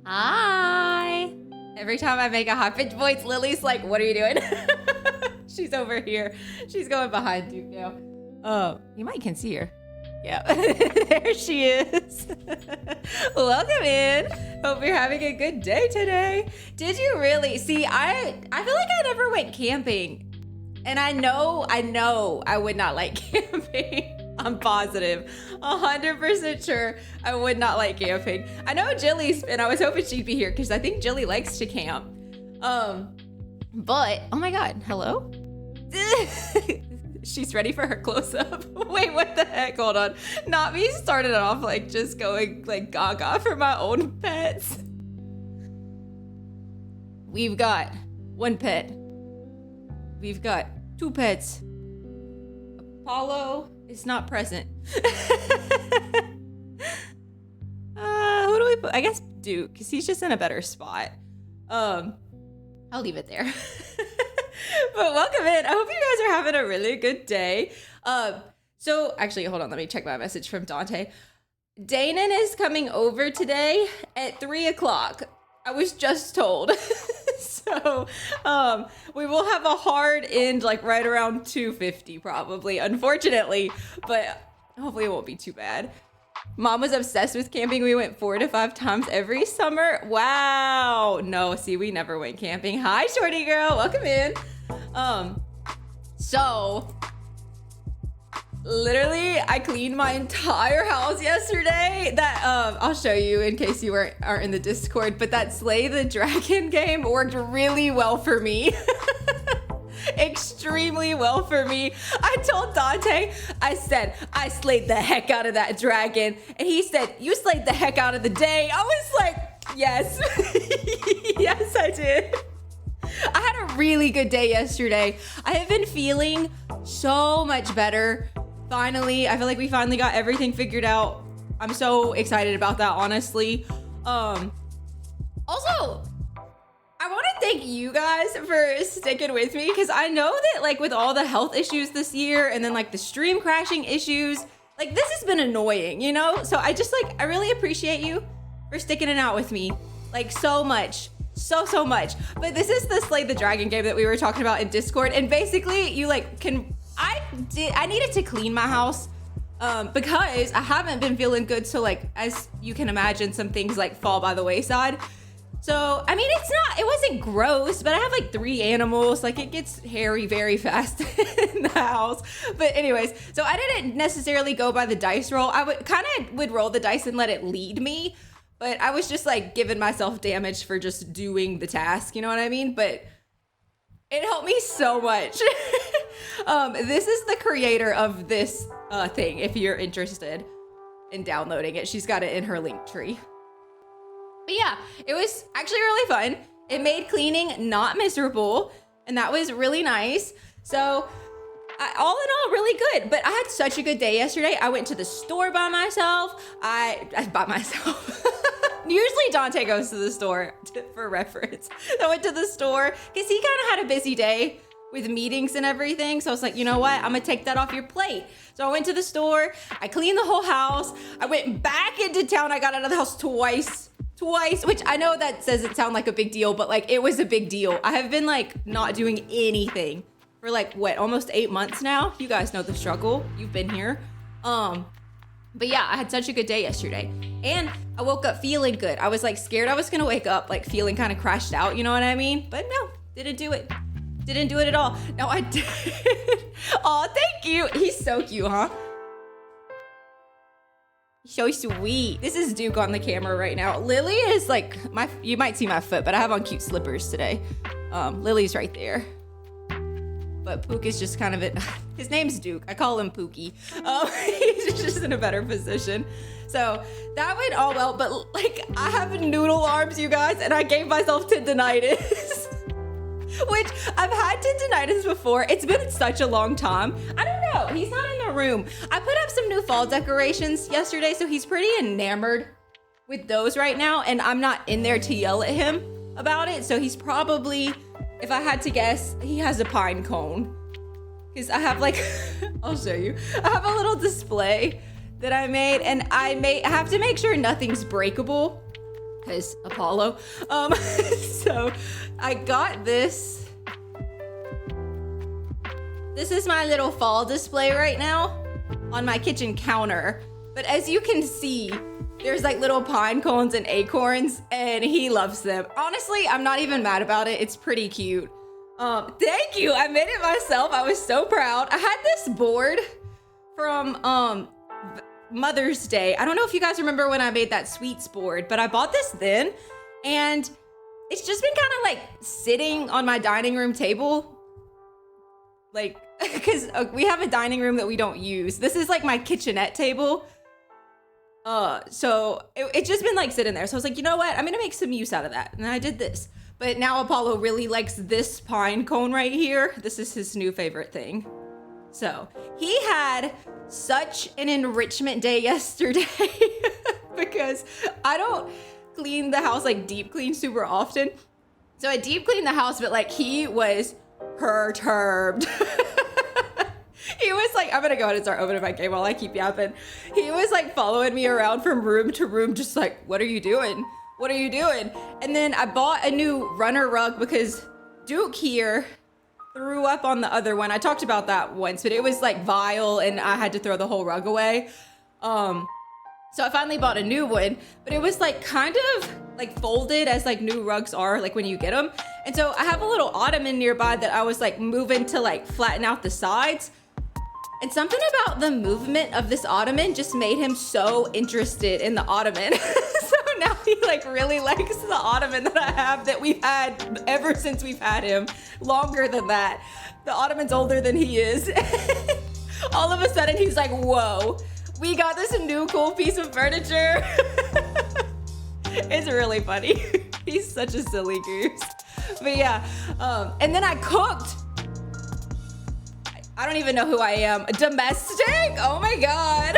Hi. Every time I make a high-pitched voice, Lily's like, what are you doing? She's over here. She's going behind Duke now. Oh, you might can see her. Yeah, there she is. Welcome in. Hope you're having a good day today. Did you really? See, I feel like I never went camping. And I know I would not like camping. I'm positive, 100% sure I would not like camping. I know Jilly's, and I was hoping she'd be here because I think Jilly likes to camp. But, oh my God, hello? She's ready for her close-up. Wait, what the heck? Hold on. Not me started off like just going like gaga for my own pets. We've got one pet. We've got two pets. Apollo is not present. Who do we put? I guess Duke, because he's just in a better spot. I'll leave it there. But welcome in. I hope you guys are having a really good day. So actually, hold on. Let me check my message from Dante. Danon is coming over today at 3 o'clock. I was just told. So we will have a hard end like right around 2:50 probably, unfortunately, but hopefully it won't be too bad. Mom was obsessed with camping. We went 4 to 5 times every summer. Wow. No, see, we never went camping. Hi, shorty girl. Welcome in. So literally I cleaned my entire house yesterday. That I'll show you in case you aren't in the Discord, but that Slay the Dragon game worked really well for me. Extremely well for me. I told Dante, I said, I slayed the heck out of that dragon. And he said, you slayed the heck out of the day. I was like, yes. Yes, I did. I had a really good day yesterday. I have been feeling so much better. Finally, I feel like we finally got everything figured out. I'm so excited about that, honestly. Also, I want to thank you guys for sticking with me because I know that like with all the health issues this year and then like the stream crashing issues, like this has been annoying, you know? So I really appreciate you for sticking it out with me like so much. So much. But this is the Slay the Dragon game that we were talking about in Discord. And basically you like I needed to clean my house because I haven't been feeling good. So like, as you can imagine, some things like fall by the wayside. So, I mean, it wasn't gross, but I have like 3 animals. Like it gets hairy very fast in the house. But anyways, so I didn't necessarily go by the dice roll. I would roll the dice and let it lead me. But I was just like giving myself damage for just doing the task. You know what I mean? But it helped me so much. This is the creator of this thing, if you're interested in downloading it. She's got it in her link tree. But yeah, it was actually really fun. It made cleaning not miserable, and that was really nice. So all in all, really good. But I had such a good day yesterday. I went to the store by myself. I by myself. Usually Dante goes to the store for reference. I went to the store because he kind of had a busy day with meetings and everything. So I was like, you know what? I'm gonna take that off your plate. So I went to the store. I cleaned the whole house. I went back into town. I got out of the house twice, which I know that doesn't sound like a big deal, but like it was a big deal. I have been like not doing anything for like what, almost 8 months now. You guys know the struggle. You've been here. But yeah, I had such a good day yesterday. And I woke up feeling good. I was like scared I was gonna wake up like feeling kind of crashed out, you know what I mean? But no, didn't do it. Didn't do it at all. No, I did. Oh, thank you. He's so cute, huh? So sweet. This is Duke on the camera right now. Lily is like, you might see my foot, but I have on cute slippers today. Lily's right there. But Pook is just kind of his name's Duke. I call him Pookie. He's just in a better position. So that went all well, but like I have noodle arms, you guys, and I gave myself tendinitis. Which I've had tendinitis before. It's been such a long time. I don't know. He's not in the room. I put up some new fall decorations yesterday, so he's pretty enamored with those right now, and I'm not in there to yell at him about it. So he's probably, if I had to guess, he has a pine cone. Because I have like, I'll show you. I have a little display that I made, and I have to make sure nothing's breakable. because Apollo. So I got this. This is my little fall display right now on my kitchen counter. But as you can see, there's like little pine cones and acorns, and he loves them. Honestly, I'm not even mad about it. It's pretty cute. Thank you. I made it myself. I was so proud. I had this board from Mother's Day. I don't know if you guys remember when I made that sweets board, but I bought this then, and it's just been kind of like sitting on my dining room table. Like, because we have a dining room that we don't use. This is like my kitchenette table. So it's just been like sitting there. So I was like, you know what? I'm gonna make some use out of that. And I did this. But now Apollo really likes this pine cone right here. This is his new favorite thing. So he had such an enrichment day yesterday because I don't clean the house, like deep clean super often. So I deep cleaned the house, but like he was perturbed. He was like, I'm gonna go ahead and start opening my game while I keep yapping. He was like following me around from room to room, just like, what are you doing? What are you doing? And then I bought a new runner rug because Duke here threw up on the other one. I talked about that once, but it was like vile and I had to throw the whole rug away. So I finally bought a new one, but it was like kind of like folded as like new rugs are, like when you get them. And so I have a little ottoman nearby that I was like moving to like flatten out the sides. And something about the movement of this ottoman just made him so interested in the ottoman. So now he like really likes the ottoman that I have that we've had ever since we've had him. Longer than that. The ottoman's older than he is. All of a sudden he's like, whoa, we got this new cool piece of furniture. It's really funny. He's such a silly goose. But yeah, and then I cooked. I don't even know who I am. Domestic? Oh my God.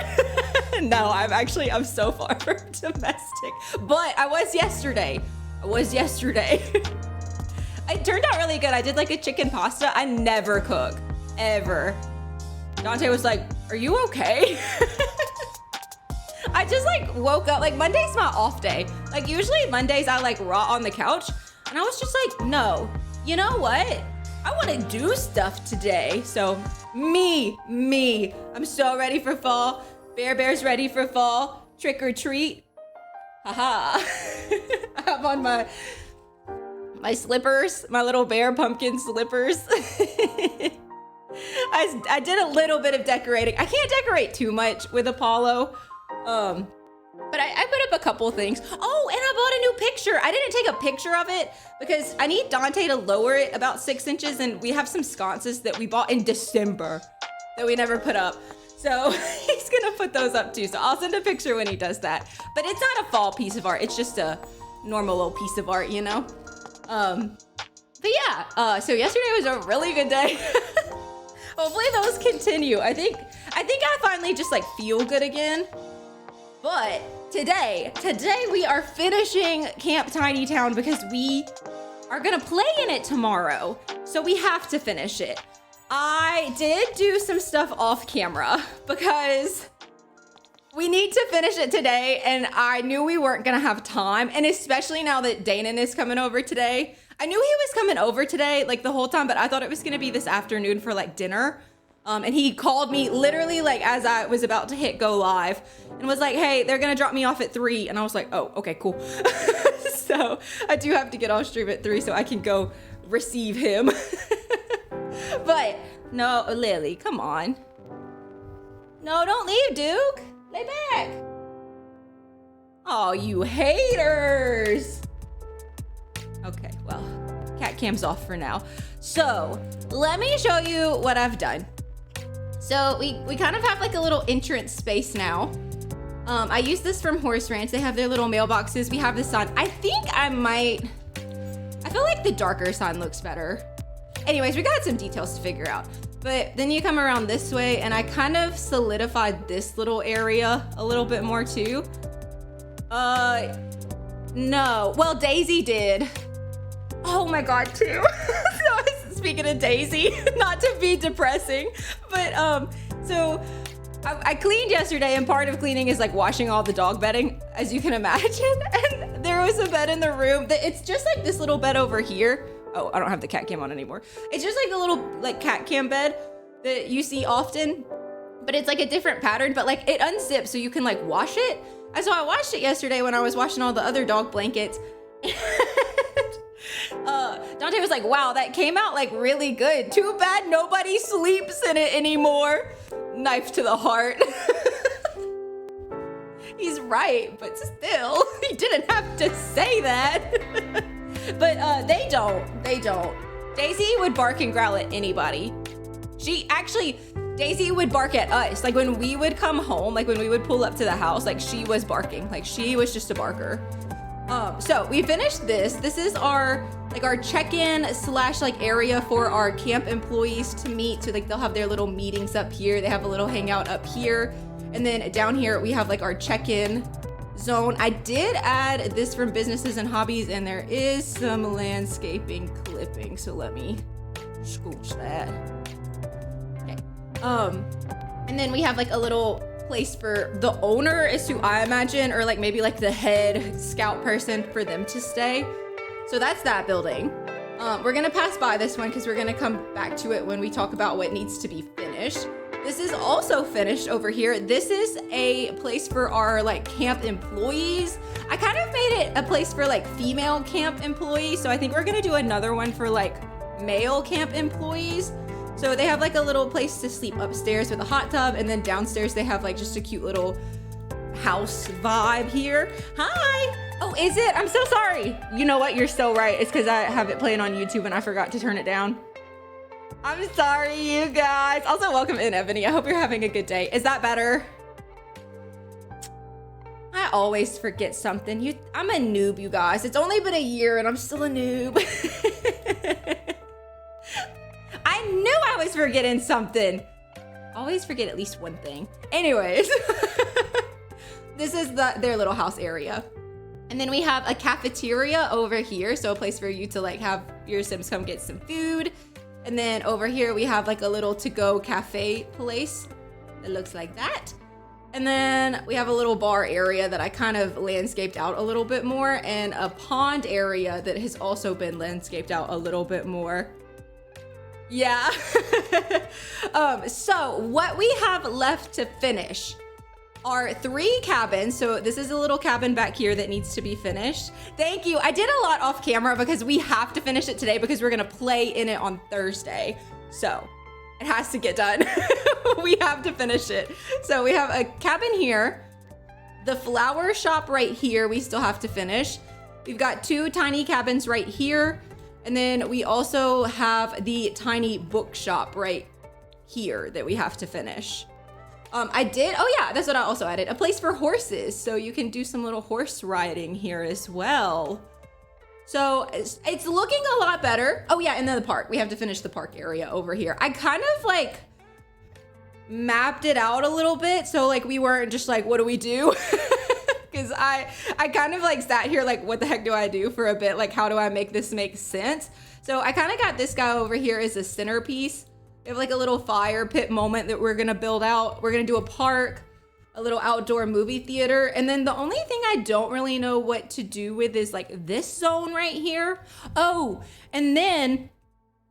No, I'm so far from domestic. But I was yesterday. It turned out really good. I did like a chicken pasta. I never cook, ever. Dante was like, are you okay? I just like woke up, like Monday's my off day. Like usually Mondays I like rot on the couch. And I was just like, no, you know what? I want to do stuff today. So me, I'm so ready for fall. Bear's ready for fall. Trick or treat. Haha. I have on my slippers, my little bear pumpkin slippers. I did a little bit of decorating. I can't decorate too much with Apollo. But I put up a couple things. Oh, and I bought a new picture. I didn't take a picture of it because I need Dante to lower it about 6 inches, and we have some sconces that we bought in December that we never put up. So he's gonna put those up too. So I'll send a picture when he does that. But it's not a fall piece of art. It's just a normal little piece of art, you know? But yeah, so yesterday was a really good day. Hopefully those continue. I think I finally just like feel good again. But today we are finishing Camp Tiny Town because we are gonna play in it tomorrow. So we have to finish it. I did do some stuff off camera because we need to finish it today, and I knew we weren't gonna have time, and especially now that Danon is coming over today. I knew he was coming over today like the whole time, but I thought it was gonna be this afternoon for like dinner. And he called me literally like as I was about to hit go live and was like, hey, they're gonna drop me off at 3. And I was like, oh, okay, cool. So I do have to get off stream at 3 so I can go receive him. But no, Lily, come on. No, don't leave, Duke. Lay back. Oh, you haters. Okay, well, cat cam's off for now. So let me show you what I've done. So we kind of have like a little entrance space now. I use this from Horse Ranch. They have their little mailboxes. We have this sign. I feel like the darker sign looks better. Anyways, we got some details to figure out. But then you come around this way, and I kind of solidified this little area a little bit more too. No. Well, Daisy did. Oh my God, too. So speaking of Daisy, not to be depressing, but so I cleaned yesterday, and part of cleaning is like washing all the dog bedding, as you can imagine. And there was a bed in the room. It's just like this little bed over here. Oh, I don't have the cat cam on anymore. It's just like a little like cat cam bed that you see often, but it's like a different pattern, but like it unzips so you can like wash it. And so I washed it yesterday when I was washing all the other dog blankets. Dante was like, wow, that came out like really good. Too bad nobody sleeps in it anymore. Knife to the heart. He's right, but still, he didn't have to say that. But they don't. Daisy would bark and growl at anybody. Daisy would bark at us. Like when we would come home, like when we would pull up to the house, like she was barking. Like she was just a barker. So we finished this. This is our check-in / like area for our camp employees to meet. So like they'll have their little meetings up here. They have a little hangout up here. And then down here we have like our check-in zone. I did add this from businesses and hobbies, and there is some landscaping clipping. So let me scooch that. Okay. And then we have like a little place for the owner is who I imagine, or like maybe like the head scout person for them to stay. So that's that building. We're gonna pass by this one because we're gonna come back to it when we talk about what needs to be finished. This is also finished over here. This is a place for our like camp employees. I kind of made it a place for like female camp employees. So I think we're gonna do another one for like male camp employees. So they have like a little place to sleep upstairs with a hot tub, and then downstairs they have like just a cute little house vibe here. Hi. Oh, is it? I'm so sorry. You know what? You're so right. It's because I have it playing on YouTube and I forgot to turn it down. I'm sorry, you guys. Also, welcome in, Ebony. I hope you're having a good day. Is that better? I always forget something. I'm a noob, you guys. It's only been a year and I'm still a noob. I knew I was forgetting something. Always forget at least one thing. Anyways, this is their little house area. And then we have a cafeteria over here. So a place for you to like have your Sims come get some food. And then over here we have like a little to-go cafe place that looks like that. And then we have a little bar area that I kind of landscaped out a little bit more, and a pond area that has also been landscaped out a little bit more. Yeah. So what we have left to finish are 3 cabins. So this is a little cabin back here that needs to be finished. Thank you. I did a lot off camera because we have to finish it today because we're gonna play in it on Thursday. So it has to get done. We have to finish it. So we have a cabin here. The flower shop right here, we still have to finish. We've got 2 tiny cabins right here. And then we also have the tiny bookshop right here that we have to finish. Oh yeah, that's what I also added. A place for horses, so you can do some little horse riding here as well. So it's looking a lot better. Oh yeah, and then the park. We have to finish the park area over here. I kind of like mapped it out a little bit, so like we weren't just like, what do we do? Because I kind of like sat here like, what the heck do I do for a bit? Like, how do I make this make sense? So I kind of got this guy over here as a centerpiece. We have like a little fire pit moment that we're gonna build out. We're gonna do a park, a little outdoor movie theater. And then the only thing I don't really know what to do with is like this zone right here. Oh, and then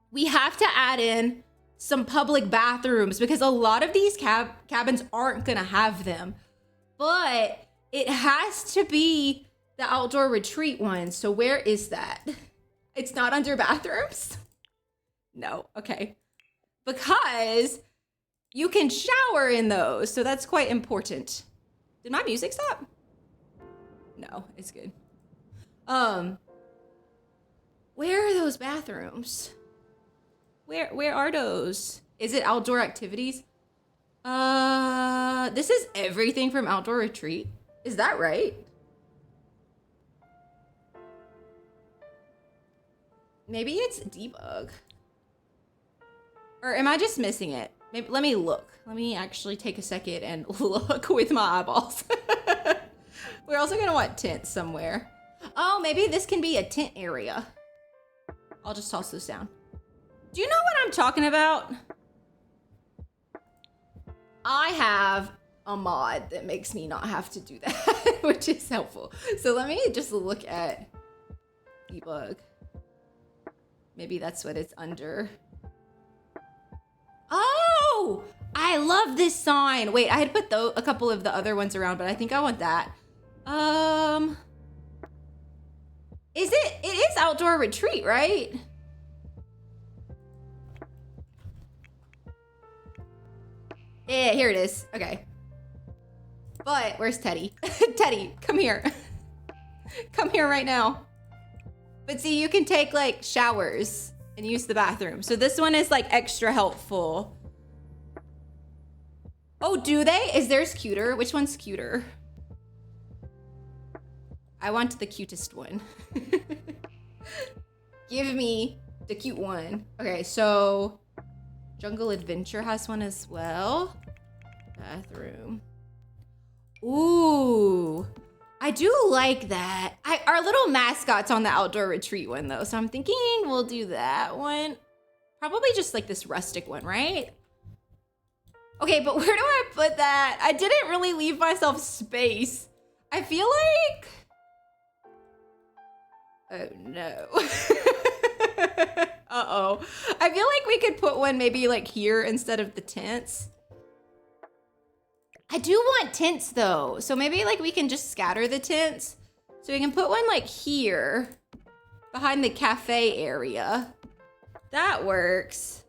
we have to add in some public bathrooms because a lot of these cabins aren't gonna have them. But it has to be the outdoor retreat one. So where is that? It's not under bathrooms? No, okay. Because you can shower in those, so that's quite important. Did my music stop? No, it's good. Where are those bathrooms? Where are those? Is it outdoor activities? This is everything from outdoor retreat. Is that right? Maybe it's debug. Or am I just missing it? Maybe, let me look. Let me actually take a second and look with my eyeballs. We're also gonna want tents somewhere. Oh, maybe this can be a tent area. I'll just toss this down. Do you know what I'm talking about? I have a mod that makes me not have to do that which is helpful. So let me just look at debug. Maybe that's what it's under. Oh, I love this sign. Wait, I had put a couple of the other ones around, but I think I want that. It is outdoor retreat, right? Yeah, here it is. Okay. But where's Teddy? Teddy, come here. Come here right now. But see, you can take like showers and use the bathroom. So this one is like extra helpful. Oh, do they? Is theirs cuter? Which one's cuter? I want the cutest one. Give me the cute one. Okay, so Jungle Adventure has one as well. Bathroom. Ooh, I do like that. Our little mascot's on the outdoor retreat one though, so I'm thinking we'll do that one. Probably just like this rustic one, right? Okay, but where do I put that? I didn't really leave myself space. I feel like... Oh no. Uh-oh. I feel like we could put one maybe like here instead of the tents. I do want tents though. So maybe like we can just scatter the tents. So we can put one like here behind the cafe area. That works.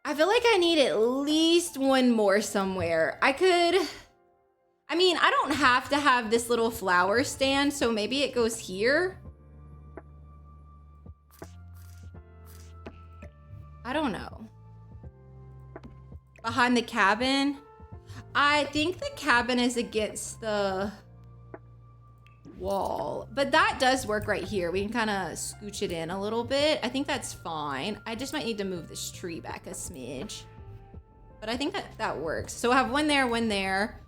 I feel like I need at least one more somewhere. I mean, I don't have to have this little flower stand, so maybe it goes here. I don't know. Behind the cabin. I think the cabin is against the wall, but that does work right here. We can kind of scooch it in a little bit. I think that's fine. I just might need to move this tree back a smidge, but I think that works. So we'll have one there, one there.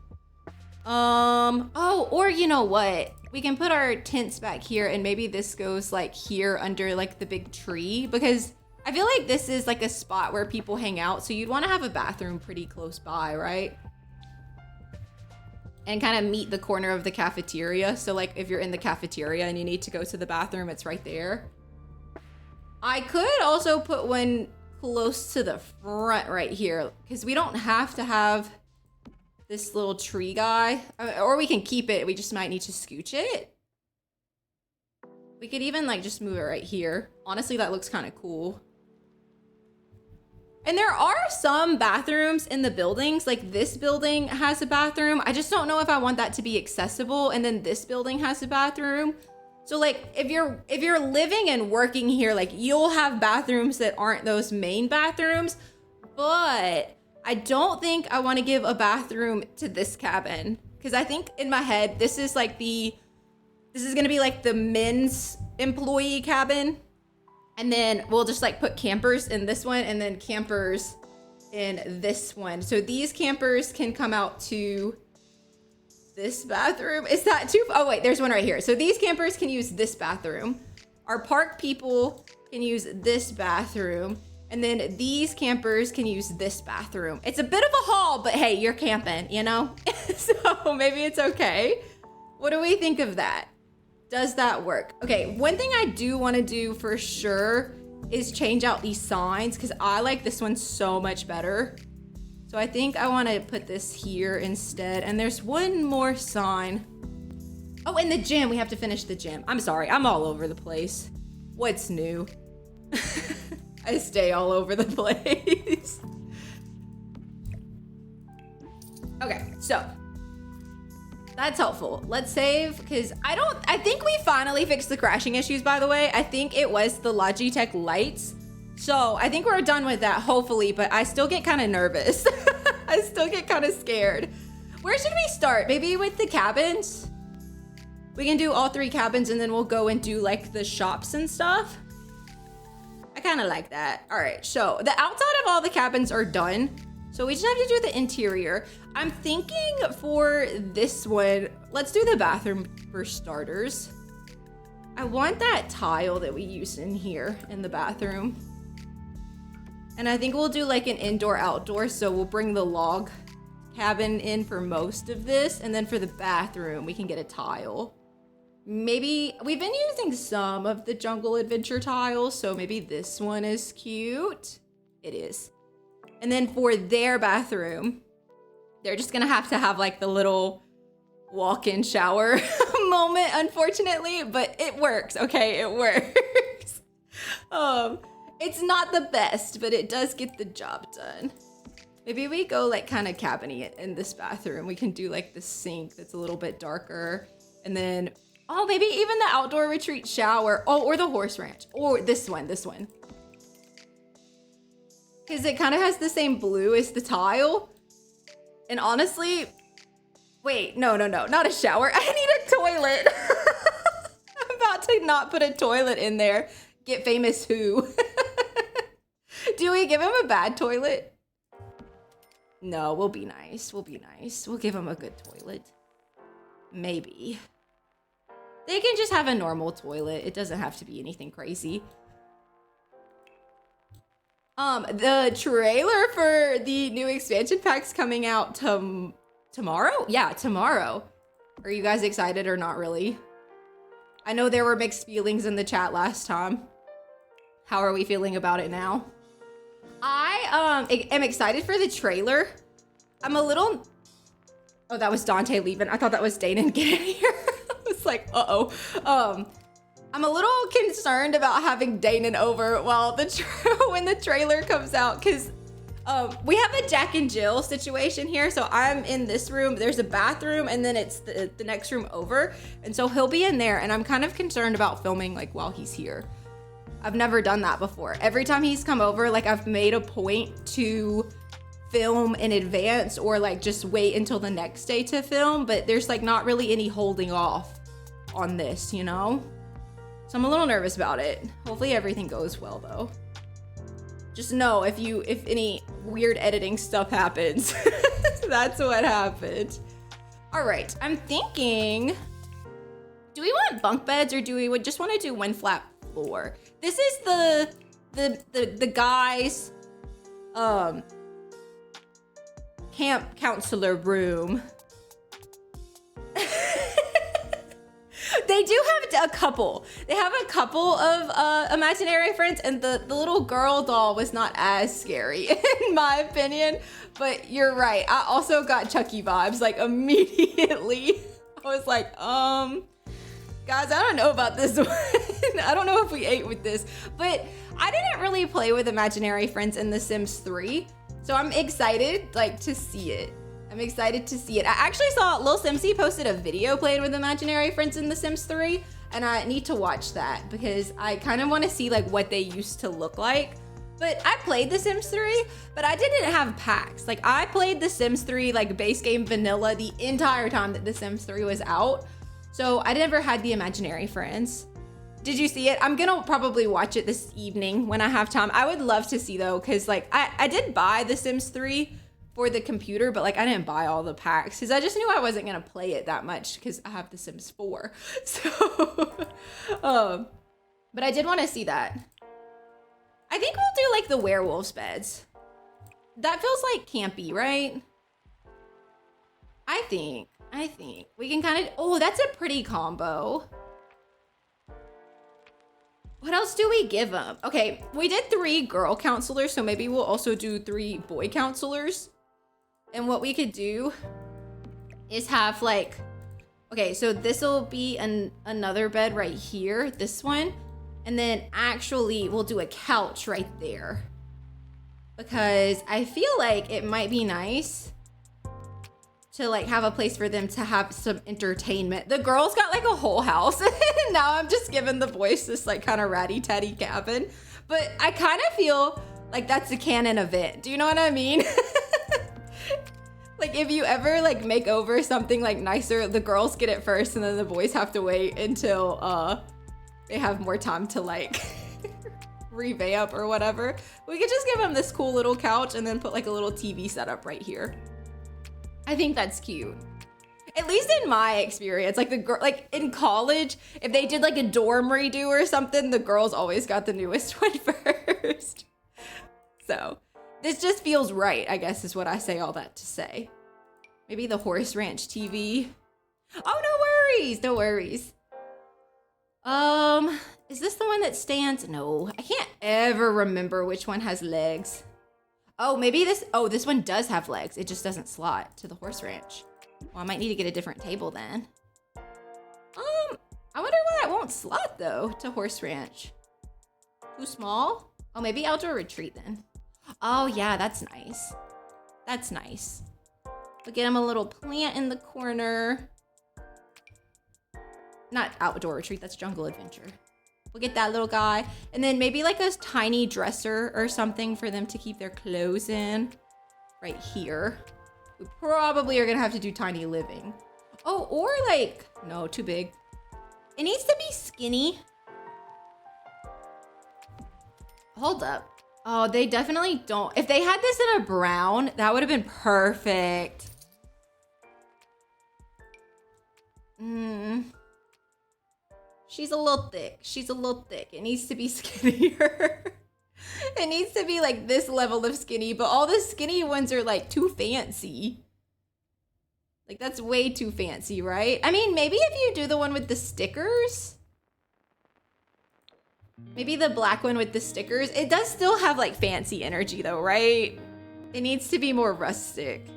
Oh, or you know what? We can put our tents back here and maybe this goes like here under like the big tree, because I feel like this is like a spot where people hang out. So you'd want to have a bathroom pretty close by, right? And kind of meet the corner of the cafeteria. So like if you're in the cafeteria and you need to go to the bathroom, it's right there. I could also put one close to the front right here, because we don't have to have this little tree guy, or we can keep it. We just might need to scooch it. We could even like just move it right here. Honestly, that looks kind of cool. And there are some bathrooms in the buildings, like this building has a bathroom. I just don't know if I want that to be accessible. And then this building has a bathroom. So like if you're living and working here, like you'll have bathrooms that aren't those main bathrooms, but I don't think I want to give a bathroom to this cabin, because I think in my head, this is going to be like the men's employee cabin. And then we'll just like put campers in this one and then campers in this one. So these campers can come out to this bathroom. Is that too? Oh wait, there's one right here. So these campers can use this bathroom. Our park people can use this bathroom. And then these campers can use this bathroom. It's a bit of a haul, but hey, you're camping, you know? So maybe it's okay. What do we think of that? Does that work? Okay, one thing I do want to do for sure is change out these signs, because I like this one so much better. So I think I want to put this here instead. And there's one more sign. Oh, and the gym. We have to finish the gym. I'm sorry. I'm all over the place. What's new? I stay all over the place. Okay, so that's helpful. Let's save, because I think we finally fixed the crashing issues, by the way. I think it was the Logitech lights. So I think we're done with that, hopefully, but I still get kind of nervous. I still get kind of scared. Where should we start? Maybe with the cabins? We can do all 3 cabins and then we'll go and do like the shops and stuff. I kind of like that. All right, so the outside of all the cabins are done. So we just have to do the interior. I'm thinking for this one, let's do the bathroom for starters. I want that tile that we use in here in the bathroom. And I think we'll do like an indoor outdoor. So we'll bring the log cabin in for most of this. And then for the bathroom, we can get a tile. Maybe, we've been using some of the Jungle Adventure tiles, so maybe this one is cute. It is. And then for their bathroom, they're just gonna have to have like the little walk-in shower moment, unfortunately, but it works, okay? It works. It's not the best, but it does get the job done. Maybe we go like kind of cabin-y in this bathroom. We can do like the sink that's a little bit darker. And then, oh, maybe even the outdoor retreat shower. Oh, or the horse ranch. Or this one. Because it kind of has the same blue as the tile. And honestly, wait, no, not a shower. I need a toilet. I'm about to not put a toilet in there. Get famous who? Do we give him a bad toilet? No, we'll be nice. We'll give him a good toilet. Maybe. They can just have a normal toilet. It doesn't have to be anything crazy. The trailer for the new expansion pack's coming out tomorrow? Yeah, tomorrow. Are you guys excited or not really? I know there were mixed feelings in the chat last time. How are we feeling about it now? I am excited for the trailer. I'm a little... Oh, that was Dante leaving. I thought that was Danon getting here. I was like, uh-oh. I'm a little concerned about having Danon over while when the trailer comes out, because we have a Jack and Jill situation here. So I'm in this room. There's a bathroom, and then it's the next room over. And so he'll be in there, and I'm kind of concerned about filming like while he's here. I've never done that before. Every time he's come over, like I've made a point to film in advance or like just wait until the next day to film, but there's like not really any holding off on this, you know? So I'm a little nervous about it. Hopefully everything goes well though. Just know if any weird editing stuff happens, that's what happened. All right, I'm thinking, do we want bunk beds or do we just want to do one flat floor? This is the guys' camp counselor room. They do have a couple. They have a couple of imaginary friends, and the little girl doll was not as scary in my opinion. But you're right. I also got Chucky vibes like immediately. I was like, guys, I don't know about this one. I don't know if we ate with this, but I didn't really play with imaginary friends in The Sims 3. So I'm excited like to see it. I'm excited to see it. I actually saw Lil Simsy posted a video playing with imaginary friends in The Sims 3, and I need to watch that because I kind of want to see like what they used to look like. But I played The Sims 3, but I didn't have packs. Like I played The Sims 3 like base game vanilla the entire time that The Sims 3 was out. So I never had the imaginary friends. Did you see it? I'm gonna probably watch it this evening when I have time. I would love to see though, cause like I did buy The Sims 3 for the computer, but like I didn't buy all the packs because I just knew I wasn't gonna play it that much because I have The Sims 4. So, but I did want to see that. I think we'll do like the werewolves beds. That feels like campy, right? I think we can kind of, oh, that's a pretty combo. What else do we give them? Okay, we did 3 girl counselors, so maybe we'll also do 3 boy counselors. And what we could do is have like, okay, so this will be another bed right here, this one. And then actually we'll do a couch right there because I feel like it might be nice to like have a place for them to have some entertainment. The girls got like a whole house and now I'm just giving the boys this like kind of ratty tatty cabin. But I kind of feel like that's a canon event. Do you know what I mean? Like if you ever like make over something like nicer, the girls get it first and then the boys have to wait until they have more time to like revamp or whatever. We could just give them this cool little couch and then put like a little TV setup right here. I think that's cute. At least in my experience, like the girl, like in college, if they did like a dorm redo or something, the girls always got the newest one first. So this just feels right, I guess is what I say all that to say. Maybe the Horse Ranch TV. Oh, no worries, no worries. Is this the one that stands? No, I can't ever remember which one has legs. Oh, maybe this, oh, this one does have legs. It just doesn't slot to the Horse Ranch. Well, I might need to get a different table then. I wonder why that won't slot though to Horse Ranch. Too small? Oh, maybe Outdoor Retreat then. Oh yeah, that's nice. That's nice. We'll get him a little plant in the corner. Not Outdoor Retreat, that's Jungle Adventure. We'll get that little guy. And then maybe like a tiny dresser or something for them to keep their clothes in. Right here. We probably are gonna have to do tiny living. Oh, or like, no, too big. It needs to be skinny. Hold up. Oh, they definitely don't. If they had this in a brown, that would have been perfect. She's a little thick. She's a little thick. It needs to be skinnier. It needs to be like this level of skinny, but all the skinny ones are like too fancy. Like that's way too fancy, right? I mean, maybe if you do the one with the stickers. Maybe the black one with the stickers. It does still have like fancy energy though, right? It needs to be more rustic.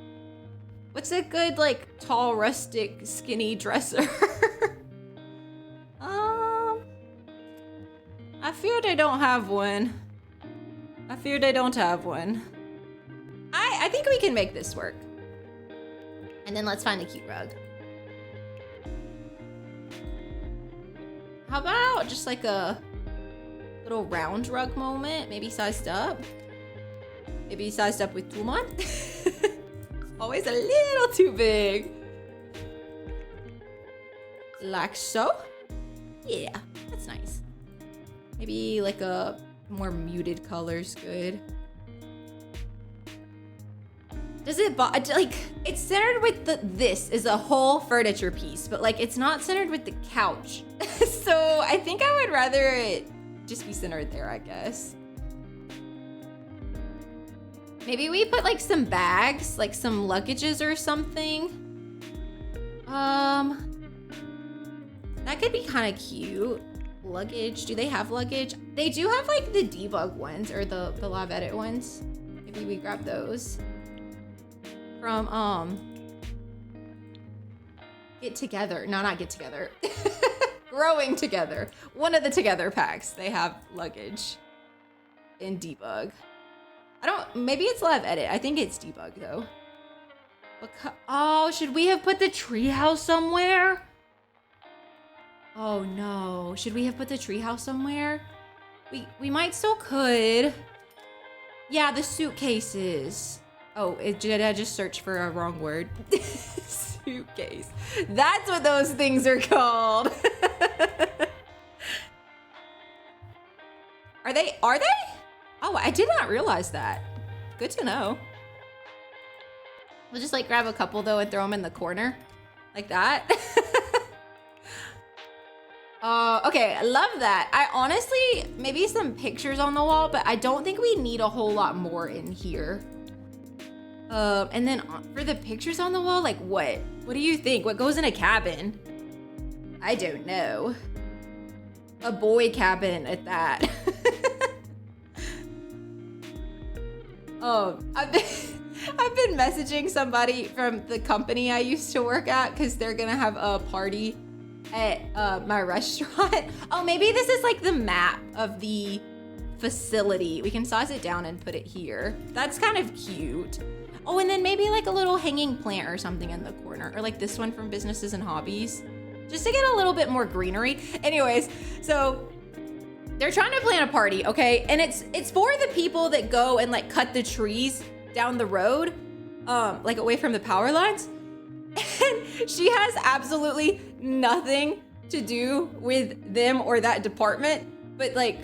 What's a good like tall, rustic, skinny dresser? I fear they don't have one. I fear they don't have one. I think we can make this work. And then let's find a cute rug. How about just like a little round rug moment? Maybe sized up. Maybe sized up with Tumon. Always a little too big. Like so. Yeah, that's nice. Maybe like a more muted color's good. Does it, like, it's centered with this is a whole furniture piece, but like it's not centered with the couch. So I think I would rather it just be centered there, I guess. Maybe we put like some bags, like some luggages or something. That could be kind of cute. Luggage, do they have luggage? They do have like the debug ones or the live edit ones. Maybe we grab those from Get Together. No, not Get Together. Growing Together. One of the Together packs. They have luggage in debug. Maybe it's live edit. I think it's debug though. Oh, should we have put the treehouse somewhere? Oh no, should we have put the treehouse somewhere? We might still could. Yeah, the suitcases. Oh, did I just search for a wrong word? Suitcase. That's what those things are called. Are they? Oh, I did not realize that. Good to know. We'll just like grab a couple though and throw them in the corner like that. Okay, I love that. I honestly, maybe some pictures on the wall, but I don't think we need a whole lot more in here. And then for the pictures on the wall, like what? What do you think? What goes in a cabin? I don't know. A boy cabin at that. I've been messaging somebody from the company I used to work at because they're gonna have a party at my restaurant. Oh, maybe this is like the map of the facility. We can size it down and put it here. That's kind of cute. Oh, and then maybe like a little hanging plant or something in the corner, or like this one from Businesses and Hobbies, just to get a little bit more greenery. Anyways, so they're trying to plan a party, okay? And it's for the people that go and like cut the trees down the road, like away from the power lines. And she has absolutely nothing to do with them or that department, but like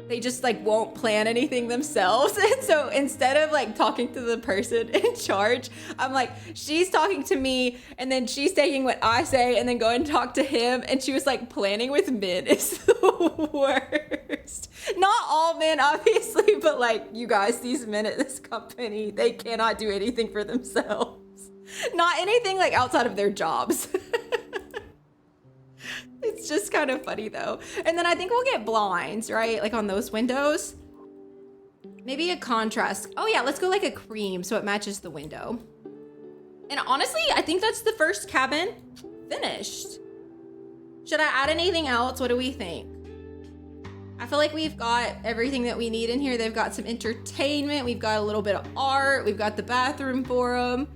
they just like won't plan anything themselves. And so instead of like talking to the person in charge, I'm like, she's talking to me and then she's taking what I say and then going and talk to him. And she was like, planning with men is the worst. Not all men, obviously, but like, you guys, these men at this company, they cannot do anything for themselves. Not anything like outside of their jobs. It's just kind of funny though. And then I think we'll get blinds, right? Like on those windows. Maybe a contrast. Oh yeah, let's go like a cream so it matches the window. And honestly, I think that's the first cabin finished. Should I add anything else? What do we think? I feel like we've got everything that we need in here. They've got some entertainment. We've got a little bit of art. We've got the bathroom for them.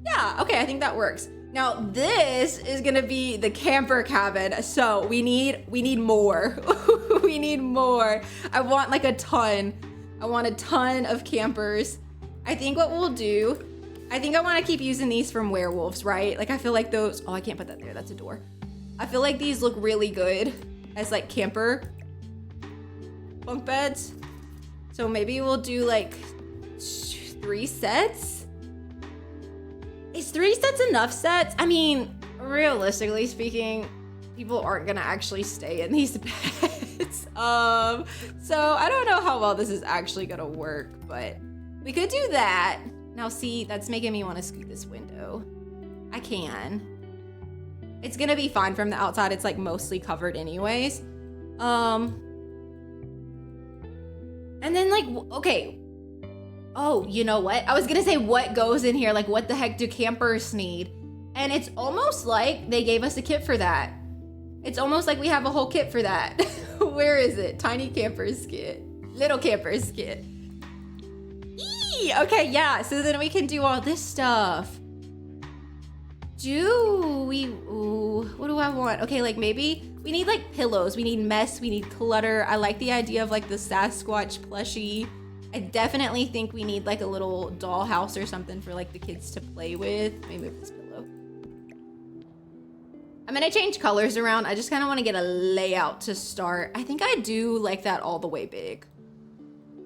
Yeah, okay, I think that works. Now this is gonna be the camper cabin. So we need more. We need more. I want like a ton. I want a ton of campers. I think what we'll do, I think I wanna keep using these from werewolves, right? Like I feel like those, oh, I can't put that there, that's a door. I feel like these look really good as like camper bunk beds. So maybe we'll do like 3 sets. Is 3 sets enough sets? I mean, realistically speaking, people aren't gonna actually stay in these beds. So I don't know how well this is actually gonna work, but we could do that. Now see, that's making me wanna scoot this window. I can. It's gonna be fine from the outside. It's like mostly covered anyways. And then like, okay. Oh, you know what? I was gonna say what goes in here, like what the heck do campers need? And it's almost like they gave us a kit for that. It's almost like we have a whole kit for that. Where is it? Tiny campers kit. Little campers kit. Eee! Okay, yeah, so then we can do all this stuff. What do I want? Okay, like maybe we need like pillows, we need mess, we need clutter. I like the idea of like the Sasquatch plushie. I definitely think we need like a little dollhouse or something for like the kids to play with. Let me move this pillow. I'm gonna change colors around. I just kind of want to get a layout to start. I think I do like that all the way big.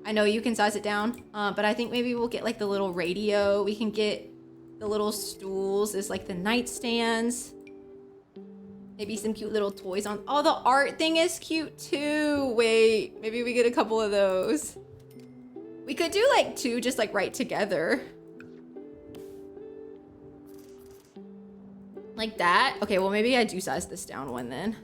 I know you can size it down, but I think maybe we'll get like the little radio. We can get the little stools as like the nightstands. Maybe some cute little toys on. Oh, the art thing is cute too. Wait, maybe we get a couple of those. We could do like 2 just like right together. Like that. Okay, well maybe I do size this down one then.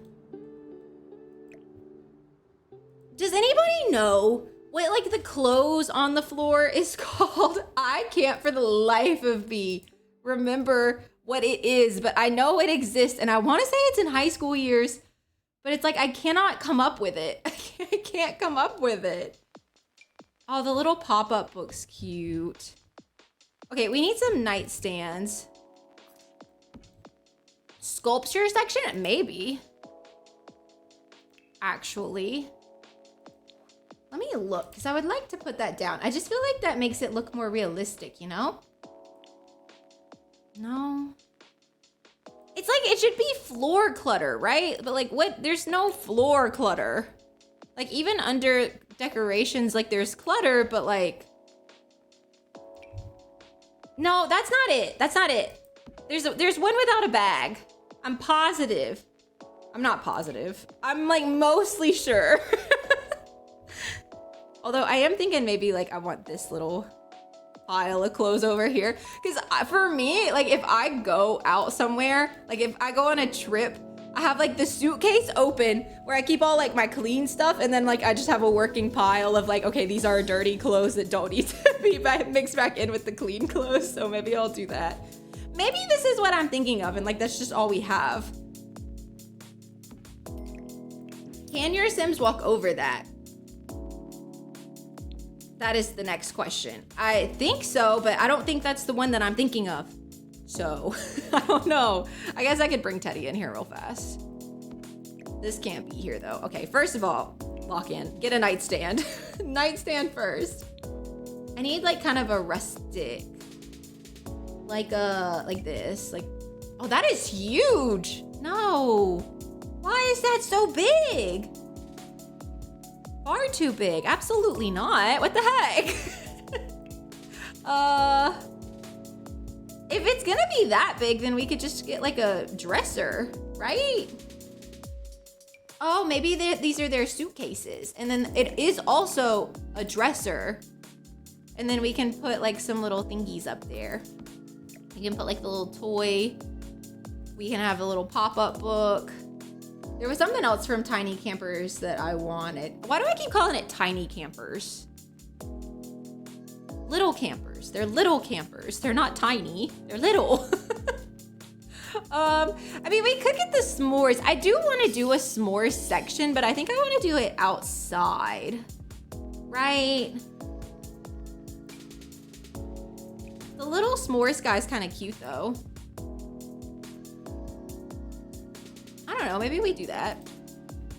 Does anybody know what like the clothes on the floor is called? I can't for the life of me remember what it is, but I know it exists and I want to say it's in high school years, but it's like I cannot come up with it. I can't come up with it. Oh, the little pop-up book's cute. Okay, we need some nightstands. Sculpture section? Maybe. Actually. Let me look, because I would like to put that down. I just feel like that makes it look more realistic, you know? No. It's like, it should be floor clutter, right? But like, what? There's no floor clutter. Like, even under decorations, like, there's clutter, but like... No, that's not it. That's not it. There's one without a bag. I'm positive. I'm not positive. I'm like mostly sure. Although I am thinking maybe like I want this little pile of clothes over here. Because for me, like if I go out somewhere, like if I go on a trip, I have like the suitcase open where I keep all like my clean stuff. And then like I just have a working pile of like, okay, these are dirty clothes that don't need to be mixed back in with the clean clothes. So maybe I'll do that. Maybe this is what I'm thinking of and like that's just all we have. Can your Sims walk over that? That is the next question. I think so, but I don't think that's the one that I'm thinking of. So, I don't know. I guess I could bring Teddy in here real fast. This can't be here though. Okay, first of all, lock in. Get a nightstand. Nightstand first. I need like kind of a rustic. Like this. Like, oh, that is huge. No. Why is that so big? Far too big. Absolutely not. What the heck? If it's gonna be that big, then we could just get like a dresser, right? Oh, maybe these are their suitcases. And then it is also a dresser. And then we can put like some little thingies up there. You can put like the little toy. We can have a little pop-up book. There was something else from Tiny Campers that I wanted. Why do I keep calling it Tiny Campers? Little campers. They're little campers. They're not tiny. They're little. I mean, we could get the s'mores. I do want to do a s'mores section, but I think I want to do it outside. Right? The little s'mores guy's kind of cute though. I don't know, maybe we do that.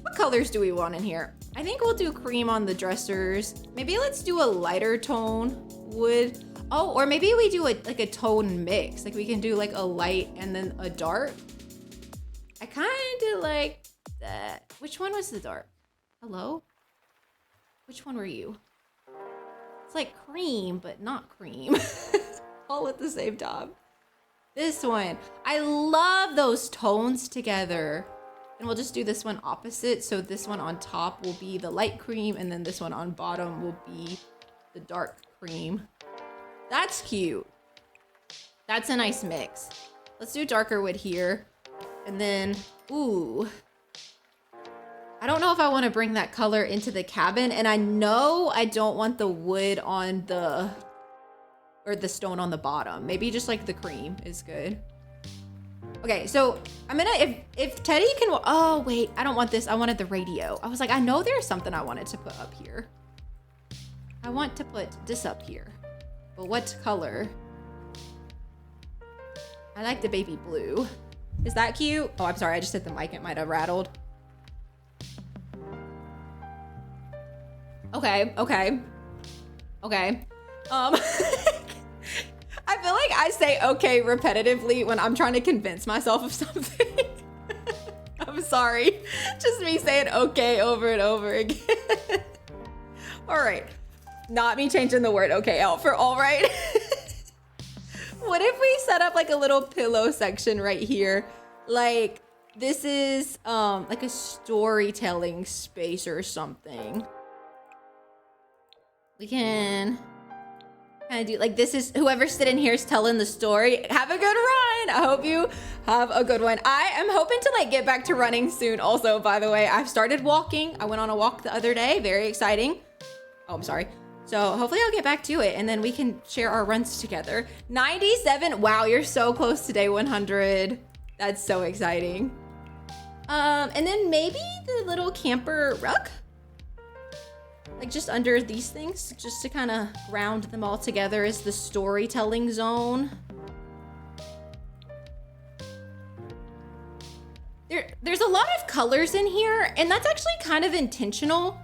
What colors do we want in here? I think we'll do cream on the dressers. Maybe let's do a lighter tone wood. Oh, or maybe we do like a tone mix. Like we can do like a light and then a dark. I kind of like that. Which one was the dark? Hello? Which one were you? It's like cream, but not cream. All at the same time. This one. I love those tones together. And we'll just do this one opposite. So this one on top will be the light cream, and then this one on bottom will be the dark cream. That's cute. That's a nice mix. Let's do darker wood here. And then, ooh. I don't know if I want to bring that color into the cabin. And I know I don't want the wood on the, or the stone on the bottom. Maybe just like the cream is good. Okay, so I'm gonna, if Teddy can, oh wait, I don't want this. I wanted the radio. I was like, I know there's something I wanted to put up here. I want to put this up here. But what color? I like the baby blue. Is that cute? Oh, I'm sorry, I just hit the mic. It might have rattled. Okay. I feel like I say okay repetitively when I'm trying to convince myself of something. I'm sorry. Just me saying okay over and over again. All right. Not me changing the word okay out for all right. What if we set up like a little pillow section right here? Like this is like a storytelling space or something. We can kind of do like this is whoever's sitting here is telling the story. Have a good run. I hope you have a good one. I am hoping to like get back to running soon also, by the way. I've started walking. I went on a walk the other day. Very exciting. Oh, I'm sorry. So hopefully I'll get back to it and then we can share our runs together. 97. Wow, you're so close to day 100. That's so exciting. And then maybe the little camper rug. Like just under these things, just to kind of ground them all together is the storytelling zone. There's a lot of colors in here, and that's actually kind of intentional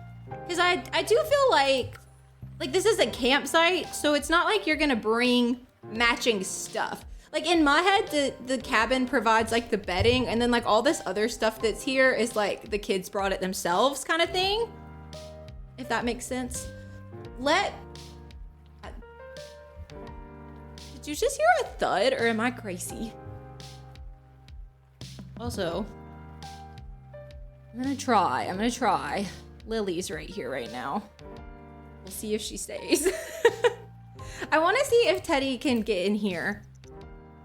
because I do feel like this is a campsite, so it's not like you're gonna bring matching stuff. Like in my head, the cabin provides like the bedding, and then like all this other stuff that's here is like the kids brought it themselves kind of thing. If that makes sense. Did you just hear a thud or am I crazy? Also, I'm gonna try. Lily's right here right now. We'll see if she stays. I wanna see if Teddy can get in here.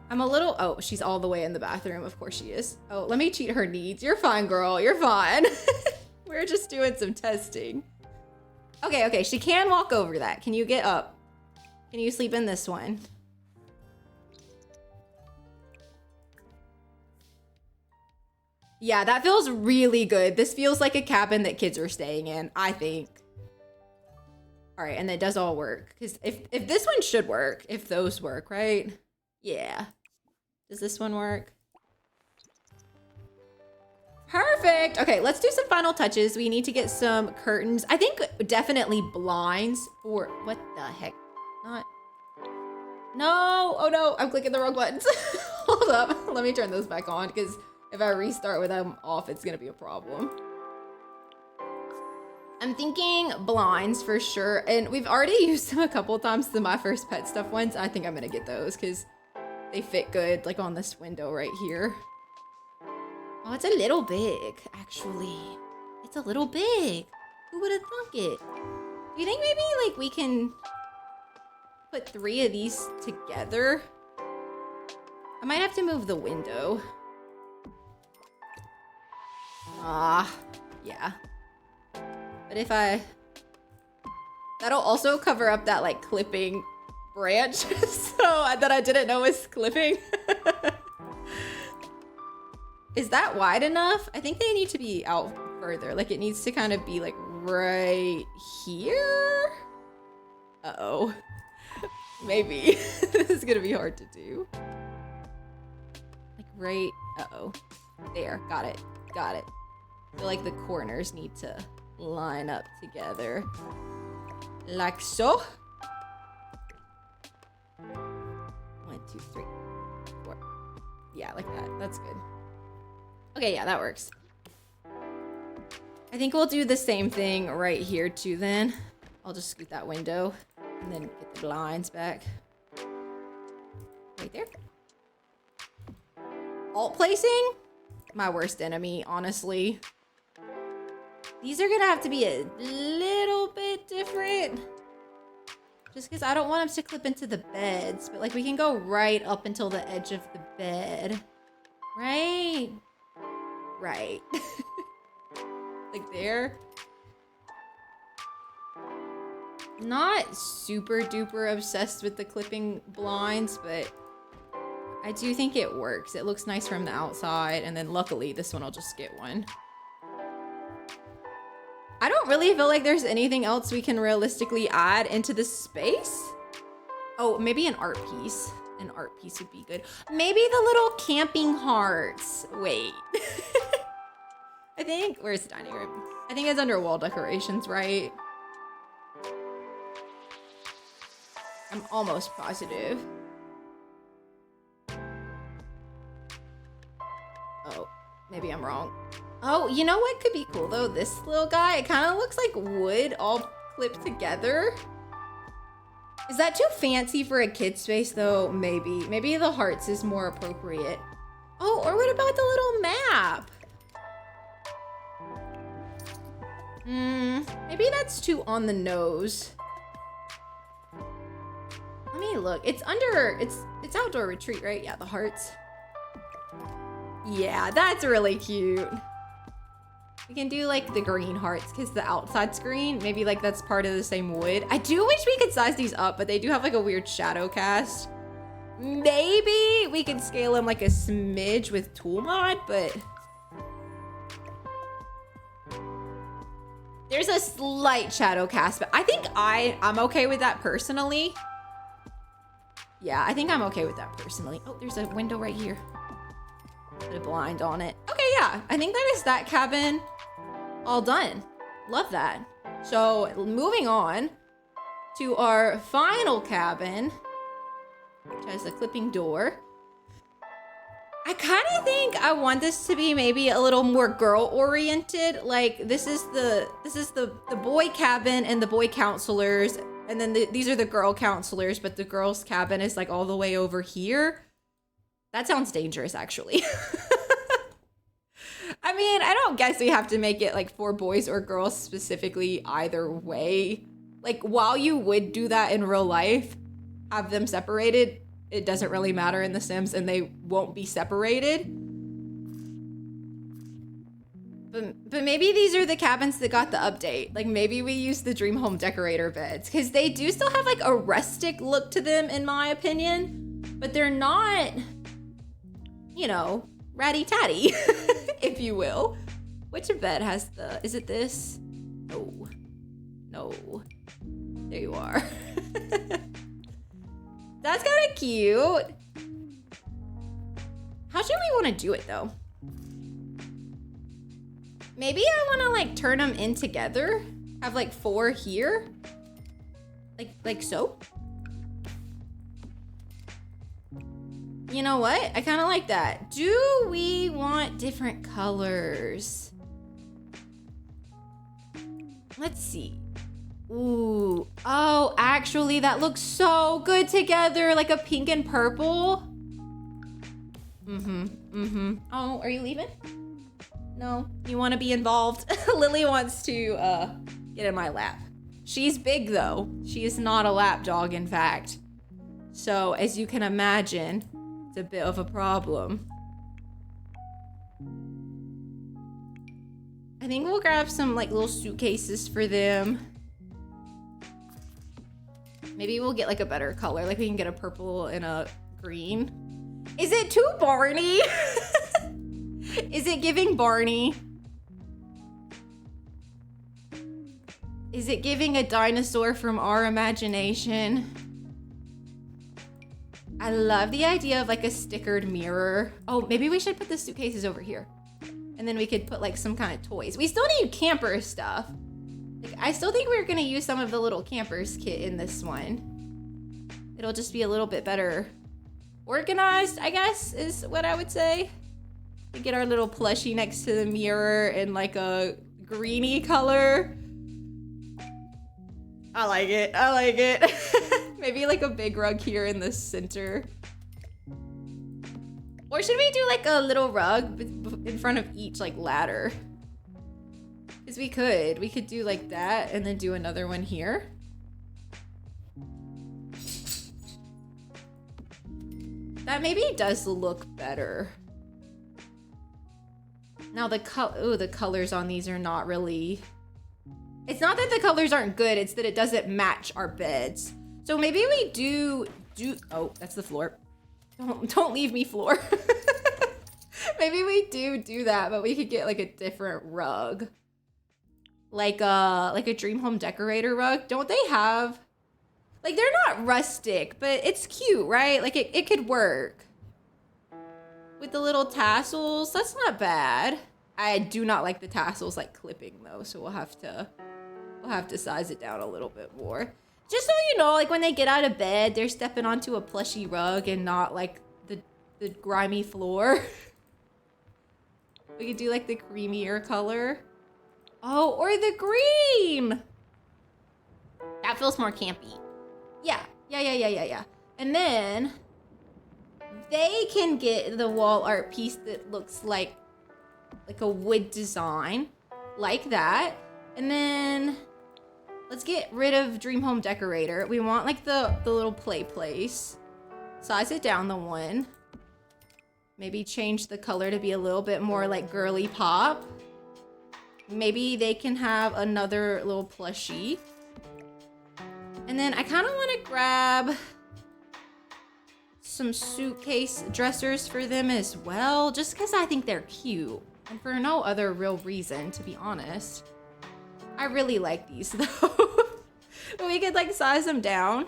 I'm a little, oh, she's all the way in the bathroom. Of course she is. Oh, let me cheat her needs. You're fine, girl, you're fine. We're just doing some testing. Okay, she can walk over that. Can you get up? Can you sleep in this one? Yeah, that feels really good. This feels like a cabin that kids are staying in, I think. All right, and it does all work. Because if this one should work, if those work, right? Yeah. Does this one work? Perfect. Okay, let's do some final touches. We need to get some curtains. I think definitely blinds for, what the heck? Not, no, oh no, I'm clicking the wrong buttons. Hold up, let me turn those back on because if I restart with them off, it's gonna be a problem. I'm thinking blinds for sure. And we've already used them a couple times, the My First Pet stuff ones. I think I'm gonna get those because they fit good, like on this window right here. Oh, it's a little big, actually. It's a little big. Who would have thunk it? Do you think maybe like we can put 3 of these together? I might have to move the window. Yeah. But if that'll also cover up that like clipping branch so that I didn't know was clipping. Is that wide enough? I think they need to be out further. Like it needs to kind of be like right here. Uh-oh. Maybe. This is gonna be hard to do. Like right, uh-oh. There, got it. I feel like the corners need to line up together. Like so. 1, 2, 3, 4. Yeah, like that. That's good. Okay, yeah, that works. I think we'll do the same thing right here too then. I'll just scoot that window and then get the blinds back. Right there. Alt placing? My worst enemy, honestly. These are gonna have to be a little bit different. Just because I don't want them to clip into the beds, but like we can go right up until the edge of the bed. Right? Right. Like there. Not super duper obsessed with the clipping blinds, but I do think it works. It looks nice from the outside, and then luckily this one I'll just get one. I don't really feel like there's anything else we can realistically add into this space. Oh, maybe an art piece. An art piece would be good. Maybe the little camping hearts. Wait. I think, where's the dining room? I think it's under wall decorations, right? I'm almost positive. Oh, maybe I'm wrong. Oh, you know what could be cool though? This little guy, it kind of looks like wood all clipped together. Is that too fancy for a kid space though? Maybe. Maybe the hearts is more appropriate. Oh, or what about the little map? Maybe that's too on the nose. Let me look. It's under, it's outdoor retreat, right? Yeah, the hearts. Yeah, that's really cute. We can do like the green hearts because the outside screen, maybe like that's part of the same wood. I do wish we could size these up, but they do have like a weird shadow cast. Maybe we could scale them like a smidge with tool mod, but there's a slight shadow cast, but I think I'm okay with that personally. Yeah, I think I'm okay with that personally. Oh, there's a window right here. Put a blind on it. Okay, yeah, I think that is that cabin all done. Love that. So moving on to our final cabin, which has a clipping door. I kind of think I want this to be maybe a little more girl oriented. Like this is the boy cabin and the boy counselors, and then these are the girl counselors, but the girls cabin is like all the way over here. That sounds dangerous, actually. I mean, I don't guess we have to make it like for boys or girls specifically either way. Like while you would do that in real life, have them separated, it doesn't really matter in The Sims and they won't be separated. But maybe these are the cabins that got the update. Like maybe we use the dream home decorator beds because they do still have like a rustic look to them in my opinion, but they're not, you know, ratty-tatty, if you will. Which bed has the, is it this? No. No. There you are. That's kind of cute. How should we want to do it though? Maybe I want to like turn them in together. Have like 4 here. Like so. You know what? I kind of like that. Do we want different colors? Let's see. Ooh. Oh, actually, that looks so good together. Like a pink and purple. Oh, are you leaving? No? You want to be involved? Lily wants to get in my lap. She's big, though. She is not a lap dog, in fact. So, as you can imagine, It's a bit of a problem. I think we'll grab some like little suitcases for them. Maybe we'll get like a better color. Like we can get a purple and a green. Is it too Barney? Is it giving Barney? Is it giving a dinosaur from our imagination? I love the idea of like a stickered mirror. Oh, maybe we should put the suitcases over here. And then we could put like some kind of toys. We still need camper stuff. Like, I still think we're gonna use some of the little campers kit in this one. It'll just be a little bit better organized, I guess, is what I would say. We get our little plushie next to the mirror in like a greeny color. I like it, I like it. Maybe like a big rug here in the center. Or should we do like a little rug in front of each like ladder? Because we could do like that and then do another one here. That maybe does look better. Now the colors on these are not really... It's not that the colors aren't good, it's that it doesn't match our beds. So maybe we do... Oh, that's the floor. Don't leave me, floor. Maybe we do that, but we could get like a different rug. Like a dream home decorator rug. Don't they have... Like, they're not rustic, but it's cute, right? Like, it could work. With the little tassels, that's not bad. I do not like the tassels, like, clipping, though, so we'll have to size it down a little bit more. Just so you know, like, when they get out of bed, they're stepping onto a plushy rug and not, like, the grimy floor. We could do, like, the creamier color. Oh, or the green! That feels more campy. Yeah. And then they can get the wall art piece that looks like a wood design, like that. And then let's get rid of Dream Home Decorator. We want like the little play place. Size it down the one. Maybe change the color to be a little bit more like girly pop. Maybe they can have another little plushie. And then I kind of want to grab some suitcase dressers for them as well, just because I think they're cute. And for no other real reason, to be honest. I really like these, though. We could, like, size them down.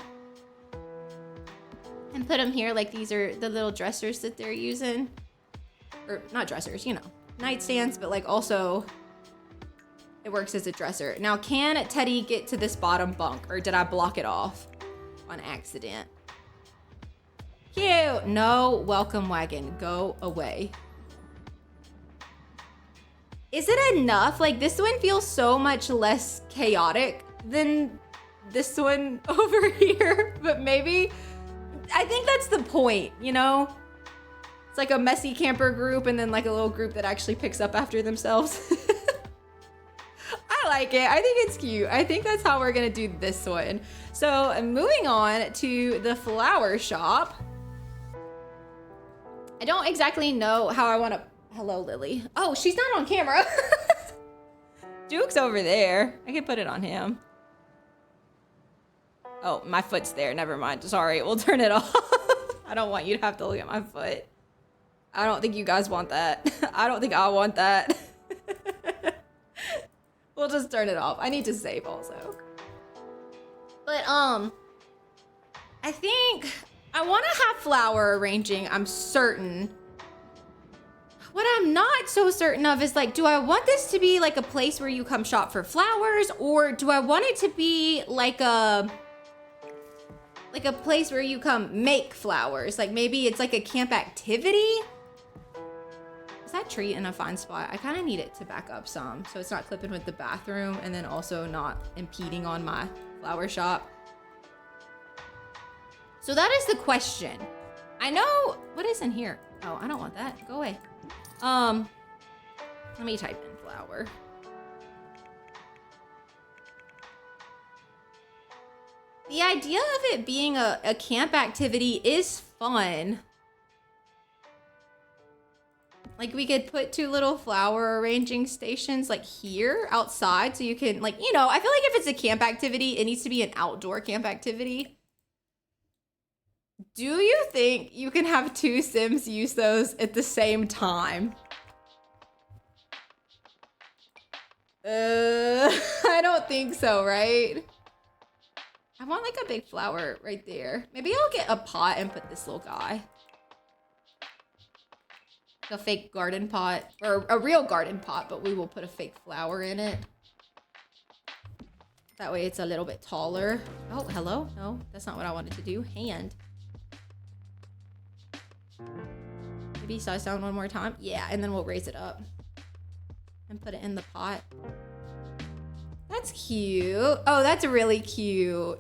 And put them here, like these are the little dressers that they're using. Or, not dressers, you know. Nightstands, but, like, also... It works as a dresser. Now, can Teddy get to this bottom bunk, or did I block it off on accident? Cute. No, welcome wagon. Go away. Is it enough? Like, this one feels so much less chaotic than this one over here, but maybe, I think that's the point, you know? It's like a messy camper group and then like a little group that actually picks up after themselves. I like it. I think it's cute. I think that's how we're gonna do this one. So moving on to the flower shop. I don't exactly know how I want to... Hello, Lily. Oh, she's not on camera. Duke's over there. I can put it on him. Oh, my foot's there. Never mind. Sorry, we'll turn it off. I don't want you to have to look at my foot. I don't think you guys want that. I don't think I want that. We'll just turn it off. I need to save also. But, I think I want to have flower arranging, I'm certain. What I'm not so certain of is like, do I want this to be like a place where you come shop for flowers, or do I want it to be like a place where you come make flowers? Like maybe it's like a camp activity? Is that tree in a fine spot? I kind of need it to back up some so it's not clipping with the bathroom and then also not impeding on my flower shop. So that is the question. I know, what is in here? Oh, I don't want that. Go away. Let me type in flower. The idea of it being a camp activity is fun. Like we could put 2 little flower arranging stations like here outside so you can like, you know, I feel like if it's a camp activity, it needs to be an outdoor camp activity. Do you think you can have 2 Sims use those at the same time? I don't think so, right? I want like a big flower right there. Maybe I'll get a pot and put this little guy. A fake garden pot, or a real garden pot, but we will put a fake flower in it. That way it's a little bit taller. Oh, hello? No, that's not what I wanted to do. Hand. Maybe size down one more time. Yeah, and then we'll raise it up. And put it in the pot. That's cute. Oh, that's really cute.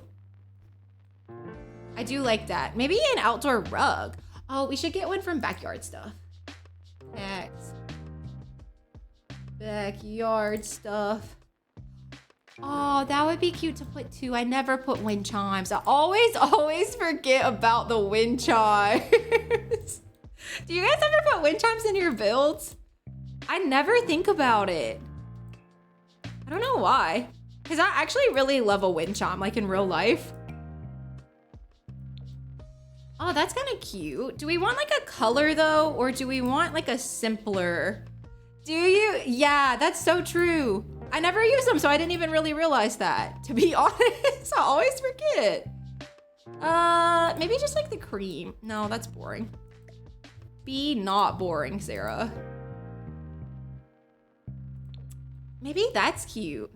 I do like that. Maybe an outdoor rug. Oh, we should get one from Backyard Stuff. Backyard Stuff. Oh, that would be cute to put 2. I never put wind chimes. I always forget about the wind chimes. Do you guys ever put wind chimes in your builds? I never think about it. I don't know why. Because I actually really love a wind chime, like in real life. Oh, that's kind of cute. Do we want like a color though? Or do we want like a simpler? Do you? Yeah, that's so true. I never use them, so I didn't even really realize that. To be honest, I always forget. Maybe just like the cream. No, that's boring. Be not boring, Sarah. Maybe that's cute.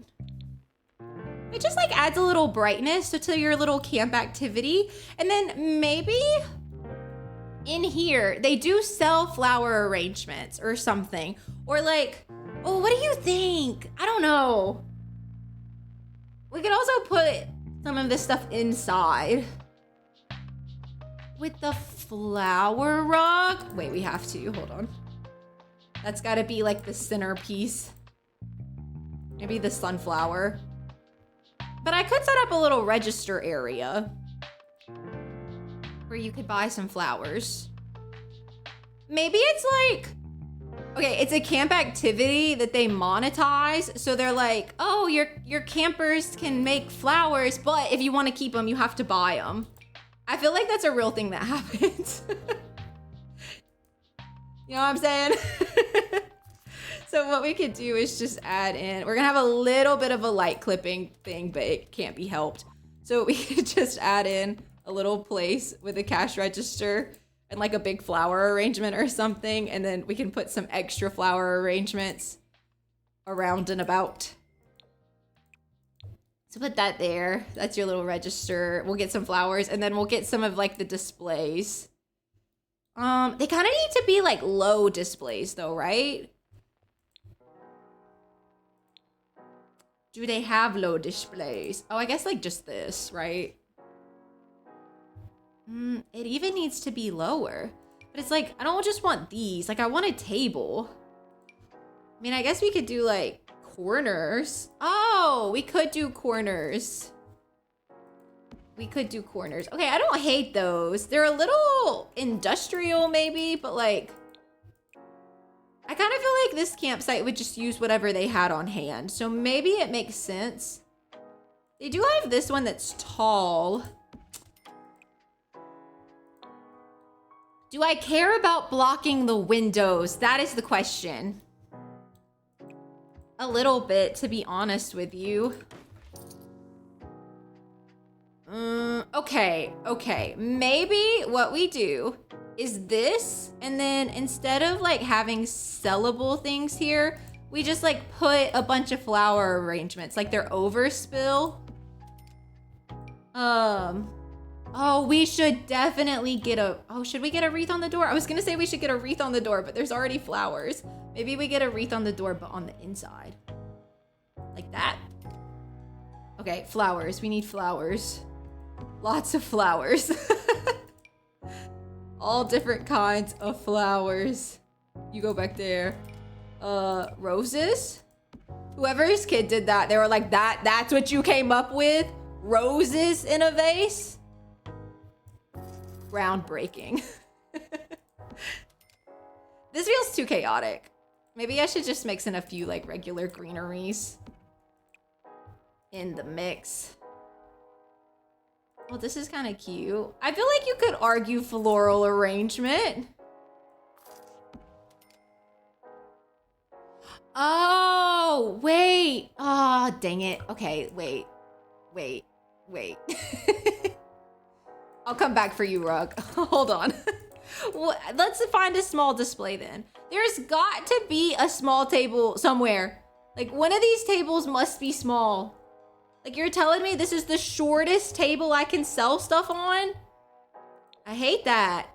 It just like adds a little brightness to your little camp activity. And then maybe in here, they do sell flower arrangements or something. Or like, oh, what do you think? I don't know. We could also put some of this stuff inside. With the flower rug. Wait, we have to, hold on. That's gotta be like the centerpiece. Maybe the sunflower. But I could set up a little register area where you could buy some flowers. Maybe it's like, okay, it's a camp activity that they monetize. So they're like, oh, your campers can make flowers, but if you want to keep them, you have to buy them. I feel like that's a real thing that happens. You know what I'm saying? So what we could do is just add in, we're gonna have a little bit of a light clipping thing, but it can't be helped. So we could just add in a little place with a cash register and like a big flower arrangement or something. And then we can put some extra flower arrangements around and about. So put that there. That's your little register. We'll get some flowers and then we'll get some of like the displays. They kind of need to be like low displays though, right? Do they have low displays? Oh, I guess like just this, right? It even needs to be lower. But it's like, I don't just want these. Like I want a table. I mean, I guess we could do like corners. Oh, we could do corners. We could do corners. Okay, I don't hate those. They're a little industrial maybe, but like, I kind of feel like this campsite would just use whatever they had on hand. So maybe it makes sense. They do have this one that's tall. Do I care about blocking the windows? That is the question. A little bit, to be honest with you. Okay. Maybe what we do is this, and then instead of like having sellable things here, we just like put a bunch of flower arrangements, like they're overspill. Oh, we should definitely get should we get a wreath on the door? I was gonna say we should get a wreath on the door, but there's already flowers. Maybe we get a wreath on the door, but on the inside. Like that. Okay, flowers. We need flowers. Lots of flowers. All different kinds of flowers. You go back there. Roses? Whoever's kid did that, they were like, that's what you came up with? Roses in a vase? Groundbreaking. This feels too chaotic. Maybe I should just mix in a few like regular greeneries in the mix. Well, this is kind of cute. I feel like you could argue floral arrangement. Oh, wait. Oh, dang it. Okay, wait. I'll come back for you, Rug. Hold on. Well, let's find a small display then. There's got to be a small table somewhere. Like, one of these tables must be small. Like, you're telling me this is the shortest table I can sell stuff on? I hate that.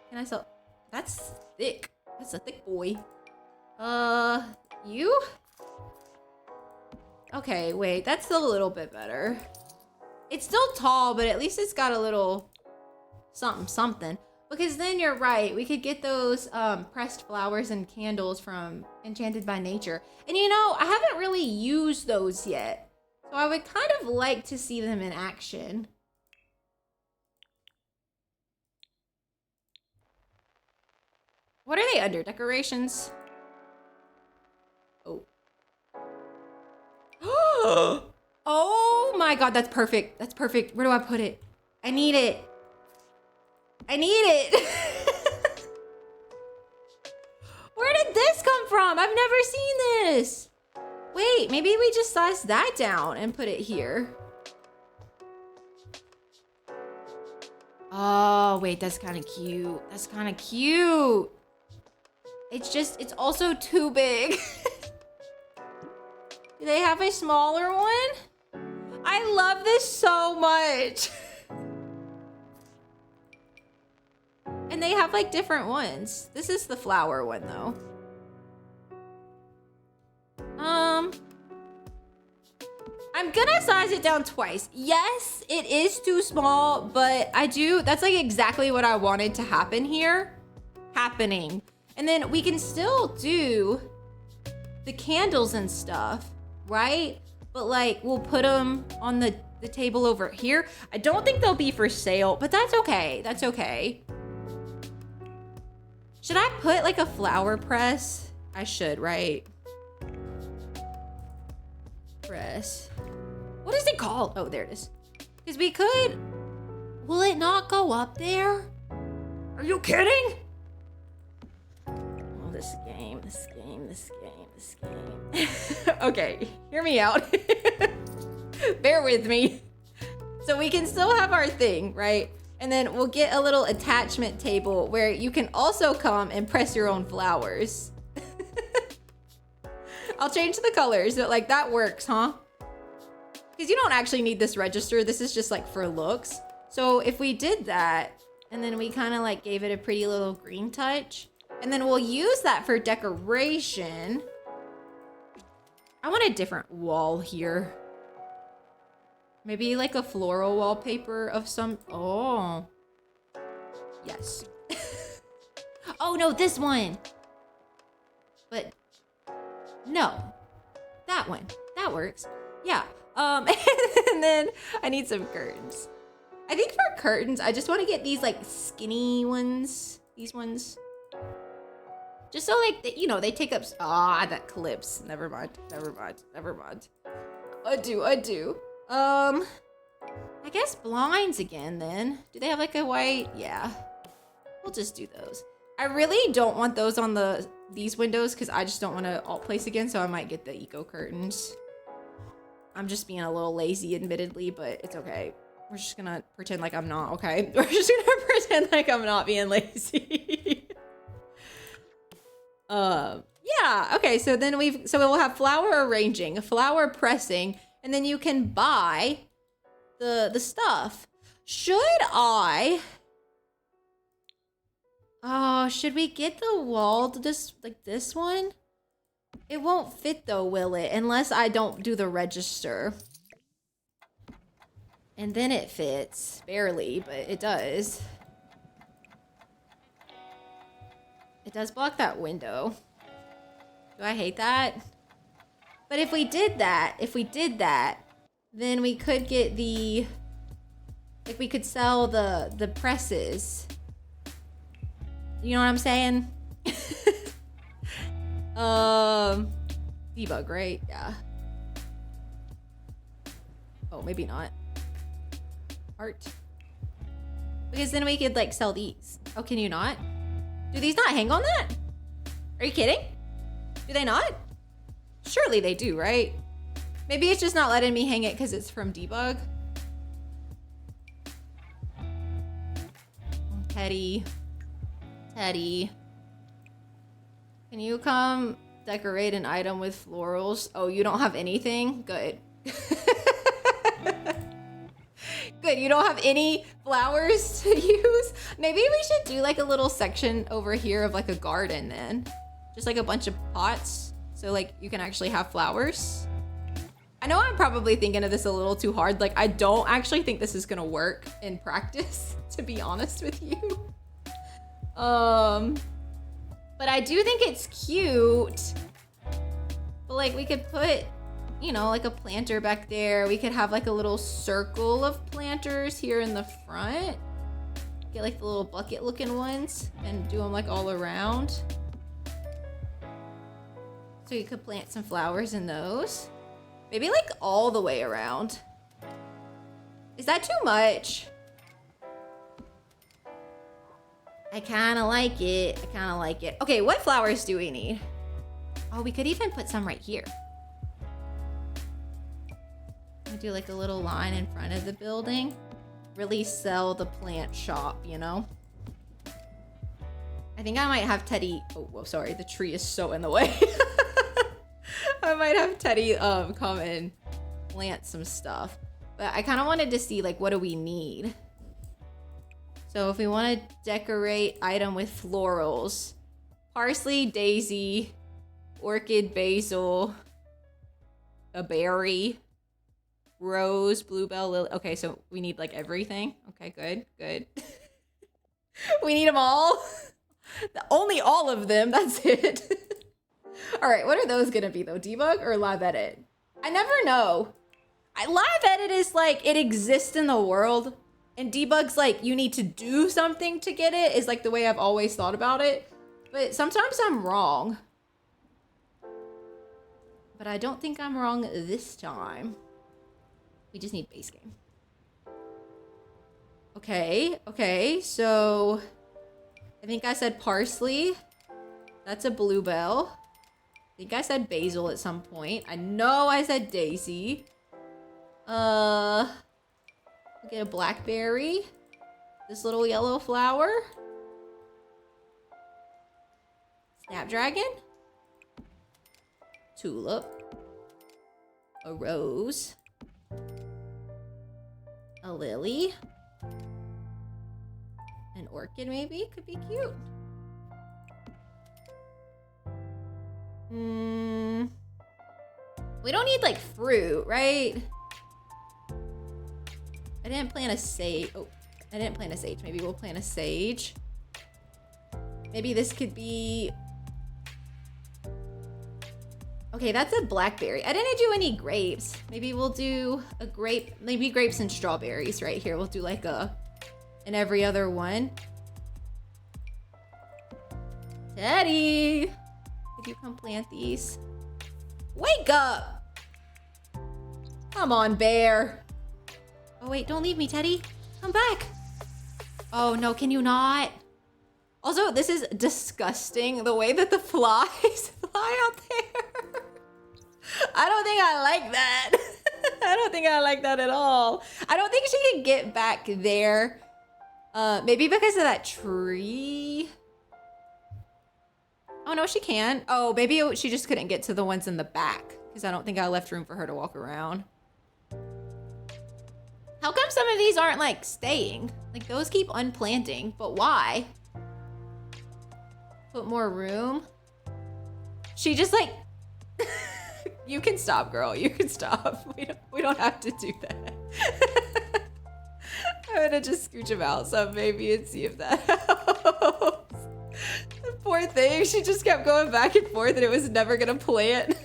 Can I sell? That's thick. That's a thick boy. You? Okay, wait, that's still a little bit better. It's still tall, but at least it's got a little something. Because then you're right, we could get those pressed flowers and candles from Enchanted by Nature. And you know, I haven't really used those yet. So I would kind of like to see them in action. What are they under? Decorations? Oh. Oh my god, that's perfect. That's perfect. Where do I put it? I need it. I need it. Where did this come from? I've never seen this. Wait, maybe we just size that down and put it here. Oh, wait, that's kind of cute. That's kind of cute. It's also too big. Do they have a smaller one? I love this so much. And they have like different ones. This is the flower one though. I'm gonna size it down twice. Yes, it is too small, but that's like exactly what I wanted to happen here. Happening. And then we can still do the candles and stuff, right? But like, we'll put them on the table over here. I don't think they'll be for sale, but that's okay. That's okay. Should I put like a flower press? I should, right? Press. What is it called? Oh, there it is. Because we could... Will it not go up there? Are you kidding? Oh, this game. Okay, hear me out. Bear with me. So we can still have our thing, right? And then we'll get a little attachment table where you can also come and press your own flowers. I'll change the colors, but like that works, huh? Because you don't actually need this register. This is just like for looks. So if we did that, and then we kind of like gave it a pretty little green touch, and then we'll use that for decoration. I want a different wall here. Maybe like a floral wallpaper of some... Oh. Yes. Oh no, this one. But no, that one. That works. Yeah. And then I need some curtains. I think for curtains, I just want to get these like skinny ones. These ones. Just so like, you know, they take up... Ah, that clips. Never mind. I do. I guess blinds again then. Do they have like a white? Yeah. We'll just do those. I really don't want those on these windows because I just don't want to alt place again, so I might get the eco curtains. I'm just being a little lazy, admittedly, but it's okay. We're just gonna pretend like I'm not, okay? We're just gonna pretend like I'm not being lazy. Yeah, okay, so then we'll have flower arranging, flower pressing, and then you can buy the stuff. Should we get the wall to just like this one? It won't fit though, will it? Unless I don't do the register. And then it fits, barely, but it does. It does block that window. Do I hate that? But if we did that, then we could get we could sell the presses. You know what I'm saying? Debug, right? Yeah. Oh, maybe not. Art. Because then we could like sell these. Oh, can you not? Do these not hang on that? Are you kidding? Do they not? Surely they do, right? Maybe it's just not letting me hang it because it's from debug. Teddy. Teddy. Can you come decorate an item with florals? Oh, you don't have anything? Good. Good, you don't have any flowers to use? Maybe we should do like a little section over here of like a garden then. Just like a bunch of pots. So like you can actually have flowers. I know I'm probably thinking of this a little too hard. Like I don't actually think this is gonna work in practice, to be honest with you. But I do think it's cute. But like we could put, you know, like a planter back there. We could have like a little circle of planters here in the front. Get like the little bucket looking ones and do them like all around. So you could plant some flowers in those. Maybe like all the way around. Is that too much? I kind of like it. I kind of like it. Okay, what flowers do we need? Oh, we could even put some right here. We do like a little line in front of the building. Really sell the plant shop, you know? I think I might have Teddy. Oh, whoa, sorry. The tree is so in the way. I might have Teddy come and plant some stuff. But I kind of wanted to see like what do we need? So if we want to decorate item with florals, parsley, daisy, orchid, basil, a berry, rose, bluebell, lily. Okay, so we need like everything. Okay, good, good. We need them all. Only all of them, that's it. All right, what are those gonna be though? Debug or live edit? I never know. Live edit is like, it exists in the world. And debug's like, you need to do something to get it, is like the way I've always thought about it. But sometimes I'm wrong. But I don't think I'm wrong this time. We just need base game. Okay, okay, so I think I said parsley. That's a bluebell. I think I said basil at some point. I know I said daisy. Get a blackberry. This little yellow flower. Snapdragon. Tulip. A rose. A lily. An orchid maybe could be cute. We don't need like fruit, right? I didn't plant a sage. Oh, I didn't plant a sage. Maybe we'll plant a sage. Maybe this could be... Okay, that's a blackberry. I didn't do any grapes. Maybe we'll do a grape, maybe grapes and strawberries right here. We'll do like an every other one. Teddy, could you come plant these? Wake up! Come on, bear. Oh wait, don't leave me, Teddy. Come back. Oh no, can you not? Also, this is disgusting, the way that the flies fly out there. I don't think I like that. I don't think I like that at all. I don't think she can get back there. Maybe because of that tree. Oh no, she can. Oh, maybe she just couldn't get to the ones in the back because I don't think I left room for her to walk around. How come some of these aren't like staying? Like those keep unplanting, but why? Put more room. She just like, you can stop, girl. You can stop. We don't have to do that. I'm gonna just scooch him out some maybe and see if that helps. The poor thing, she just kept going back and forth and it was never gonna plant.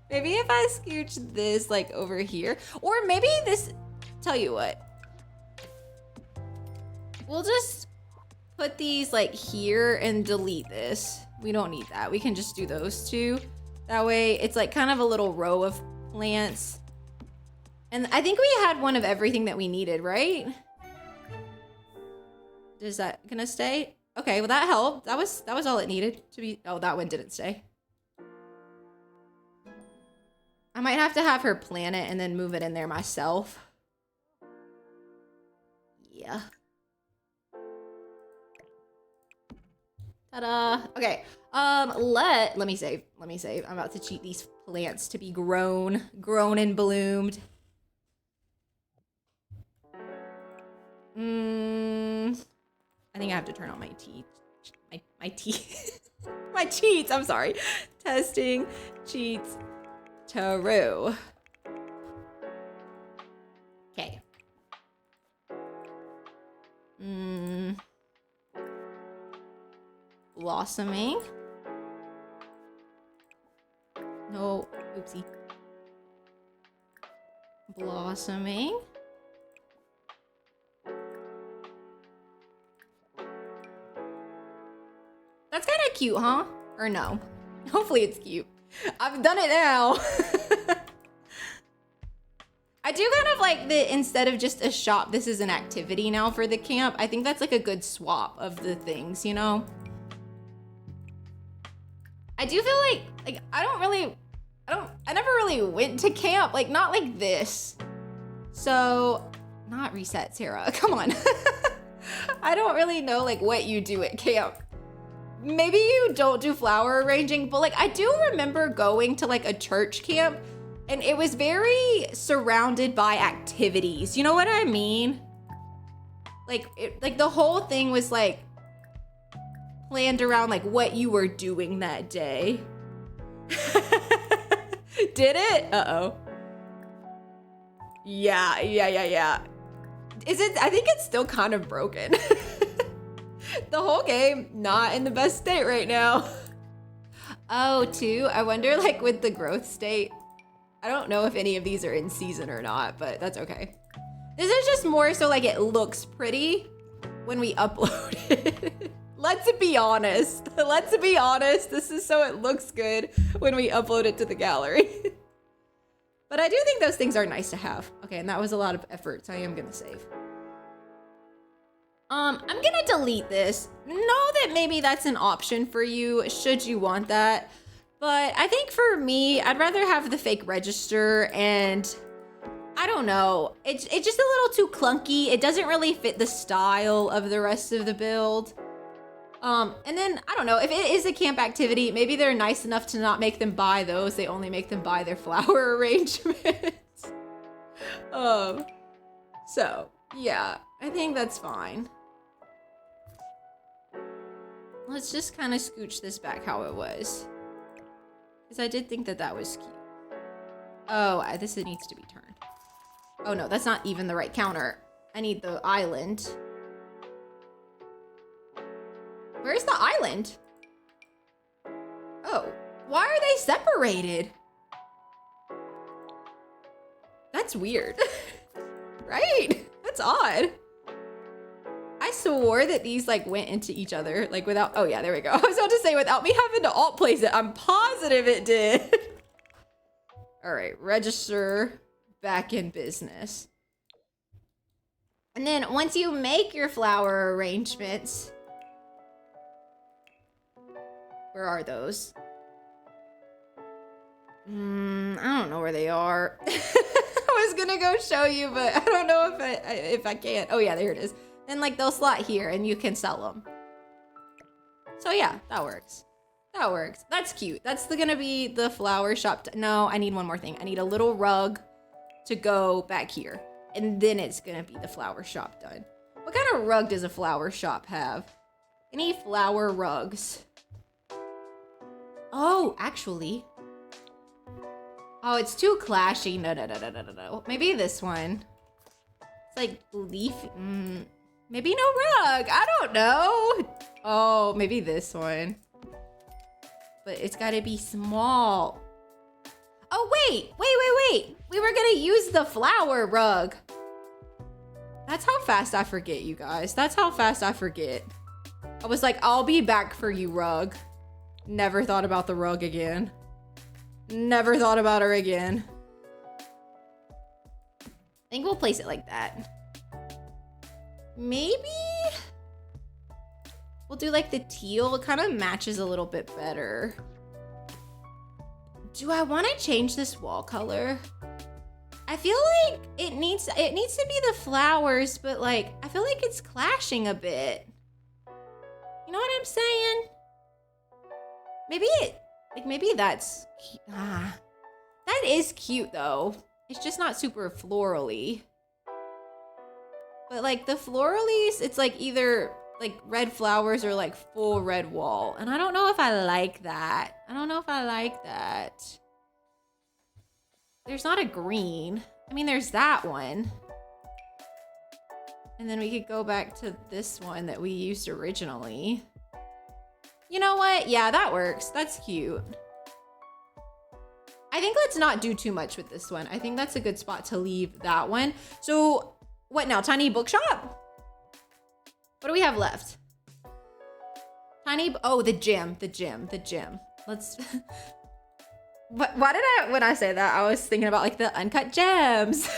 Maybe if I scooch this like over here, or maybe this, tell you what. We'll just put these like here and delete this. We don't need that. We can just do those two. That way it's like kind of a little row of plants. And I think we had one of everything that we needed, right? Is that gonna stay? Okay, well that helped. That was all it needed to be. Oh, that one didn't stay. I might have to have her plant it and then move it in there myself. Yeah. Ta-da. Okay. Let me save. Let me save. I'm about to cheat these plants to be grown and bloomed. I think I have to turn on my my cheats. I'm sorry. Testing cheats. True. Okay. Blossoming. No, oopsie. Blossoming. That's kind of cute, huh? Or no? Hopefully it's cute. I've done it now. I do kind of like that instead of just a shop, this is an activity now for the camp. I think that's like a good swap of the things, you know? I do feel like I never really went to camp, like not like this. So, not reset, Sarah, come on. I don't really know like what you do at camp. Maybe you don't do flower arranging, but like I do remember going to like a church camp and it was very surrounded by activities. You know what I mean? Like the whole thing was like planned around like what you were doing that day. Did it? Uh-oh. Yeah. Is it? I think it's still kind of broken. The whole game, not in the best state right now. Oh, too, I wonder like with the growth state, I don't know if any of these are in season or not, but that's okay. This is just more so like it looks pretty when we upload it. Let's be honest. Let's be honest. This is so it looks good when we upload it to the gallery. But I do think those things are nice to have. Okay, and that was a lot of effort, so I am gonna save. I'm gonna delete this. Know that maybe that's an option for you, should you want that. But I think for me, I'd rather have the fake register, and I don't know. It's just a little too clunky. It doesn't really fit the style of the rest of the build. And then, I don't know, if it is a camp activity, maybe they're nice enough to not make them buy those. They only make them buy their flower arrangements. So, yeah, I think that's fine. Let's just kind of scooch this back how it was. Because I did think that that was cute. Oh, this needs to be turned. Oh no, that's not even the right counter. I need the island. Where's the island? Oh, why are they separated? That's weird. Right? That's odd. I swore that these like went into each other like without, oh yeah, there we go. I was about to say without me having to alt place it. I'm positive it did. All right, register back in business. And then once you make your flower arrangements, where are those? I don't know where they are. I was gonna go show you, but I don't know if I can. Oh yeah, there it is. Then like they'll slot here and you can sell them. So yeah, that works. That works. That's cute. That's gonna be the flower shop. No, I need one more thing. I need a little rug to go back here. And then it's gonna be the flower shop done. What kind of rug does a flower shop have? Any flower rugs? Oh, actually. Oh, it's too clashy. No. Maybe this one. It's like leaf. Maybe no rug. I don't know. Oh, maybe this one. But it's gotta be small. Oh, wait. We were gonna use the flower rug. That's how fast I forget, you guys. That's how fast I forget. I was like, I'll be back for you, rug. Never thought about the rug again. Never thought about her again. I think we'll place it like that. Maybe we'll do like the teal. It kind of matches a little bit better. Do I want to change this wall color? I feel like it needs to be the flowers, but like I feel like it's clashing a bit. You know what I'm saying? Maybe that's that is cute though. It's just not super florally. But like the floralies, it's like either like red flowers or like full red wall. And I don't know if I like that. There's not a green. I mean, there's that one. And then we could go back to this one that we used originally. You know what? Yeah, that works. That's cute. I think let's not do too much with this one. I think that's a good spot to leave that one. So what now? Tiny bookshop? What do we have left? Oh, the gym. Let's... Why did when I say that, I was thinking about like the uncut gems.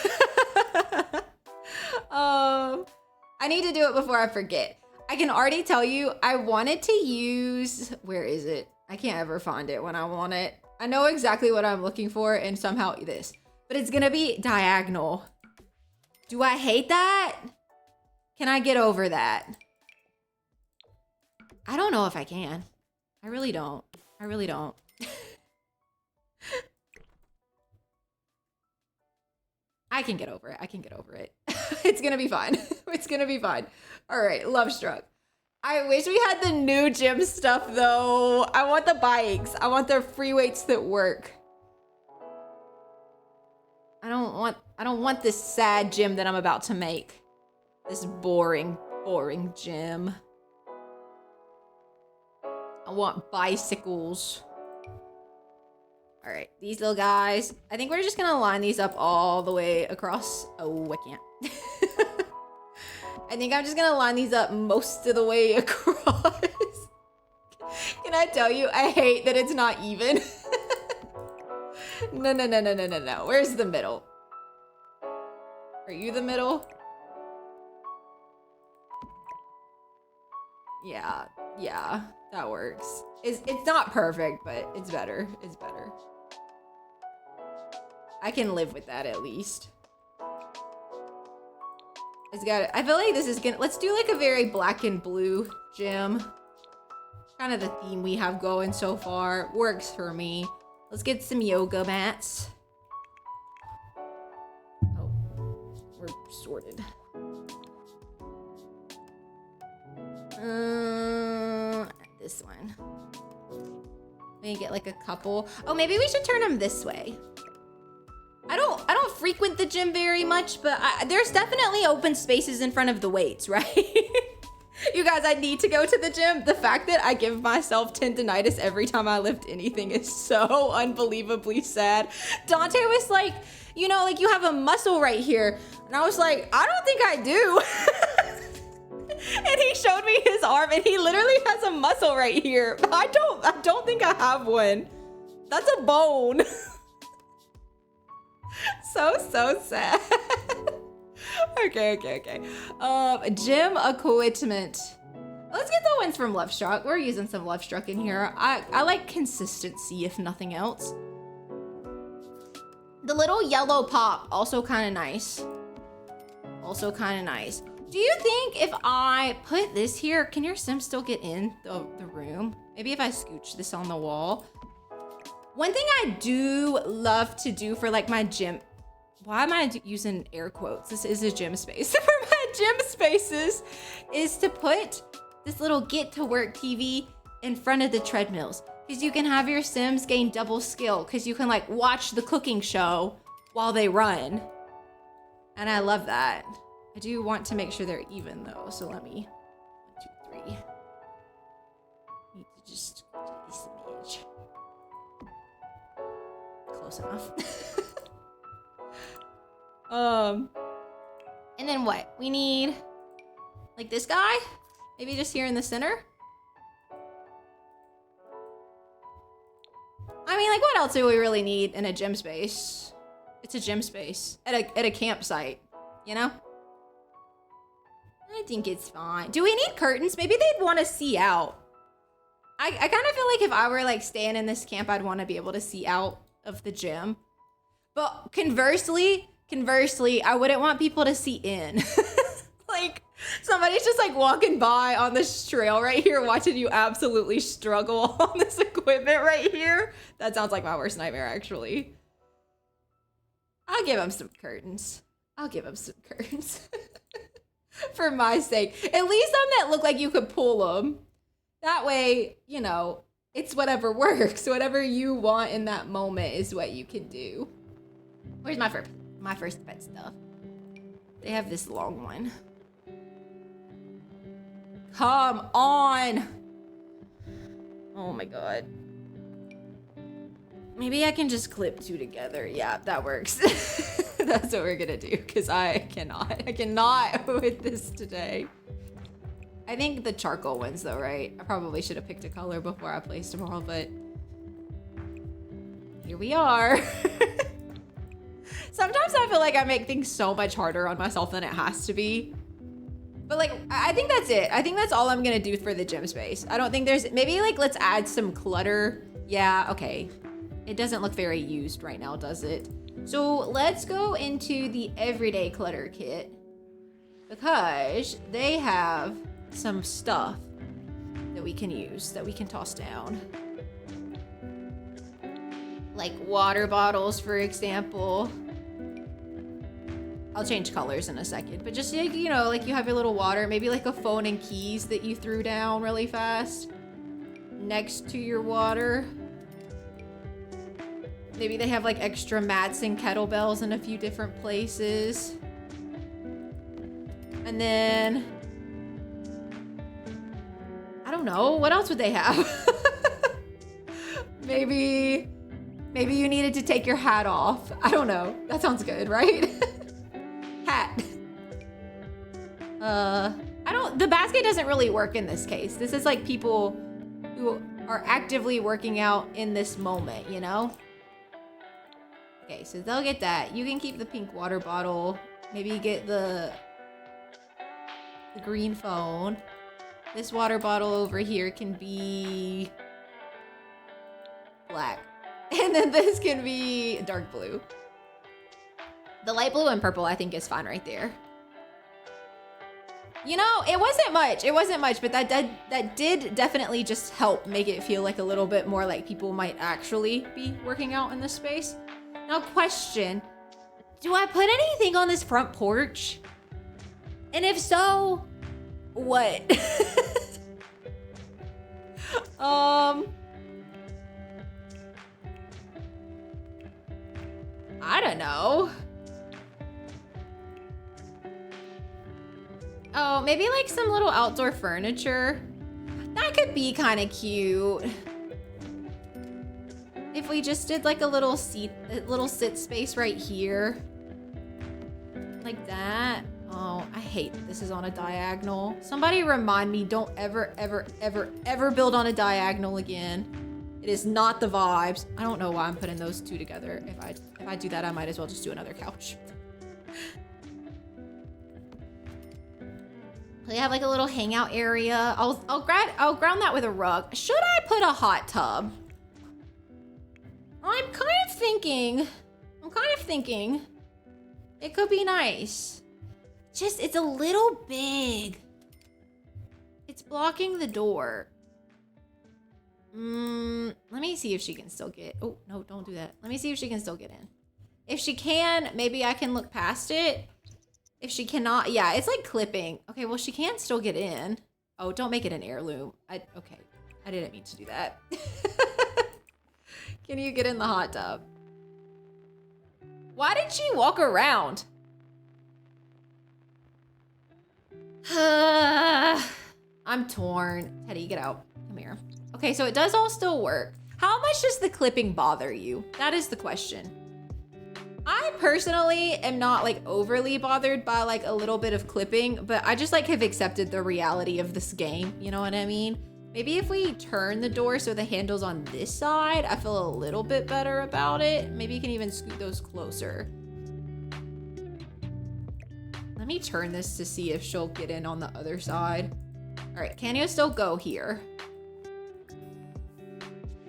I need to do it before I forget. I can already tell you, I wanted to use, where is it? I can't ever find it when I want it. I know exactly what I'm looking for and somehow this, but it's gonna be diagonal. Do I hate that? Can I get over that? I don't know if I can. I really don't. I can get over it. It's gonna be fine. All right, Love Struck. I wish we had the new gym stuff though. I want the bikes. I want the free weights that work. I don't want this sad gym that I'm about to make. This boring gym. I want bicycles. All right, these little guys. I think we're just gonna line these up all the way across. Oh, I can't. I think I'm just gonna line these up most of the way across. Can I tell you, I hate that it's not even. No. Where's the middle? Are you the middle? Yeah, that works. It's not perfect, but it's better. I can live with that at least. I feel like this is let's do like a very black and blue gym. Kind of the theme we have going so far. Works for me. Let's get some yoga mats. Oh, we're sorted. This one. We can get like a couple. Oh, maybe we should turn them this way. I don't frequent the gym very much, but there's definitely open spaces in front of the weights, right? You guys, I need to go to the gym. The fact that I give myself tendonitis every time I lift anything is so unbelievably sad. Dante was like, you know, like you have a muscle right here. And I was like, I don't think I do. And he showed me his arm and he literally has a muscle right here. I don't think I have one. That's a bone. So sad. Okay. Gym equipment. Let's get the ones from Love Struck. We're using some Love Struck in here. I like consistency, if nothing else. The little yellow pop, also kind of nice. Do you think if I put this here, can your Sim still get in the room? Maybe if I scooch this on the wall. One thing I do love to do for like my gym, why am I using air quotes? This is a gym space. For my gym spaces is to put this little get to work TV in front of the treadmills. Because you can have your Sims gain double skill because you can like watch the cooking show while they run. And I love that. I do want to make sure they're even though. So let me, 1, 2, 3. Need to just do this image. Close enough. And then what? We need like this guy. Maybe just here in the center? I mean, like, what else do we really need in a gym space? It's a gym space at a campsite, you know? I think it's fine. Do we need curtains? Maybe they'd want to see out. I kind of feel like if I were like staying in this camp, I'd want to be able to see out of the gym. But conversely, I wouldn't want people to see in. Like, somebody's just like walking by on this trail right here, watching you absolutely struggle on this equipment right here. That sounds like my worst nightmare, actually. I'll give them some curtains. For my sake. At least some that look like you could pull them. That way, you know, it's whatever works. Whatever you want in that moment is what you can do. Where's my first pet stuff? They have this long one. Come on. Oh my god. Maybe I can just clip two together. Yeah, that works. That's what we're gonna do, because I cannot with this today. I think the charcoal wins though, right? I probably should have picked a color before I placed them all, but here we are. Sometimes I feel like I make things so much harder on myself than it has to be. But like, I think that's it. I think that's all I'm gonna do for the gym space. I don't think there's, maybe like, let's add some clutter. Yeah, okay. It doesn't look very used right now, does it? So let's go into the everyday clutter kit, because they have some stuff that we can use, that we can toss down. Like water bottles, for example. I'll change colors in a second, but just, you know, like you have your little water, maybe like a phone and keys that you threw down really fast next to your water. Maybe they have like extra mats and kettlebells in a few different places. And then, I don't know, what else would they have? Maybe you needed to take your hat off. I don't know. That sounds good, right? Hat. The basket doesn't really work in this case. This is like people who are actively working out in this moment, you know? Okay, so they'll get that. You can keep the pink water bottle. Maybe get the green phone. This water bottle over here can be black. And then this can be dark blue. The light blue and purple I think is fine right there. You know, it wasn't much, but that did definitely just help make it feel like a little bit more like people might actually be working out in this space. Now question, do I put anything on this front porch? And if so, what? I don't know. Oh, maybe like some little outdoor furniture. That could be kind of cute. If we just did like a little sit space right here. Like that. Oh, I hate that this is on a diagonal. Somebody remind me, don't ever, ever, ever, ever build on a diagonal again. It is not the vibes. I don't know why I'm putting those two together. If I do that, I might as well just do another couch. They have like a little hangout area. I'll ground that with a rug. Should I put a hot tub? I'm kind of thinking it could be nice. Just, it's a little big. It's blocking the door. Let me see if she can still get, oh, no, don't do that. Let me see if she can still get in. If she can, maybe I can look past it. If she cannot, yeah, it's like clipping. Okay, well, she can still get in. Oh, don't make it an heirloom. Okay, I didn't mean to do that. Can you get in the hot tub? Why did she walk around? I'm torn. Teddy, get out. Come here. Okay, so it does all still work. How much does the clipping bother you? That is the question. I personally am not like overly bothered by like a little bit of clipping, but I just like have accepted the reality of this game. You know what I mean? Maybe if we turn the door so the handle's on this side, I feel a little bit better about it. Maybe you can even scoot those closer. Let me turn this to see if she'll get in on the other side. All right, can you still go here?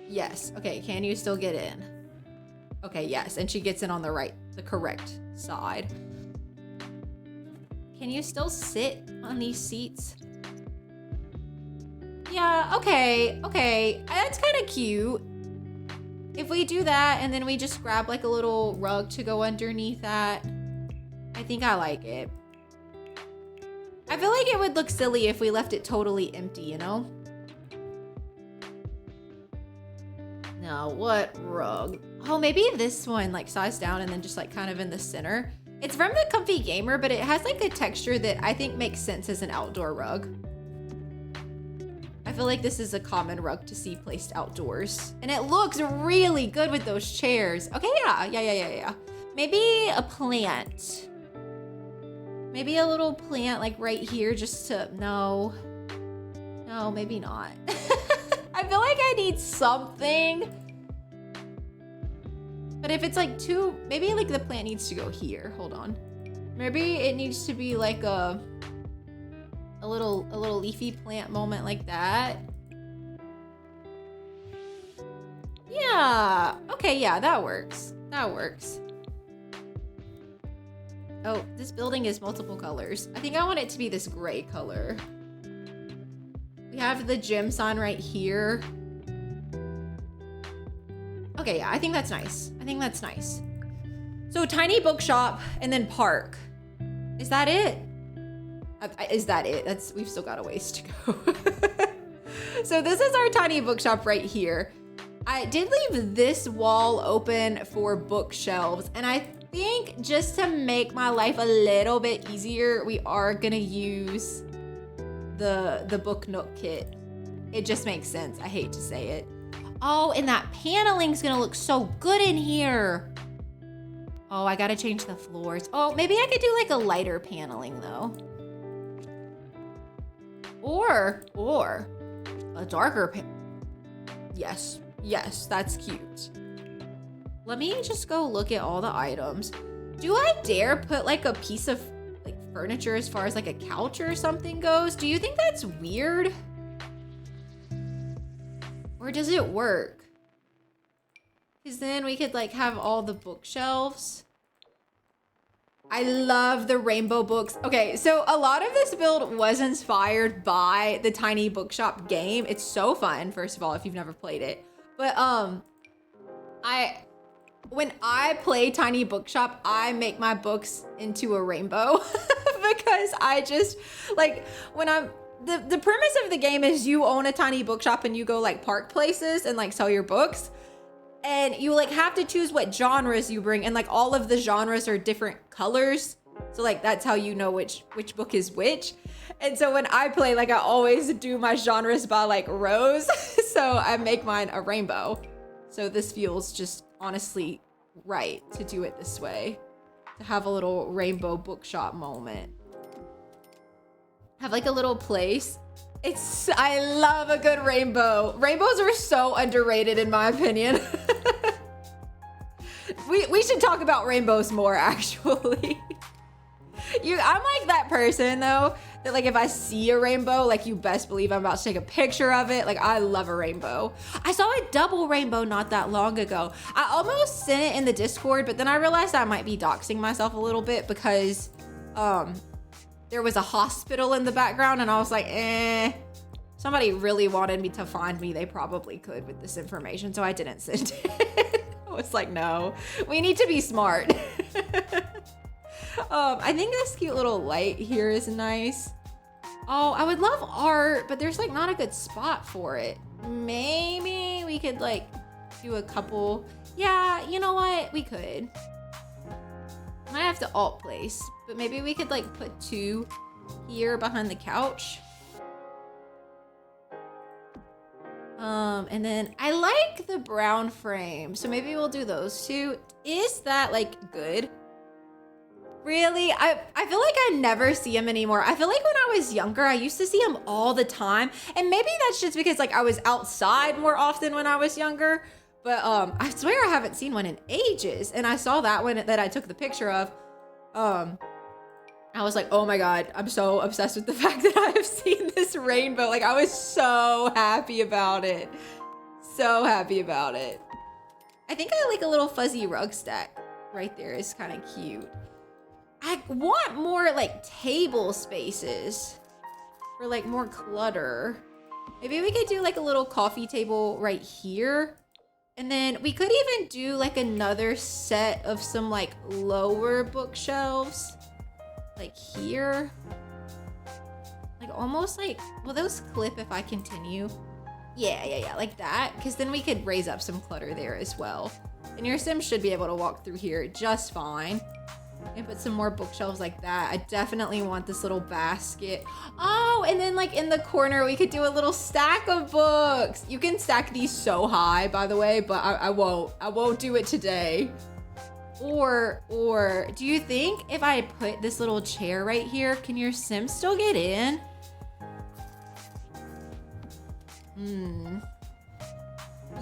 Yes, okay, can you still get in? Okay, yes, and she gets in on the correct side. Can you still sit on these seats? Yeah, okay, that's kind of cute. If we do that and then we just grab like a little rug to go underneath that, I think I like it. I feel like it would look silly if we left it totally empty, you know? No, what rug? Oh, maybe this one, like size down and then just like kind of in the center. It's from the Comfy Gamer, but it has like a texture that I think makes sense as an outdoor rug. I feel like this is a common rug to see placed outdoors. And it looks really good with those chairs. Okay, yeah. Maybe a plant. Maybe a little plant like right here just to, no, maybe not. I feel like I need something. But if it's like too, maybe like the plant needs to go here. Hold on. Maybe it needs to be like a little leafy plant moment like that. Yeah. Okay, yeah, that works. That works. Oh, this building is multiple colors. I think I want it to be this gray color. We have the gym sign right here. Okay, yeah, I think that's nice. So tiny bookshop and then park. Is that it? Is that it? We've still got a ways to go. So this is our tiny bookshop right here. I did leave this wall open for bookshelves, and I think just to make my life a little bit easier, we are gonna use the book nook kit. It just makes sense. I hate to say it. Oh, and that paneling's gonna look so good in here. Oh, I gotta change the floors. Oh, maybe I could do like a lighter paneling though. Or a darker Yes, that's cute. Let me just go look at all the items. Do I dare put like a piece of like furniture as far as like a couch or something goes? Do you think that's weird? Or does it work? Because then we could like have all the bookshelves. I love the rainbow books. Okay, so a lot of this build was inspired by the Tiny Bookshop game. It's so fun, first of all, if you've never played it. But when I play Tiny Bookshop, I make my books into a rainbow because I just like the premise of the game is you own a tiny bookshop and you go like park places and like sell your books. And you like have to choose what genres you bring, and like all of the genres are different colors. So like that's how you know which book is which. And so when I play, like I always do my genres by like rows. So I make mine a rainbow. So this feels just honestly right to do it this way. To have a little rainbow bookshop moment. Have like a little place. I love a good rainbow. Rainbows are so underrated in my opinion. We should talk about rainbows more actually. I'm like that person though, that like if I see a rainbow, like you best believe I'm about to take a picture of it. Like I love a rainbow. I saw a double rainbow not that long ago. I almost sent it in the Discord, but then I realized I might be doxing myself a little bit because there was a hospital in the background and I was like, somebody really wanted me to find me. They probably could with this information. So I didn't send it. I was like, no, we need to be smart. I think this cute little light here is nice. Oh, I would love art, but there's like not a good spot for it. Maybe we could like do a couple. Yeah, you know what? We could. Might have to alt place, but maybe we could like put 2 here behind the couch. And then I like the brown frame, so maybe we'll do those two. Is that like good? Really? I feel like I never see him anymore. I feel like when I was younger, I used to see him all the time. And maybe that's just because like I was outside more often when I was younger. But I swear I haven't seen one in ages. And I saw that one that I took the picture of. I was like, oh my God, I'm so obsessed with the fact that I have seen this rainbow. Like I was so happy about it. So happy about it. I think I like a little fuzzy rug stack right there is kind of cute. I want more like table spaces for like more clutter. Maybe we could do like a little coffee table right here. And then we could even do like another set of some like lower bookshelves. Like here. Like almost like, will those clip if I continue? Yeah, like that. Because then we could raise up some clutter there as well. And your Sim should be able to walk through here just fine. And put some more bookshelves like that. I definitely want this little basket. Oh, and then like in the corner, we could do a little stack of books. You can stack these so high, by the way, but I won't do it today. Or do you think if I put this little chair right here, can your Sim still get in?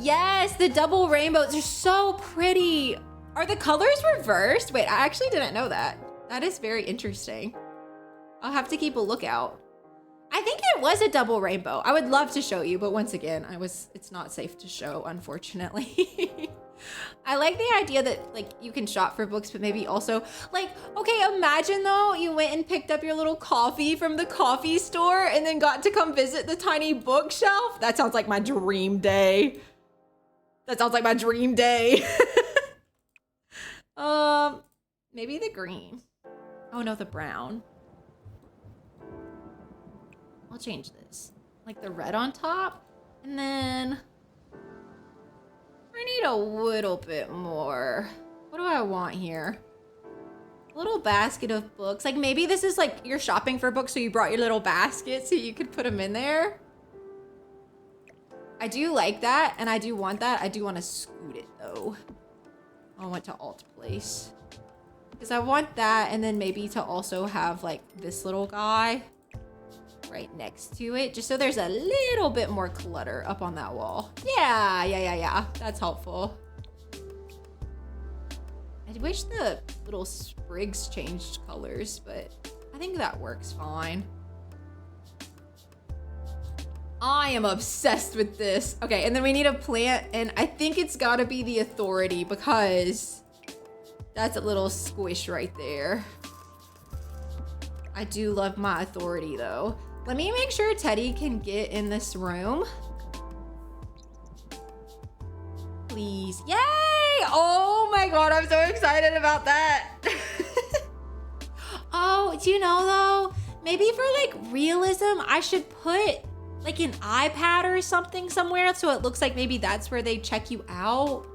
Yes, the double rainbows are so pretty. Are the colors reversed? Wait, I actually didn't know that. That is very interesting. I'll have to keep a lookout. I think it was a double rainbow. I would love to show you, but once again, it's not safe to show, unfortunately. I like the idea that like you can shop for books, but maybe also like, okay, imagine though, you went and picked up your little coffee from the coffee store and then got to come visit the tiny bookshelf. That sounds like my dream day. That sounds like my dream day. Maybe the green. Oh no, the brown. I'll change this. Like the red on top. And then I need a little bit more. What do I want here? A little basket of books. Like maybe this is like you're shopping for books, so you brought your little basket so you could put them in there. I do like that, and I do want that. I do want to scoot it though. I went to alt place. Because I want that, and then maybe to also have like this little guy right next to it, just so there's a little bit more clutter up on that wall. Yeah. That's helpful. I wish the little sprigs changed colors, but I think that works fine. I am obsessed with this. Okay, and then we need a plant, and I think it's gotta be the Authority because that's a little squish right there. I do love my Authority though. Let me make sure Teddy can get in this room. Please. Yay! Oh my God, I'm so excited about that. Oh, do you know though? Maybe for like realism, I should put like an iPad or something somewhere so it looks like maybe that's where they check you out.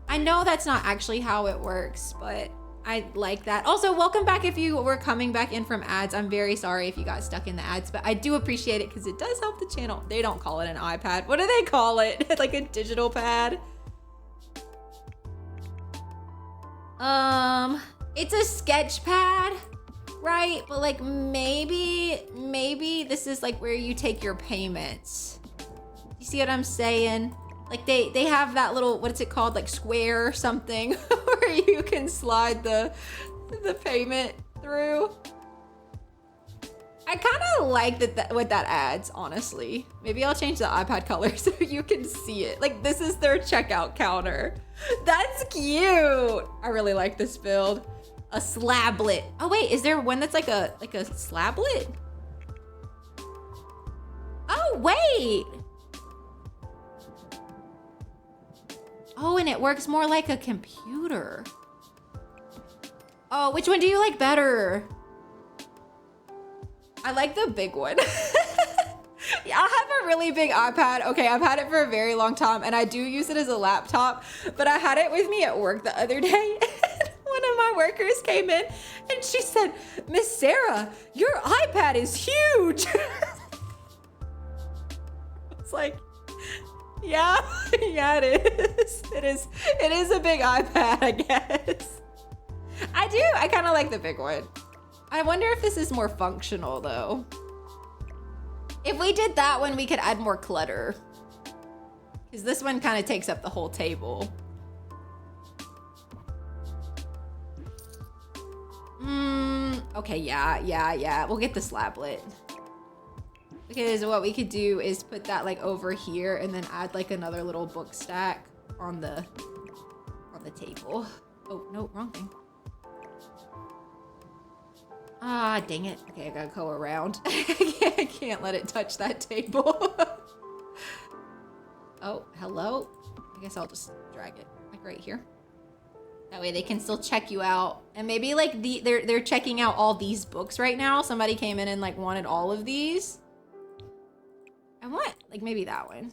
I know that's not actually how it works, but I like that. Also, welcome back if you were coming back in from ads. I'm very sorry if you got stuck in the ads, but I do appreciate it because it does help the channel. They don't call it an iPad. What do they call it? Like a digital pad? It's a sketch pad, right? But like maybe this is like where you take your payments. You see what I'm saying? Like they have that little, what's it called? Like square or something where you can slide the payment through. I kind of like what that adds, honestly. Maybe I'll change the iPad color so you can see it. Like this is their checkout counter. That's cute. I really like this build. A slablet. Oh wait, is there one that's like a slablet? Oh wait. Oh, and it works more like a computer. Oh, which one do you like better? I like the big one. Yeah, I have a really big iPad. Okay, I've had it for a very long time and I do use it as a laptop, but I had it with me at work the other day. One of my workers came in and she said, "Miss Sarah, your iPad is huge." It's like, yeah, yeah, it is. It is a big iPad, I guess. I kind of like the big one. I wonder if this is more functional though. If we did that one, we could add more clutter. Because this one kind of takes up the whole table. Okay, yeah. We'll get the slablet. Because what we could do is put that like over here and then add like another little book stack on the table. Oh, no, wrong thing. Ah, dang it. Okay, I gotta go around. I can't let it touch that table. Oh, hello. I guess I'll just drag it like right here. That way they can still check you out. And maybe like they're checking out all these books right now. Somebody came in and like wanted all of these. I want like maybe that one.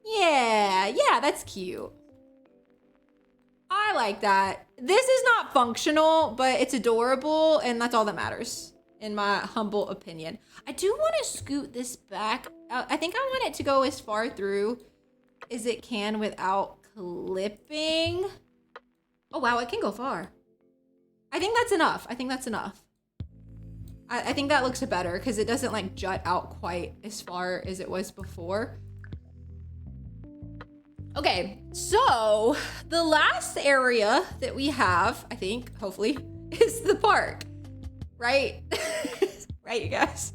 Yeah, that's cute. I like that. This is not functional, but it's adorable, and that's all that matters, in my humble opinion. I do want to scoot this back. I think I want it to go as far through as it can without clipping. Oh, wow, it can go far. I think that's enough. I think that looks better because it doesn't like jut out quite as far as it was before. Okay, so the last area that we have, I think, hopefully, is the park, right? Right, you guys?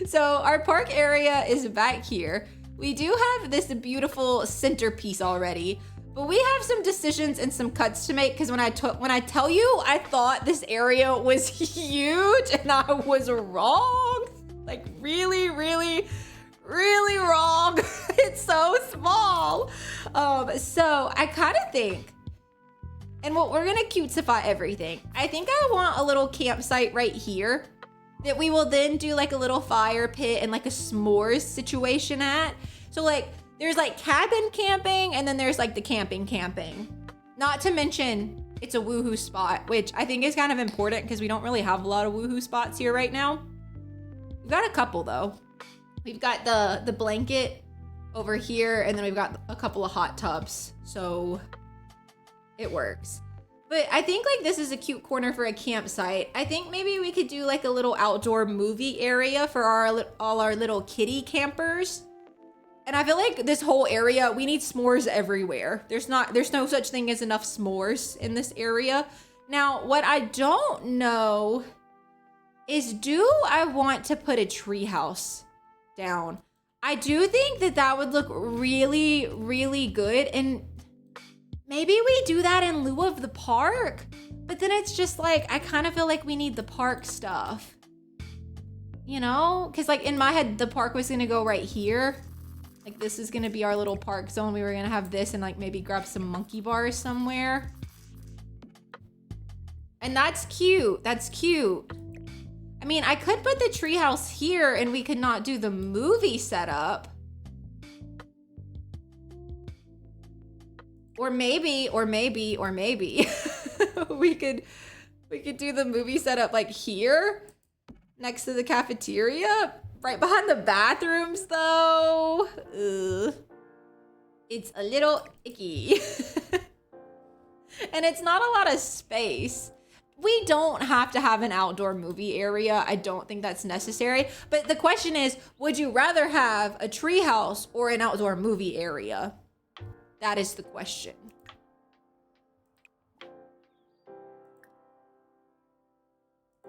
So our park area is back here. We do have this beautiful centerpiece already, but we have some decisions and some cuts to make because when I tell you I thought this area was huge and I was wrong, like really wrong. It's so small. So I kind of think, and what we're gonna cutesify everything. I think I want a little campsite right here that we will then do like a little fire pit and like a s'mores situation at. So like there's like cabin camping and then there's like the camping. Not to mention it's a woohoo spot, which I think is kind of important because we don't really have a lot of woohoo spots here right now. We've got a couple though. We've got the blanket over here, and then we've got a couple of hot tubs, so it works. But I think like this is a cute corner for a campsite. I think maybe we could do like a little outdoor movie area for all our little kitty campers. And I feel like this whole area, we need s'mores everywhere. There's no such thing as enough s'mores in this area. Now, what I don't know is, do I want to put a treehouse down? I do think that would look really good, and maybe we do that in lieu of the park, but then it's just like, I kind of feel like we need the park stuff, you know? Because like in my head, the park was gonna go right here. Like this is gonna be our little park zone. We were gonna have this and like maybe grab some monkey bars somewhere. And that's cute, I mean, I could put the treehouse here and we could not do the movie setup. Or maybe we could do the movie setup like here next to the cafeteria, right behind the bathrooms though. Ugh. It's a little icky. And it's not a lot of space. We don't have to have an outdoor movie area. I don't think that's necessary. But the question is, would you rather have a treehouse or an outdoor movie area? That is the question.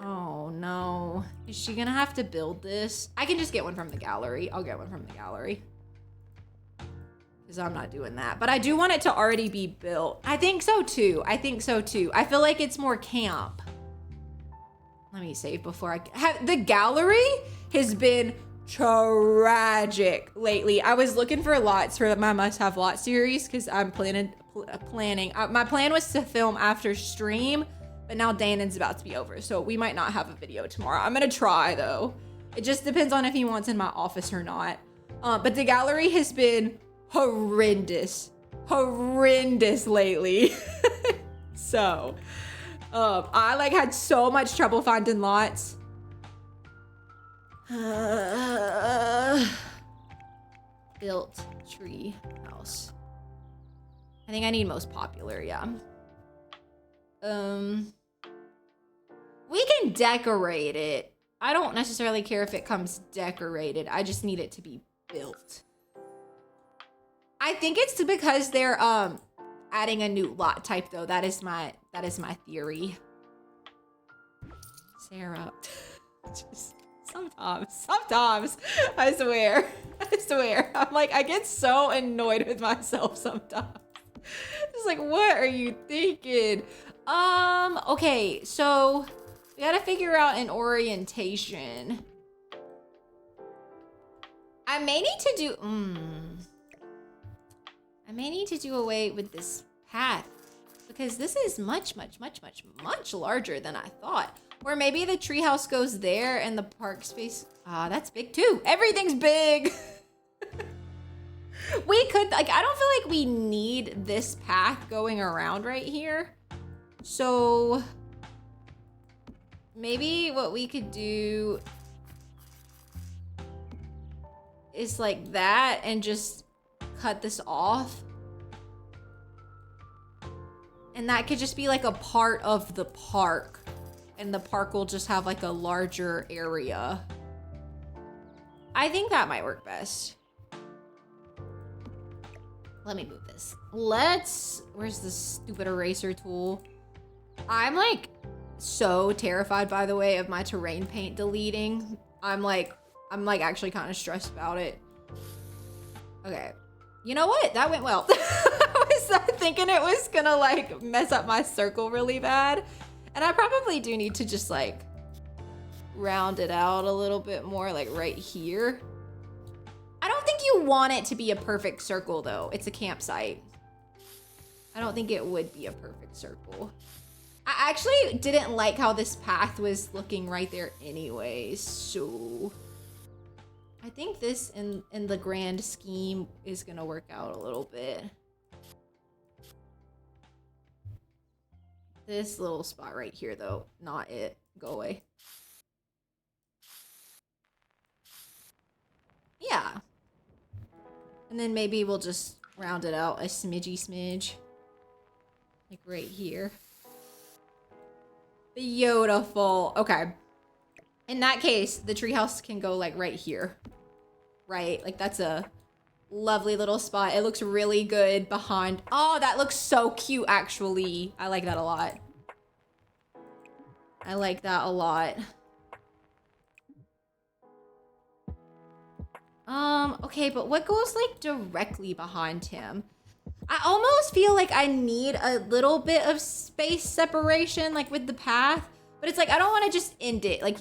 Oh no. Is she gonna have to build this? I can just get one from the gallery. I'll get one from the gallery. Because I'm not doing that. But I do want it to already be built. I think so too. I feel like it's more camp. Let me save before I have. The gallery has been tragic lately. I was looking for lots for my must-have lot series because I'm planning. My plan was to film after stream, but now Danon's about to be over, so we might not have a video tomorrow. I'm gonna try though. It just depends on if he wants in my office or not. But the gallery has been horrendous lately. So I like had so much trouble finding lots. built tree house. I think I need most popular, yeah. We can decorate it. I don't necessarily care if it comes decorated. I just need it to be built. I think it's because they're adding a new lot type though. That is my theory. Sarah. Just sometimes I swear. I'm like, I get so annoyed with myself sometimes. Just like, what are you thinking? Okay, so we gotta figure out an orientation. I may need to do away with this path because this is much larger than I thought. Or maybe the treehouse goes there and the park space. Ah, that's big too. Everything's big. We could, like, I don't feel like we need this path going around right here. So maybe what we could do is like that and just cut this off. And that could just be like a part of the park. And the park will just have like a larger area. I think that might work best. Let me move this. Where's the stupid eraser tool? I'm like so terrified, by the way, of my terrain paint deleting. I'm like actually kind of stressed about it. Okay. You know what? That went well. I was thinking it was gonna like mess up my circle really bad. And I probably do need to just like round it out a little bit more, like right here. I don't think you want it to be a perfect circle though. It's a campsite. I don't think it would be a perfect circle. I actually didn't like how this path was looking right there anyways, so I think this in the grand scheme is gonna work out a little bit. This little spot right here though, not it. Go away. Yeah. And then maybe we'll just round it out a smidge. Like right here. Beautiful. Okay. In that case, the treehouse can go like right here. Right? Like that's a lovely little spot. It looks really good behind. Oh, that looks so cute actually. I like that a lot. I like that a lot. Okay, but what goes like directly behind him? I almost feel like I need a little bit of space separation, like with the path, but it's like, I don't want to just end it. Like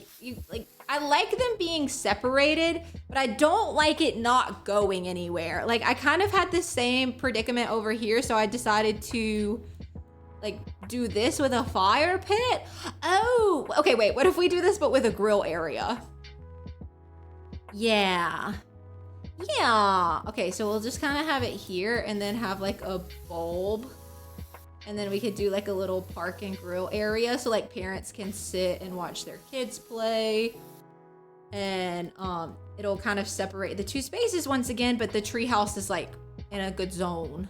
I like them being separated, but I don't like it not going anywhere. Like I kind of had the same predicament over here. So I decided to like do this with a fire pit. Oh, okay, wait, what if we do this, but with a grill area? Yeah. Okay, so we'll just kind of have it here and then have like a bulb. And then we could do like a little park and grill area so like parents can sit and watch their kids play. And it'll kind of separate the two spaces once again, but the treehouse is like in a good zone.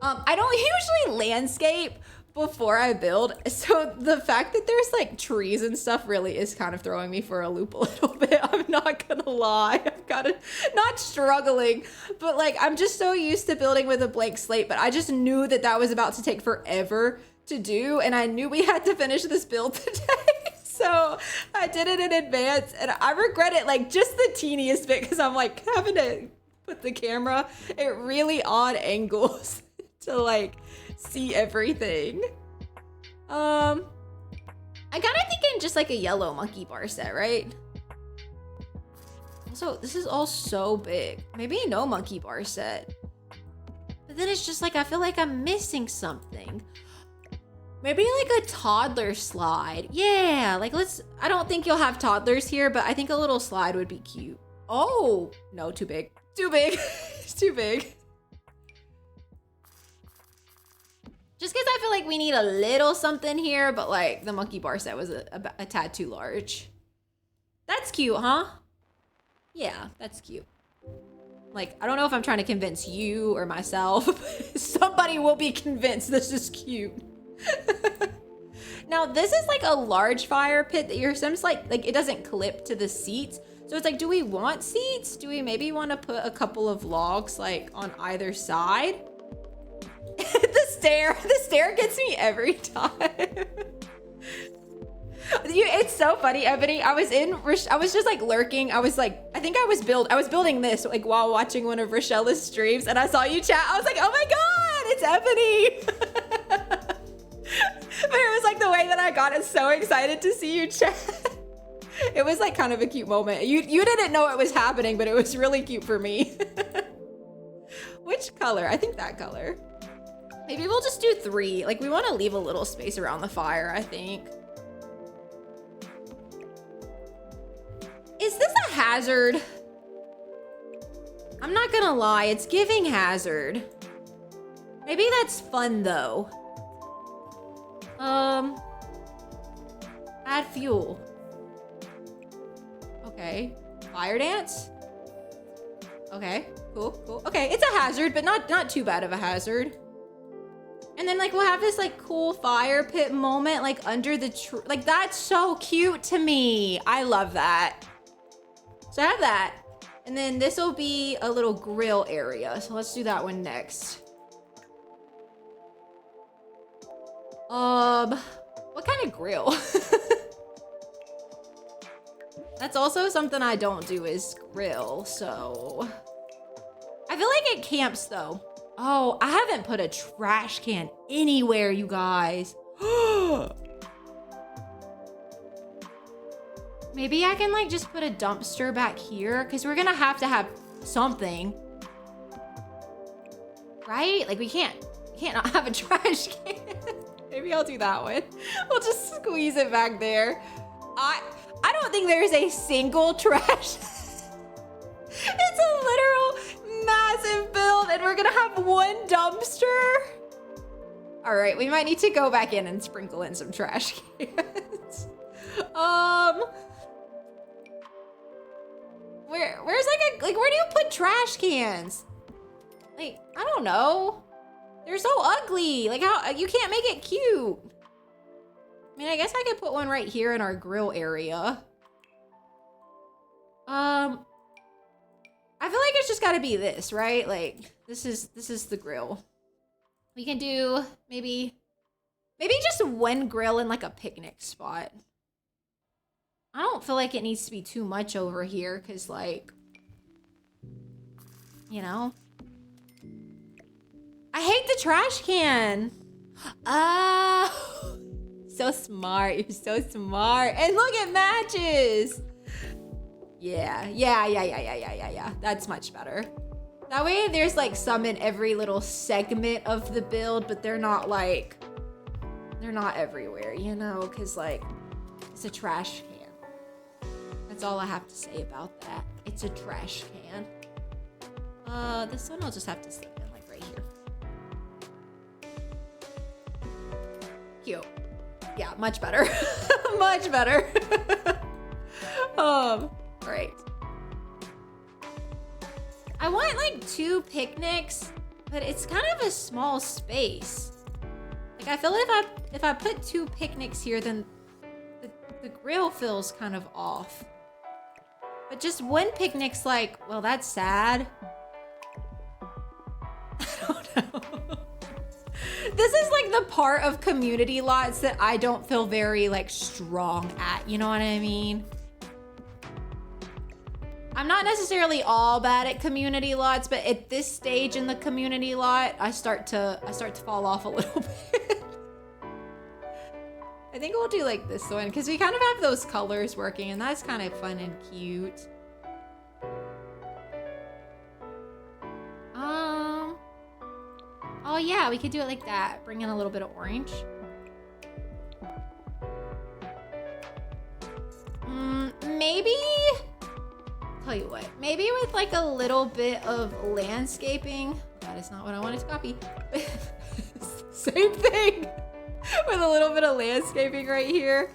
I don't usually landscape before I build, so the fact that there's like trees and stuff really is kind of throwing me for a loop a little bit. I'm not gonna lie. I've got to, not struggling, but like I'm just so used to building with a blank slate, but I just knew that that was about to take forever to do, and I knew we had to finish this build today. So I did it in advance, and I regret it like just the teeniest bit because I'm like having to put the camera at really odd angles to like see everything. I kind of thinking just like a yellow monkey bar set, right? Also, this is all so big. Maybe no monkey bar set. But then it's just like, I feel like I'm missing something. Maybe like a toddler slide. Yeah, like I don't think you'll have toddlers here, but I think a little slide would be cute. Oh, no, too big. Too big. It's too big. Just because I feel like we need a little something here, but like the monkey bar set was a tad too large. That's cute, huh? Yeah, that's cute. Like, I don't know if I'm trying to convince you or myself. Somebody will be convinced this is cute. Now, this is like a large fire pit that your Sims like it doesn't clip to the seats. So it's like, do we want seats? Do we maybe want to put a couple of logs like on either side? The stare gets me every time. It's so funny, Ebony. I was just like lurking. I was like, I think I was building this like while watching one of Rochelle's streams, and I saw you chat. I was like, oh my god, it's Ebony. But it was like the way that I got so excited to see you chat. It was like kind of a cute moment. You didn't know it was happening, but it was really cute for me. Which color? I think that color. Maybe we'll just do 3. Like, we want to leave a little space around the fire, I think. Is this a hazard? I'm not gonna lie, it's giving hazard. Maybe that's fun though. Add fuel. Okay. Fire dance? Okay, cool. Okay, it's a hazard, but not too bad of a hazard. And then like we'll have this like cool fire pit moment like under the tree. Like that's so cute to me. I love that. So I have that. And then this will be a little grill area. So let's do that one next. What kind of grill? That's also something I don't do is grill, so. I feel like it camps though. Oh, I haven't put a trash can anywhere, you guys. Maybe I can like just put a dumpster back here because we're gonna have to have something. Right? Like we can't not have a trash can. Maybe I'll do that one. We'll just squeeze it back there. I don't think there's a single trash. It's a literal massive build and we're gonna have one dumpster. All right, we might need to go back in and sprinkle in some trash cans. Where's like where do you put trash cans? Like, I don't know. They're so ugly. Like how you can't make it cute. I mean, I guess I could put one right here in our grill area. I feel like it's just gotta be this, right? Like this is the grill. We can do maybe just one grill in like a picnic spot. I don't feel like it needs to be too much over here because like, you know, I hate the trash can. Oh, so smart. You're so smart. And look, it matches. Yeah. That's much better. That way there's like some in every little segment of the build, but they're not everywhere, you know, because like it's a trash can. That's all I have to say about that. It's a trash can. This one I'll just have to slip in like right here. Cute. Yeah, much better. Much better. Right. I want like 2 picnics, but it's kind of a small space. Like I feel if I put 2 picnics here, then the grill feels kind of off. But just one picnic's like, well, that's sad. I don't know. This is like the part of community lots that I don't feel very like strong at, you know what I mean? I'm not necessarily all bad at community lots, but at this stage in the community lot, I start to fall off a little bit. I think we'll do like this one because we kind of have those colors working and that's kind of fun and cute. Oh yeah, we could do it like that. Bring in a little bit of orange. Maybe, tell you what, maybe with like a little bit of landscaping. That is not what I wanted to copy. Same thing. With a little bit of landscaping right here,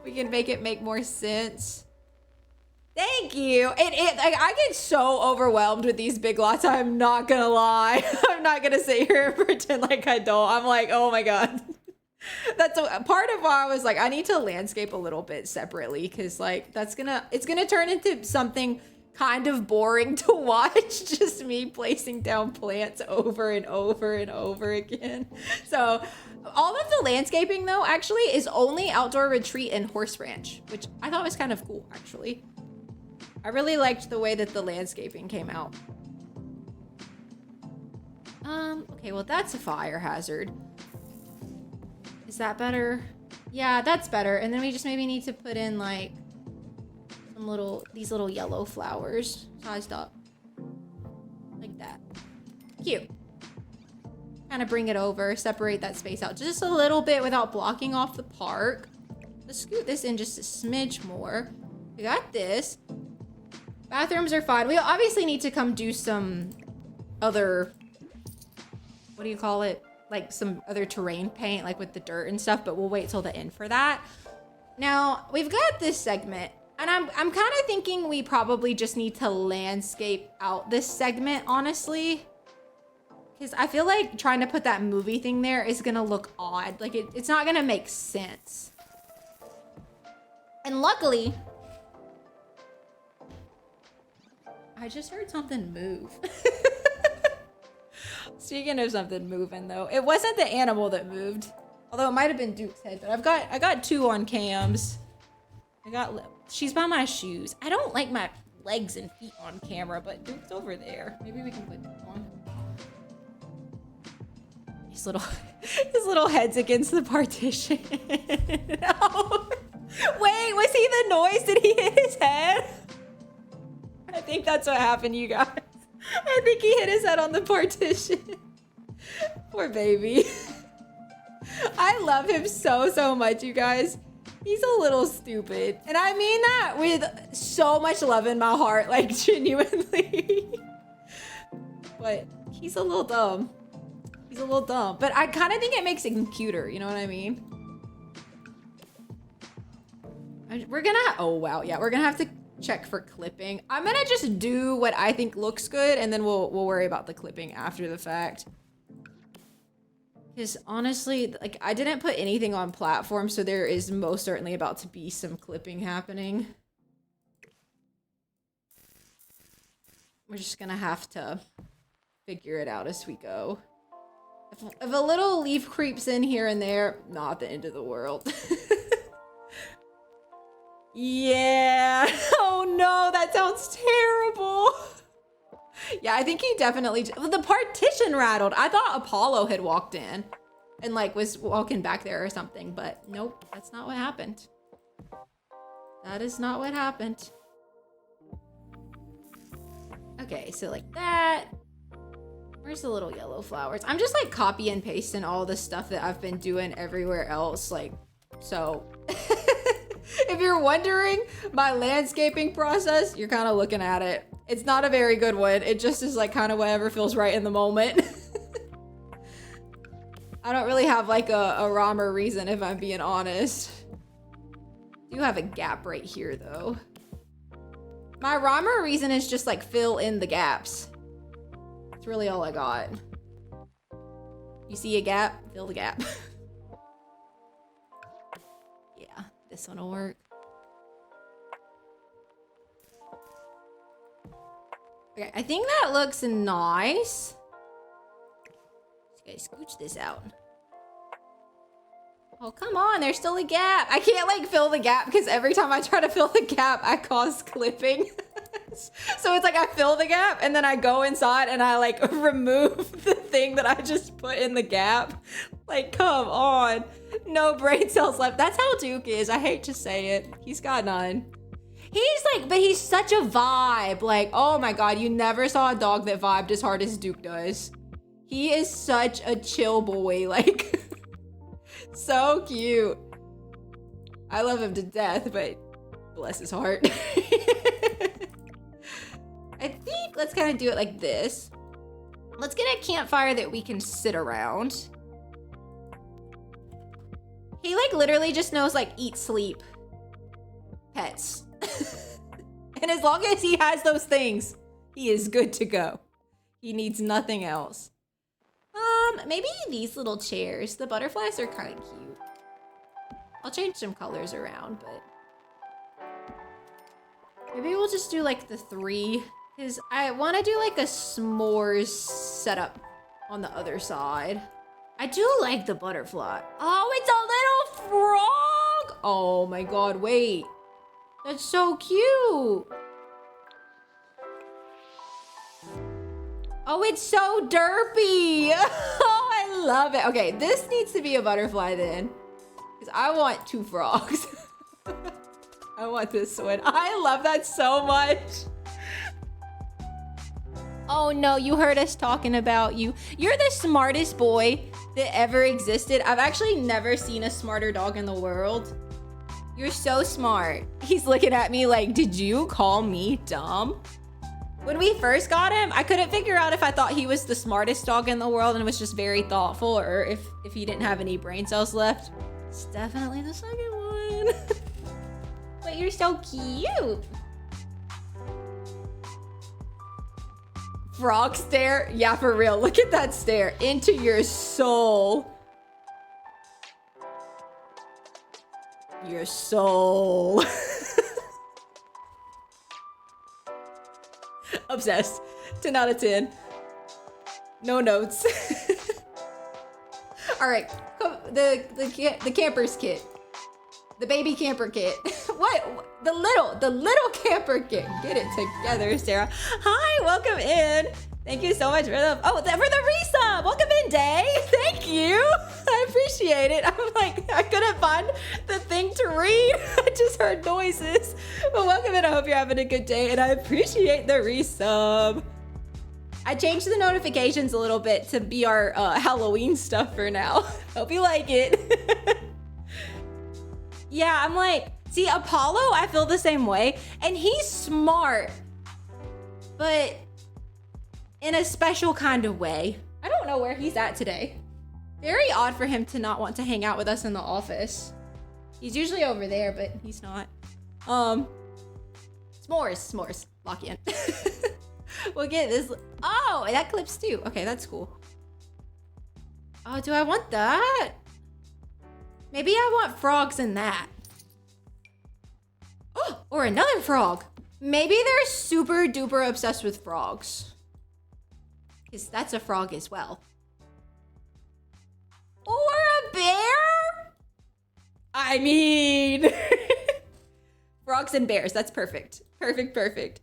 we can make it make more sense. Thank you. Like, I get so overwhelmed with these big lots. I'm not gonna lie. I'm not gonna sit here and pretend like I don't. I'm like, oh my God. That's a part of why I was like, I need to landscape a little bit separately, because like it's gonna turn into something kind of boring to watch, just me placing down plants over and over and over again. So all of the landscaping though actually is only outdoor retreat and horse ranch, which I thought was kind of cool actually. I really liked the way that the landscaping came out. Okay, well that's a fire hazard. Is that better? Yeah, that's better. And then we just maybe need to put in like these little yellow flowers sized up. Like that. Cute. Kind of bring it over, separate that space out just a little bit without blocking off the park. Let's scoot this in just a smidge more. We got this. Bathrooms are fine. We obviously need to come do some other, what do you call it? Like some other terrain paint, like with the dirt and stuff, but we'll wait till the end for that. Now, we've got this segment, and I'm kind of thinking we probably just need to landscape out this segment, honestly. Because I feel like trying to put that movie thing there is gonna look odd. Like, it's not gonna make sense. And luckily, I just heard something move. Speaking of something moving though, it wasn't the animal that moved. Although it might have been Duke's head, but I got two on cams. She's by my shoes. I don't like my legs and feet on camera, but Duke's over there. Maybe we can put Duke on. His little head's against the partition. No. Wait, was he the noise? Did he hit his head? I think that's what happened, you guys. I think he hit his head on the partition. Poor baby. I love him so much, you guys. He's a little stupid. And I mean that with so much love in my heart, like genuinely. But he's a little dumb. He's a little dumb. But I kind of think it makes him cuter, you know what I mean? We're gonna, oh wow, yeah, we're gonna have to check for clipping. I'm gonna just do what I think looks good, and then we'll worry about the clipping after the fact. Because honestly, like, I didn't put anything on platform, so there is most certainly about to be some clipping happening. We're just gonna have to figure it out as we go. If a little leaf creeps in here and there, not the end of the world. Yeah. Oh no, that sounds terrible. Yeah, I think he definitely, the partition rattled. I thought Apollo had walked in and like was walking back there or something, but nope, that's not what happened. That is not what happened. Okay, so like that. Where's the little yellow flowers? I'm just like copy and pasting all the stuff that I've been doing everywhere else. Like, so if you're wondering my landscaping process, you're kind of looking at it. It's not a very good one. It just is like kind of whatever feels right in the moment. I don't really have like a rhyme or reason, if I'm being honest. I do have a gap right here though. My rhyme or reason is just like fill in the gaps. That's really all I got. You see a gap? Fill the gap. Yeah, this one will work. Okay, I think that looks nice. Okay, scooch this out. Oh, come on, there's still a gap. I can't like fill the gap because every time I try to fill the gap, I cause clipping. So it's like I fill the gap and then I go inside and I like remove the thing that I just put in the gap. Like, come on. No brain cells left. That's how Duke is. I hate to say it. He's got none. He's like, but he's such a vibe. Like, oh my God, you never saw a dog that vibed as hard as Duke does. He is such a chill boy. Like, so cute. I love him to death, but bless his heart. I think let's kind of do it like this. Let's get a campfire that we can sit around. He like literally just knows like eat, sleep, pets. And as long as he has those things, he is good to go. He needs nothing else. Maybe these little chairs. The butterflies are kind of cute. I'll change some colors around, but maybe we'll just do like the 3, because I want to do like a s'mores setup on the other side. I do like the butterfly. Oh, it's a little frog. Oh my God, wait. That's so cute. Oh, it's so derpy. Oh, I love it. Okay, this needs to be a butterfly then, because I want 2 frogs. I want this one. I love that so much. Oh no, you heard us talking about you. You're the smartest boy that ever existed. I've actually never seen a smarter dog in the world. You're so smart. He's looking at me like, did you call me dumb? When we first got him, I couldn't figure out if I thought he was the smartest dog in the world and was just very thoughtful, or if he didn't have any brain cells left. It's definitely the second one. But you're so cute. Frog stare? Yeah, for real. Look at that stare into your soul. Your soul. Obsessed. 10 out of 10. No notes. All right, the camper's kit. The baby camper kit. What? The little camper kit. Get it together, Sarah. Hi, welcome in. Thank you so much for the resub. Welcome in, Day. Thank you. I appreciate it. I'm like, I couldn't find the thing to read. I just heard noises. But welcome in. I hope you're having a good day, and I appreciate the resub. I changed the notifications a little bit to be our Halloween stuff for now. Hope you like it. Yeah, I'm like, see, Apollo, I feel the same way. And he's smart, but in a special kind of way. I don't know where he's at today. Very odd for him to not want to hang out with us in the office. He's usually over there, but he's not. S'mores, lock in. We'll get this. Oh, that clips too. Okay, that's cool. Oh, do I want that? Maybe I want frogs in that. Oh, or another frog. Maybe they're super duper obsessed with frogs, because that's a frog as well. Or a bear? I mean, frogs and bears. That's perfect. Perfect.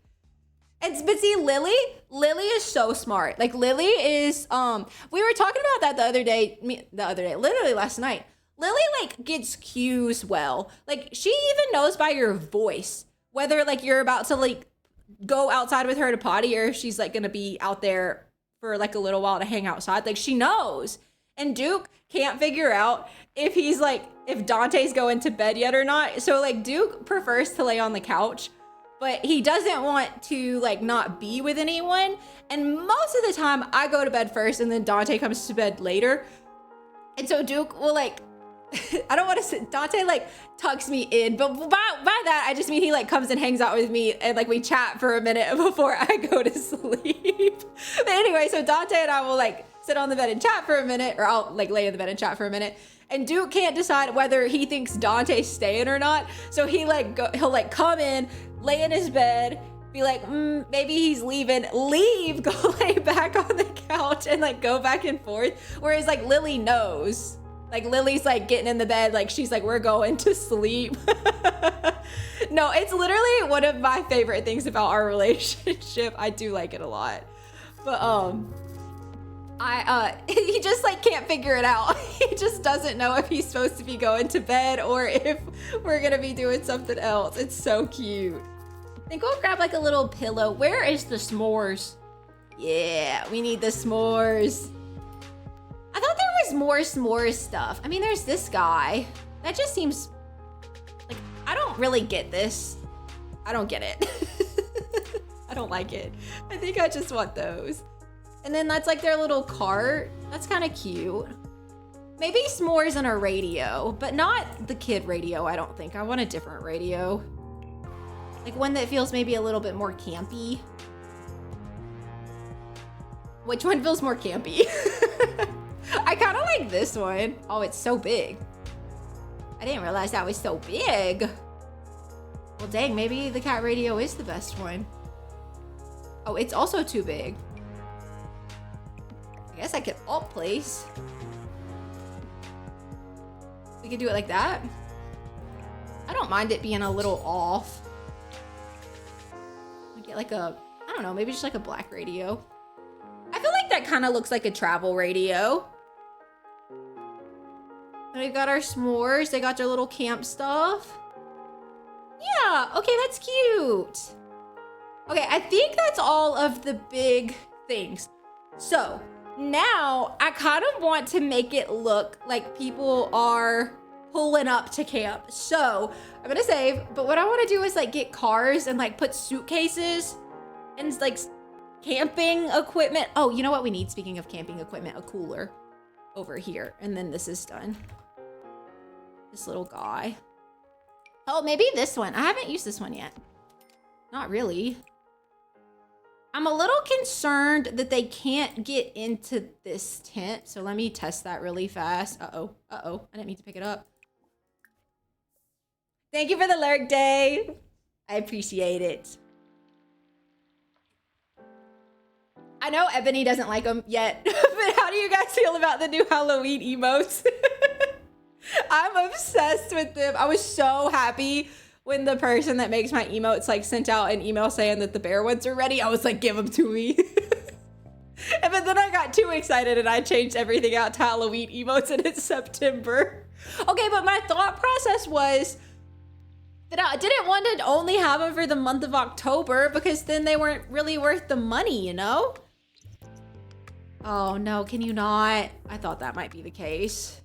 But see, Lily is so smart. Like, Lily is, we were talking about that the other day, literally last night. Lily, like, gets cues well. Like, she even knows by your voice whether, like, you're about to, like, go outside with her to potty, or if she's, like, gonna be out there for, like, a little while to hang outside. Like, she knows. And Duke can't figure out if he's, like, if Dante's going to bed yet or not. So, like, Duke prefers to lay on the couch, but he doesn't want to, like, not be with anyone. And most of the time, I go to bed first, and then Dante comes to bed later. And so Duke will, like, I don't want to say, Dante, like, tucks me in, but by that, I just mean he, like, comes and hangs out with me, and, like, we chat for a minute before I go to sleep. But anyway, so Dante and I will, like, sit on the bed and chat for a minute, or I'll, like, lay in the bed and chat for a minute. And Duke can't decide whether he thinks Dante's staying or not. So he, like, he'll, like, come in, lay in his bed, be like, maybe he's leaving, leave, go lay back on the couch, and, like, go back and forth. Whereas, like, Lily knows. Like, Lily's, like, getting in the bed, like, she's like, we're going to sleep. No, it's literally one of my favorite things about our relationship. I do like it a lot. But, he just, like, can't figure it out. He just doesn't know if he's supposed to be going to bed or if we're gonna be doing something else. It's so cute. I think we'll grab, like, a little pillow. Where is the s'mores? Yeah, we need the s'mores. I thought there was more s'mores stuff. I mean, there's this guy. That just seems like, I don't really get this. I don't get it. I don't like it. I think I just want those. And then that's, like, their little cart. That's kind of cute. Maybe s'mores and a radio, but not the kid radio, I don't think. I want a different radio. Like one that feels maybe a little bit more campy. Which one feels more campy? I kind of like this one. Oh, it's so big. I didn't realize that was so big. Well, dang, maybe the cat radio is the best one. Oh, it's also too big. I guess I could alt place. We could do it like that. I don't mind it being a little off. Get like a, I don't know, maybe just like a black radio. I feel like that kind of looks like a travel radio. And we've got our s'mores. They got their little camp stuff. Yeah, okay, that's cute. Okay, I think that's all of the big things. So now I kind of want to make it look like people are pulling up to camp. So I'm gonna save, but what I want to do is like get cars and like put suitcases and like camping equipment. Oh, you know what we need? Speaking of camping equipment, a cooler over here. And then this is done. This little guy. Oh, maybe this one. I haven't used this one yet. Not really. I'm a little concerned that they can't get into this tent. So let me test that really fast. Uh-oh. Uh-oh. I didn't mean to pick it up. Thank you for the lurk day. I appreciate it. I know Ebony doesn't like them yet, but how do you guys feel about the new Halloween emotes? I'm obsessed with them. I was so happy when the person that makes my emotes like sent out an email saying that the bear ones are ready. I was like, give them to me. But then I got too excited and I changed everything out to Halloween emotes and it's September. Okay, but my thought process was that I didn't want to only have them for the month of October because then they weren't really worth the money, you know? Oh no, can you not? I thought that might be the case.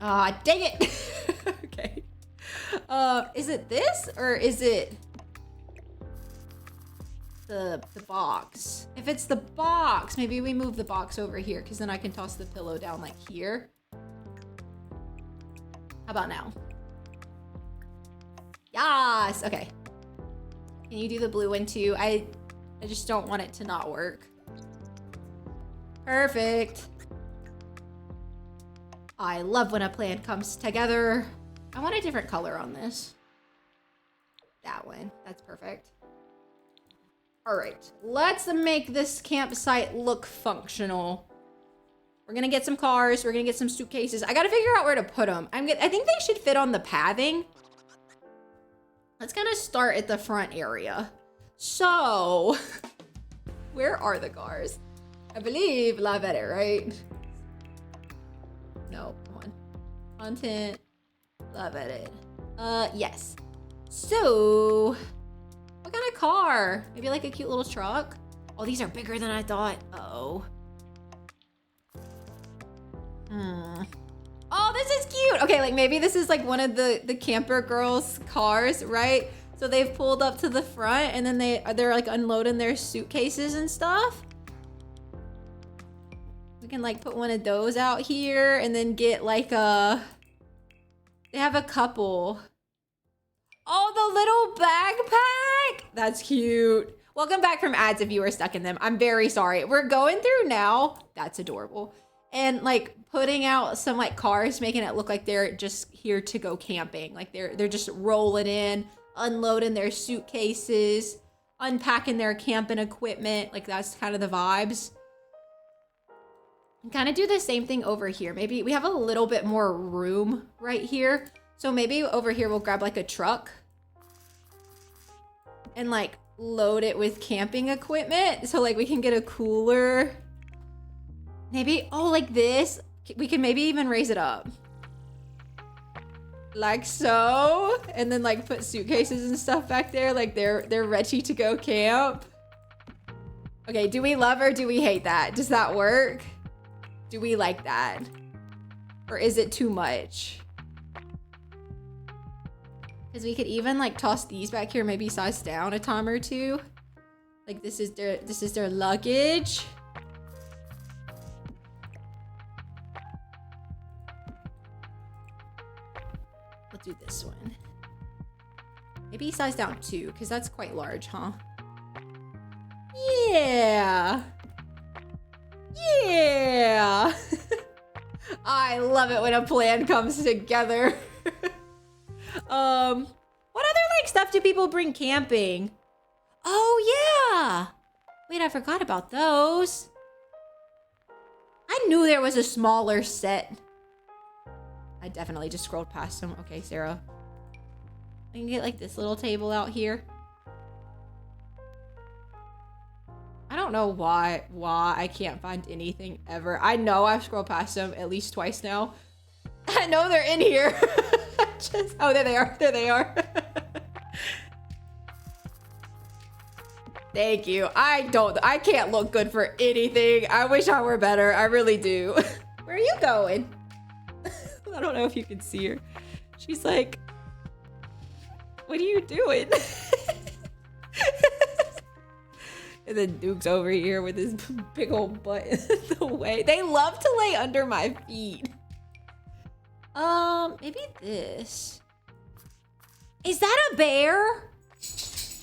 Ah, dang it. Okay. Is it this or is it the box? If it's the box, maybe we move the box over here because then I can toss the pillow down like here. How about now? Yes, okay. Can you do the blue one too? I just don't want it to not work. Perfect. I love when a plan comes together. I want a different color on this. That one, that's perfect. All right, let's make this campsite look functional. We're gonna get some cars, we're gonna get some suitcases. I gotta figure out where to put them. I think they should fit on the pathing. Let's kind of start at the front area. So, where are the cars? I believe La Vette, right? No, come on. Content, La Vette. Yes. So, what kind of car? Maybe like a cute little truck? Oh, these are bigger than I thought. Uh-oh. Oh, this is cute. Okay, like maybe this is like one of the camper girls' cars, right? So they've pulled up to the front and then they're like unloading their suitcases and stuff. We can like put one of those out here and then get like they have a couple. Oh, the little backpack. That's cute. Welcome back from ads if you were stuck in them. I'm very sorry. We're going through now. That's adorable. And like putting out some like cars, making it look like they're just here to go camping. Like they're just rolling in, unloading their suitcases, unpacking their camping equipment. Like that's kind of the vibes. And kind of do the same thing over here. Maybe we have a little bit more room right here. So maybe over here we'll grab like a truck and like load it with camping equipment. So like we can get a cooler. Maybe, oh, like this. We can maybe even raise it up. Like so. And then like put suitcases and stuff back there. Like they're ready to go camp. Okay, do we love or do we hate that? Does that work? Do we like that? Or is it too much? Because we could even like toss these back here, maybe size down a time or two. Like this is their luggage. Let's do this one. Maybe size down 2, because that's quite large, huh? Yeah. Yeah. I love it when a plan comes together. What other like stuff do people bring camping? Oh yeah. Wait, I forgot about those. I knew there was a smaller set. I definitely just scrolled past them. Okay, Sarah. I can get like this little table out here. I don't know why I can't find anything ever. I know I've scrolled past them at least twice now. I know they're in here. Oh, there they are. There they are. Thank you. I can't look good for anything. I wish I were better. I really do. Where are you going? I don't know if you can see her. She's like, what are you doing? And then Duke's over here with his big old butt in the way. They love to lay under my feet. Maybe this. Is that a bear?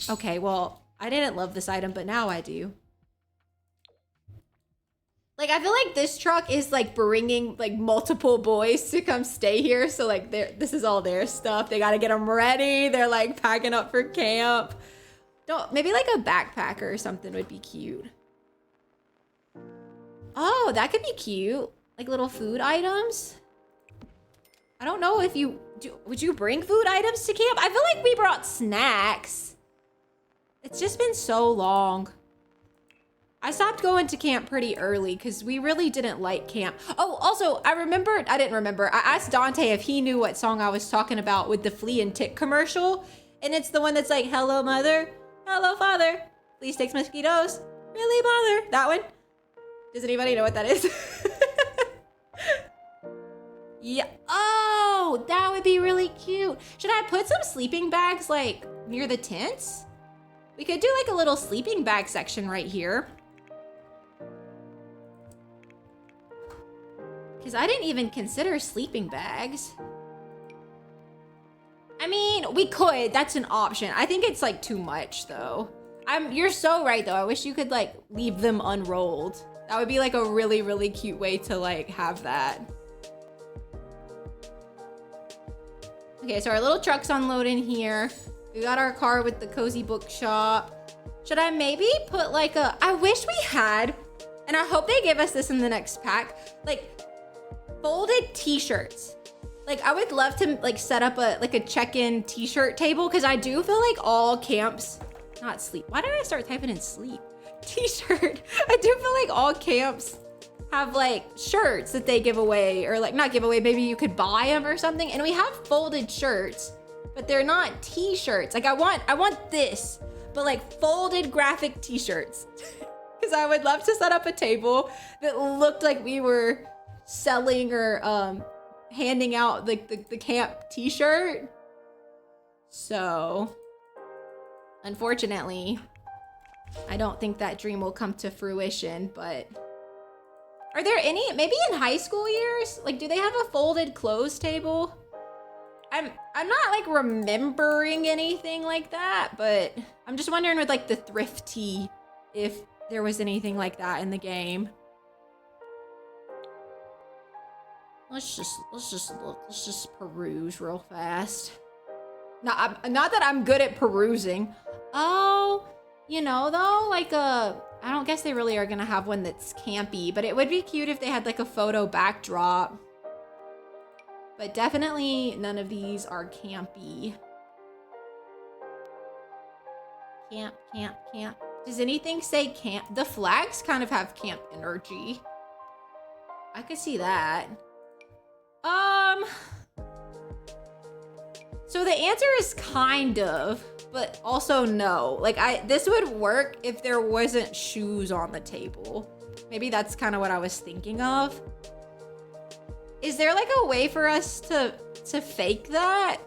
Okay, well, I didn't love this item, but now I do. Like, I feel like this truck is like bringing like multiple boys to come stay here. So like, this is all their stuff. They gotta get them ready. They're like packing up for camp. Maybe like a backpack or something would be cute. Oh, that could be cute. Like little food items. I don't know if would you bring food items to camp? I feel like we brought snacks. It's just been so long. I stopped going to camp pretty early because we really didn't like camp. Oh, also, I didn't remember. I asked Dante if he knew what song I was talking about with the flea and tick commercial. And it's the one that's like, hello, mother. Hello, father. Please take mosquitoes. Really bother. That one? Does anybody know what that is? Yeah. Oh, that would be really cute. Should I put some sleeping bags like near the tents? We could do like a little sleeping bag section right here. Because I didn't even consider sleeping bags. I mean, we could. That's an option. I think it's like too much though. You're so right though. I wish you could like leave them unrolled. That would be like a really, really cute way to like have that. Okay, so our little truck's unloading here. We got our car with the cozy bookshop. Should I maybe put like I wish we had, and I hope they give us this in the next pack, like folded t-shirts. Like I would love to like set up a check-in t-shirt table because I do feel like all camps, not sleep. Why did I start typing in sleep? T-shirt. I do feel like all camps have like shirts that they give away, or like not give away, maybe you could buy them or something. And we have folded shirts, but they're not t-shirts. Like I want this, but like folded graphic t-shirts. Because I would love to set up a table that looked like we were selling or handing out like the camp t-shirt. So unfortunately, I don't think that dream will come to fruition, but are there any, maybe in high school years, like do they have a folded clothes table? I'm not like remembering anything like that, but I'm just wondering with like the thrifty if there was anything like that in the game. Let's just look. Let's just peruse real fast. Not that I'm good at perusing. Oh, you know though, like I don't guess they really are gonna have one that's campy, but it would be cute if they had like a photo backdrop. But definitely none of these are campy. Camp. Does anything say camp? The flags kind of have camp energy. I could see that. So the answer is kind of, but also no. Like this would work if there wasn't shoes on the table. Maybe that's kind of what I was thinking of. Is there like a way for us to fake that?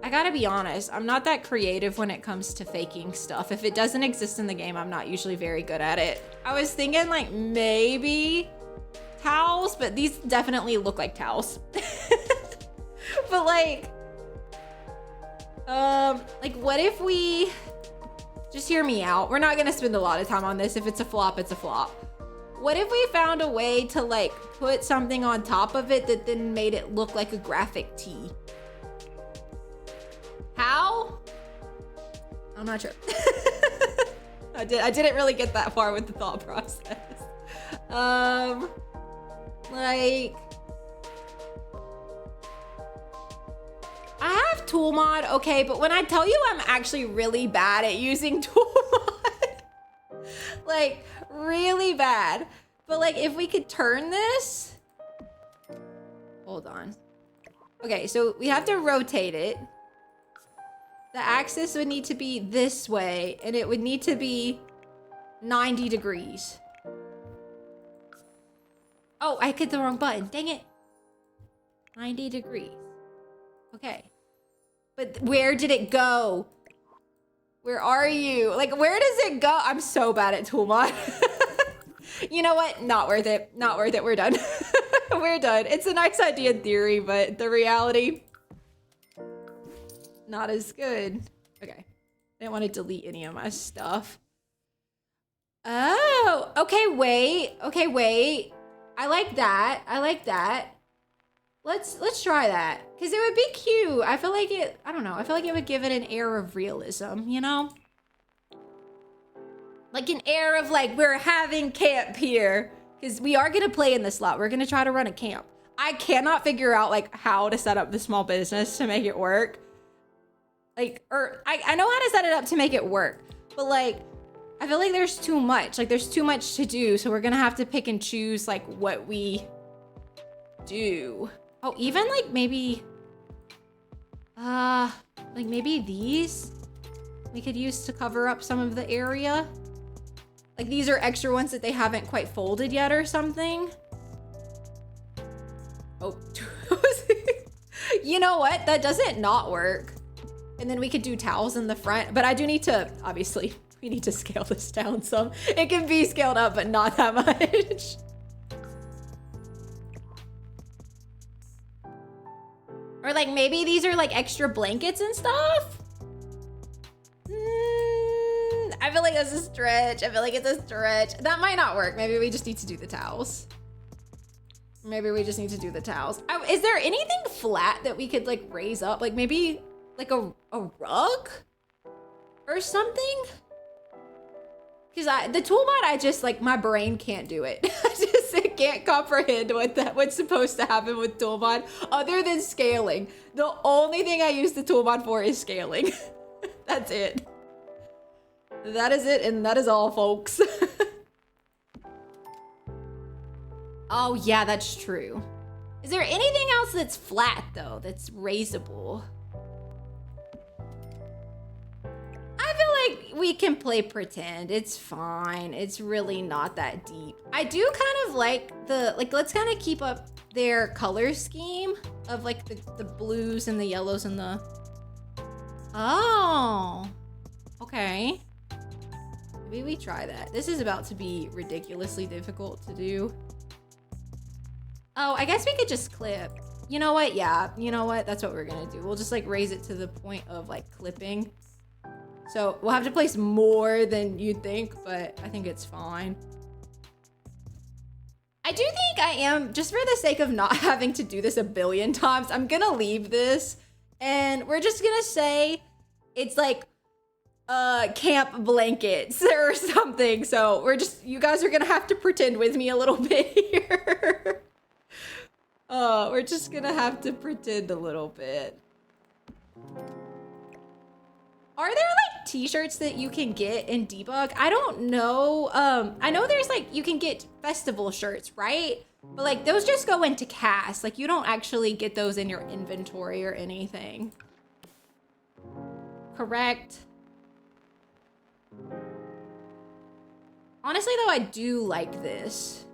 I gotta be honest, I'm not that creative when it comes to faking stuff. If it doesn't exist in the game, I'm not usually very good at it. I was thinking like maybe towels, but these definitely look like towels. But like, Like what if we, just hear me out. We're not gonna spend a lot of time on this. If it's a flop, it's a flop. What if we found a way to like put something on top of it that then made it look like a graphic tee? How? I'm not sure. I didn't really get that far with the thought process. Like, I have tool mod, okay, but when I tell you I'm actually really bad at using tool mod, like really bad. But like if we could turn this, hold on. Okay, so we have to rotate it. The axis would need to be this way and it would need to be 90 degrees. Oh, I hit the wrong button, dang it. 90 degrees. Okay. But where did it go? Where are you? Like, where does it go? I'm so bad at tool mod. You know what? Not worth it. Not worth it. We're done. We're done. It's a nice idea in theory, but the reality, not as good. Okay. I didn't want to delete any of my stuff. Oh, okay, wait. Okay, wait. I like that. I like that. Let's try that. Because it would be cute. I feel like it, I don't know. I feel like it would give it an air of realism, you know? Like an air of like, we're having camp here. Because we are going to play in this lot. We're going to try to run a camp. I cannot figure out like how to set up the small business to make it work. Like, or I know how to set it up to make it work. But like, I feel like there's too much. Like there's too much to do. So we're going to have to pick and choose like what we do. Oh, even like maybe, like maybe these we could use to cover up some of the area. Like these are extra ones that they haven't quite folded yet or something. Oh, you know what? That doesn't not work. And then we could do towels in the front, but I do need to, obviously, we need to scale this down some. It can be scaled up, but not that much. Or like maybe these are like extra blankets and stuff. I feel like that's a stretch. I feel like it's a stretch. That might not work. Maybe we just need to do the towels. Maybe we just need to do the towels. Is there anything flat that we could like raise up? Like maybe like a rug or something? Because the tool mod, I just like, my brain can't do it. It can't comprehend what's supposed to happen with tool mod other than scaling. The only thing I use the tool mod for is scaling. That's it. That is it, and that is all, folks. Oh yeah, that's true. Is there anything else that's flat though, that's raisable? I feel like we can play pretend. It's fine. It's really not that deep. I do kind of like let's kind of keep up their color scheme of like the blues and the yellows and the, oh, okay. Maybe we try that. This is about to be ridiculously difficult to do. Oh, I guess we could just clip. You know what? Yeah, you know what? That's what we're gonna do. We'll just like raise it to the point of like clipping. So we'll have to place more than you'd think, but I think it's fine. I do think I am, just for the sake of not having to do this a billion times, I'm gonna leave this and we're just gonna say it's like camp blankets or something. So you guys are gonna have to pretend with me a little bit here. We're just gonna have to pretend a little bit. Are there like t-shirts that you can get in debug? I don't know. I know there's like, you can get festival shirts, right? But like those just go into cast. Like you don't actually get those in your inventory or anything. Correct. Honestly though, I do like this.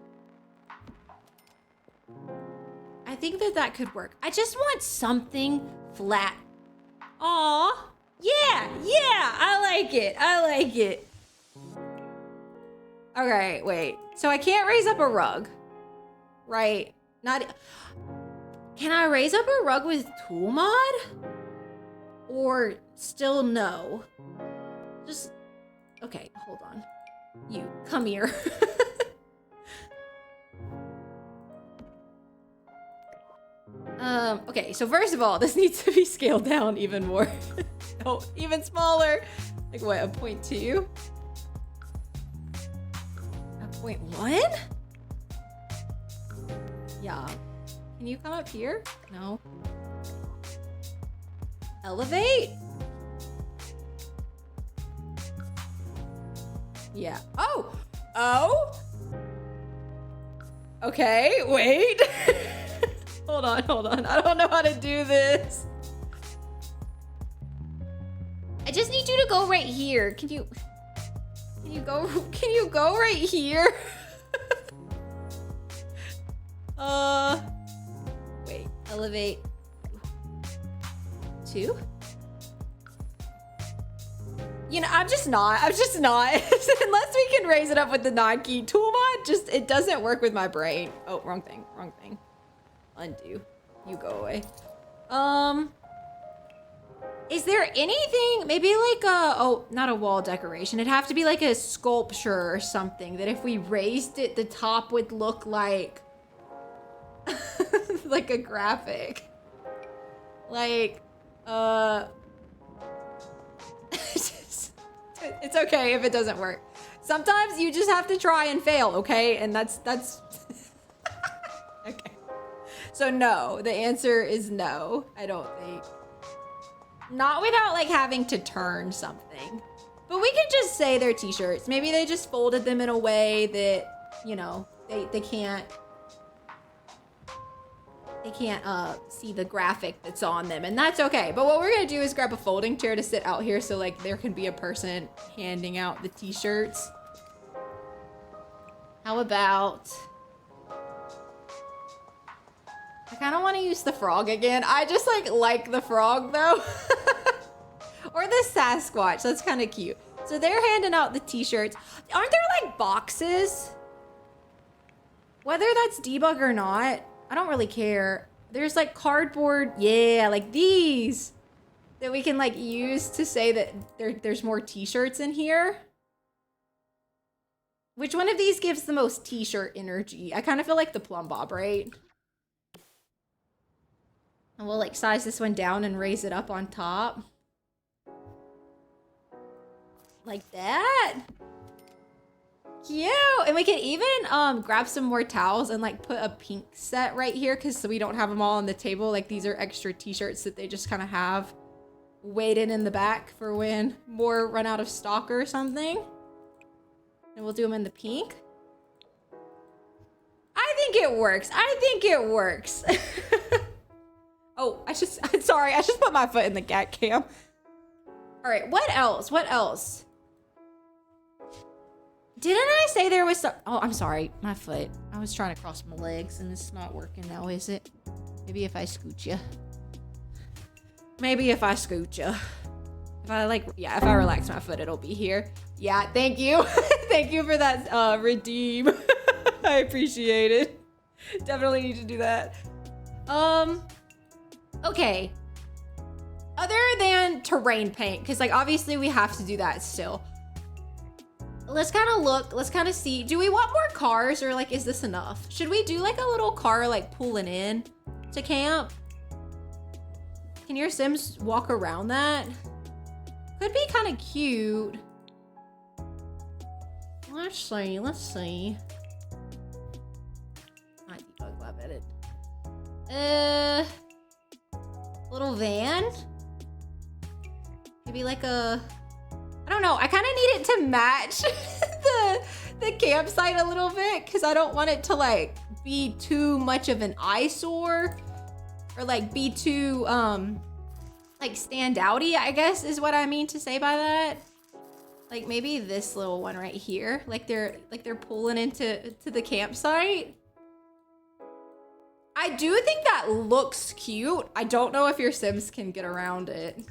I think that could work. I just want something flat. Aw. Yeah, I like it. I like it. Okay, wait. So I can't raise up a rug, right? Can I raise up a rug with tool mod? or still no? Just, okay, hold on. You, come here. Okay, so first of all, this needs to be scaled down even more. Oh, even smaller. Like what, a 0.2? A 0.1? Yeah. Can you come up here? No. Elevate? Yeah. Oh! Oh! Okay, wait. Hold on. I don't know how to do this. I just need you to go right here. Can you go right here? Wait, elevate. 2? You know, I'm just not. Unless we can raise it up with the non-key tool mod, it doesn't work with my brain. Oh, wrong thing. Undo. You go away. Is there anything, maybe like not a wall decoration. It'd have to be like a sculpture or something that if we raised it, the top would look like, like a graphic. Like, it's okay if it doesn't work. Sometimes you just have to try and fail, okay? And that's, okay. So no, the answer is no, I don't think. Not without like having to turn something. But we could just say they're t-shirts. Maybe they just folded them in a way that, you know, they can't see the graphic that's on them, and that's okay. But what we're gonna do is grab a folding chair to sit out here so like there can be a person handing out the t-shirts. How about, I kind of want to use the frog again. I just like the frog though. Or the Sasquatch, that's kind of cute. So they're handing out the t-shirts. Aren't there like boxes? Whether that's debug or not, I don't really care. There's like cardboard, yeah, like these that we can like use to say that there's more t-shirts in here. Which one of these gives the most t-shirt energy? I kind of feel like the plumb bob, right? And we'll like size this one down and raise it up on top. Like that. Cute. And we can even grab some more towels and like put a pink set right here because we don't have them all on the table. Like these are extra t-shirts that they just kind of have waiting in the back for when more run out of stock or something. And we'll do them in the pink. I think it works. Oh, sorry, I just put my foot in the cat cam. All right, what else? Didn't I say there was some, oh, I'm sorry, my foot. I was trying to cross my legs and it's not working now, is it? Maybe if I scoot you. If I relax my foot, it'll be here. Yeah, thank you. Thank you for that redeem. I appreciate it. Definitely need to do that. Okay. Other than terrain paint, because like obviously we have to do that still. Let's kind of look, let's kind of see. Do we want more cars or like, is this enough? Should we do like a little car like pulling in to camp? Can your Sims walk around that? Could be kind of cute. Let's see. Not debug lab edit. Little van? Maybe like a, I don't know. I kind of need it to match the campsite a little bit because I don't want it to like be too much of an eyesore or like be too like stand outy, I guess is what I mean to say by that. Like maybe this little one right here, like they're pulling into the campsite. I do think that looks cute. I don't know if your Sims can get around it.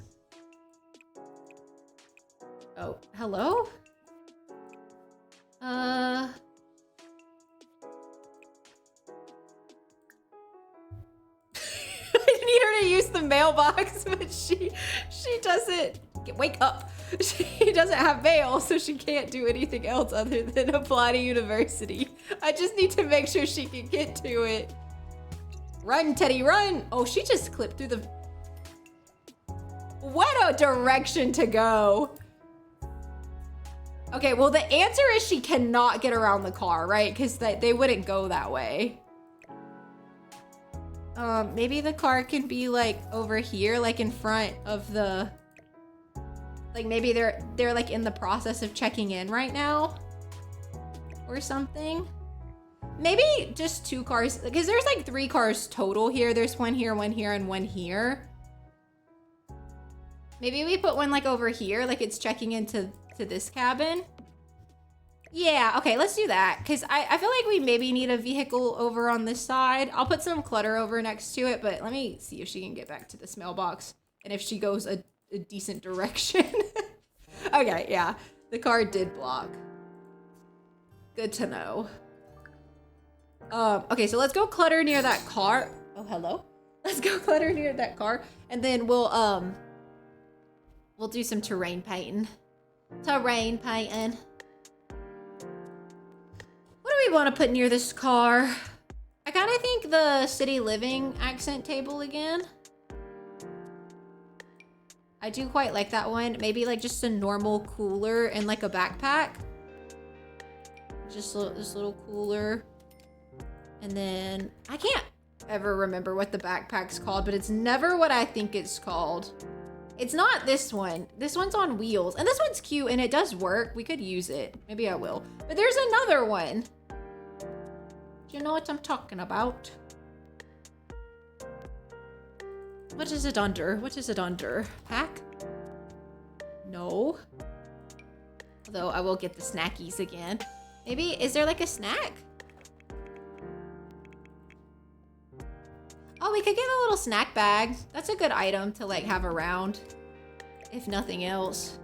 Oh, hello? I need her to use the mailbox, but she doesn't wake up. She doesn't have mail, so she can't do anything else other than apply to university. I just need to make sure she can get to it. Run, Teddy, run. Oh, she just clipped through the... What a direction to go. Okay, well, the answer is she cannot get around the car, right? Because they wouldn't go that way. Maybe the car can be like over here, like in front of the... Like maybe they're like in the process of checking in right now or something. Maybe just 2 cars, because there's like 3 cars total here. There's one here, and one here. Maybe we put one like over here, like it's checking into this cabin. Yeah, okay, let's do that. Because I feel like we maybe need a vehicle over on this side. I'll put some clutter over next to it, but let me see if she can get back to this mailbox. And if she goes a decent direction. Okay, yeah, the car did block. Good to know. Okay, so let's go clutter near that car. Oh, hello. Let's go clutter near that car, and then we'll do some terrain painting. Terrain painting. What do we want to put near this car? I kind of think the city living accent table again. I do quite like that one. Maybe like just a normal cooler and like a backpack. Just this little cooler. And then I can't ever remember what the backpack's called, but it's never what I think it's called. It's not this one. This one's on wheels, and this one's cute and it does work. We could use it. Maybe I will. But there's another one. Do you know what I'm talking about? What is it under? What is it under? Pack? No. Although I will get the snackies again. Maybe, is there like a snack? Oh, we could get a little snack bag. That's a good item to like have around, if nothing else.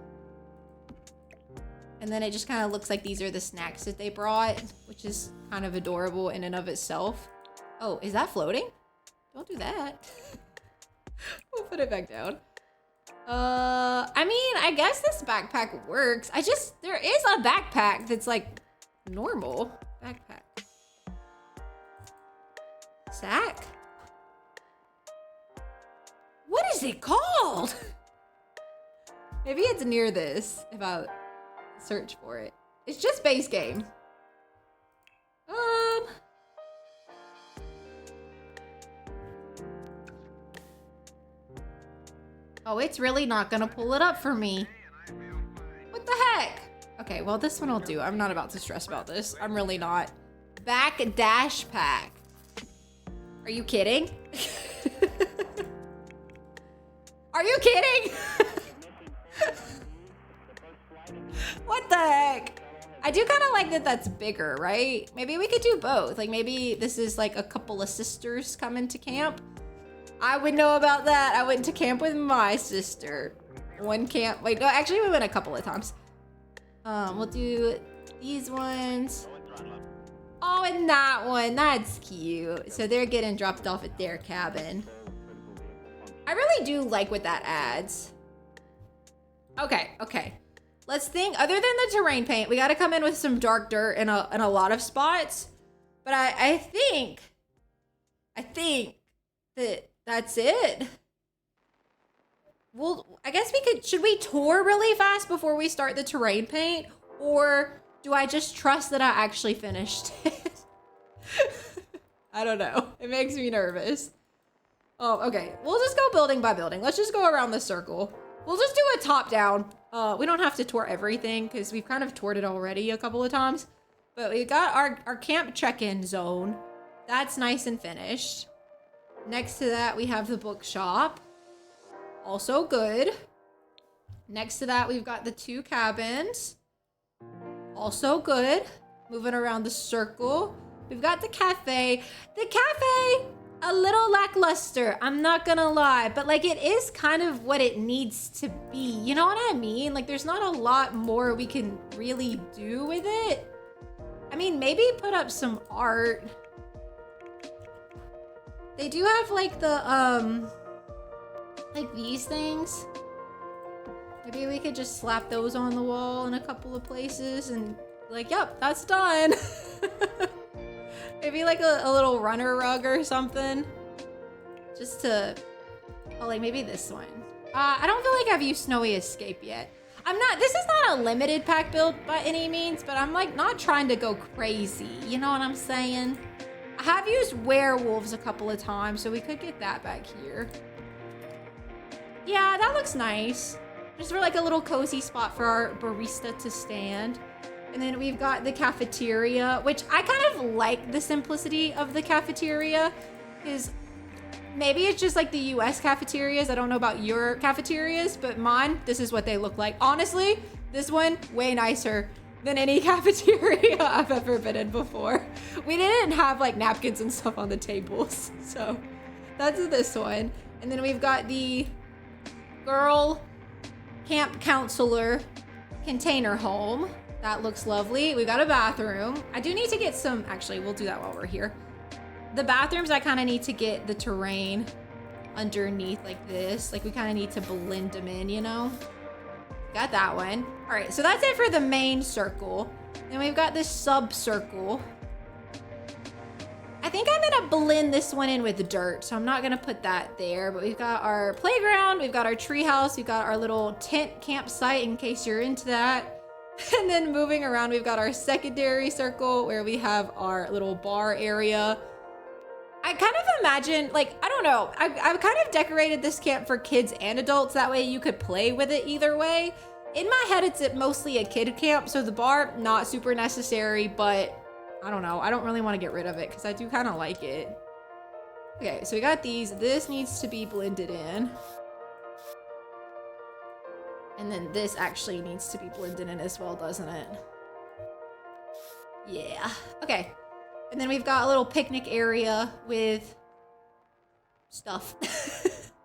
And then it just kind of looks like these are the snacks that they brought, which is kind of adorable in and of itself. Oh, is that floating? Don't do that. We'll put it back down. I mean, I guess this backpack works. There is a backpack that's like normal. Backpack. Sack? What is it called? Maybe it's near this if I search for it. It's just base game. Oh, it's really not gonna pull it up for me. What the heck? Okay, well, this one will do. I'm not about to stress about this. I'm really not. Back dash pack. Are you kidding? Are you kidding? What the heck? I do kind of like that that's bigger, right? Maybe we could do both. Like maybe this is like a couple of sisters coming to camp. I would know about that. I went to camp with my sister. One camp, wait, no, actually we went a couple of times. We'll do these ones. Oh, and that one, that's cute. So they're getting dropped off at their cabin. I really do like what that adds. Okay, okay. Let's think, other than the terrain paint, we gotta come in with some dark dirt in a lot of spots. But I think that that's it. Well, I guess should we tour really fast before we start the terrain paint? Or do I just trust that I actually finished it? I don't know. It makes me nervous. Oh, okay. We'll just go building by building. Let's just go around the circle. We'll just do a top down. We don't have to tour everything because we've kind of toured it already a couple of times. But we got our camp check-in zone. That's nice and finished. Next to that, we have the bookshop. Also good. Next to that, we've got the 2 cabins. Also good. Moving around the circle. We've got the cafe. The cafe, a little lackluster. I'm not gonna lie. But like it is kind of what it needs to be. You know what I mean? Like there's not a lot more we can really do with it. I mean, maybe put up some art. They do have like the Like these things. Maybe we could just slap those on the wall in a couple of places and like, yep, that's done. Maybe like a little runner rug or something. Just to, oh, like maybe this one. I don't feel like I've used Snowy Escape yet. This is not a limited pack build by any means, but I'm like not trying to go crazy. You know what I'm saying? I have used werewolves a couple of times, so we could get that back here. Yeah, that looks nice. Just for like a little cozy spot for our barista to stand. And then we've got the cafeteria, which I kind of like the simplicity of the cafeteria, because maybe it's just like the US cafeterias. I don't know about your cafeterias, but mine, this is what they look like. Honestly, this one, way nicer than any cafeteria I've ever been in before. We didn't have like napkins and stuff on the tables. So that's this one. And then we've got the girl camp counselor container home. That looks lovely. We got a bathroom. I do need to get some, actually, we'll do that while we're here. The bathrooms, I kind of need to get the terrain underneath like this. Like we kind of need to blend them in, you know? Got that one. All right, so that's it for the main circle. Then we've got this sub-circle. I think I'm gonna blend this one in with dirt, so I'm not gonna put that there, but we've got our playground, we've got our treehouse, we've got our little tent campsite in case you're into that. And then moving around, we've got our secondary circle where we have our little bar area. I kind of imagine, like, I don't know, I've kind of decorated this camp for kids and adults. That way you could play with it either way. In my head, it's mostly a kid camp, so the bar, not super necessary, but I don't know. I don't really want to get rid of it because I do kind of like it. Okay, so we got these. This needs to be blended in. And then this actually needs to be blended in as well, doesn't it? Yeah. Okay. And then we've got a little picnic area with stuff.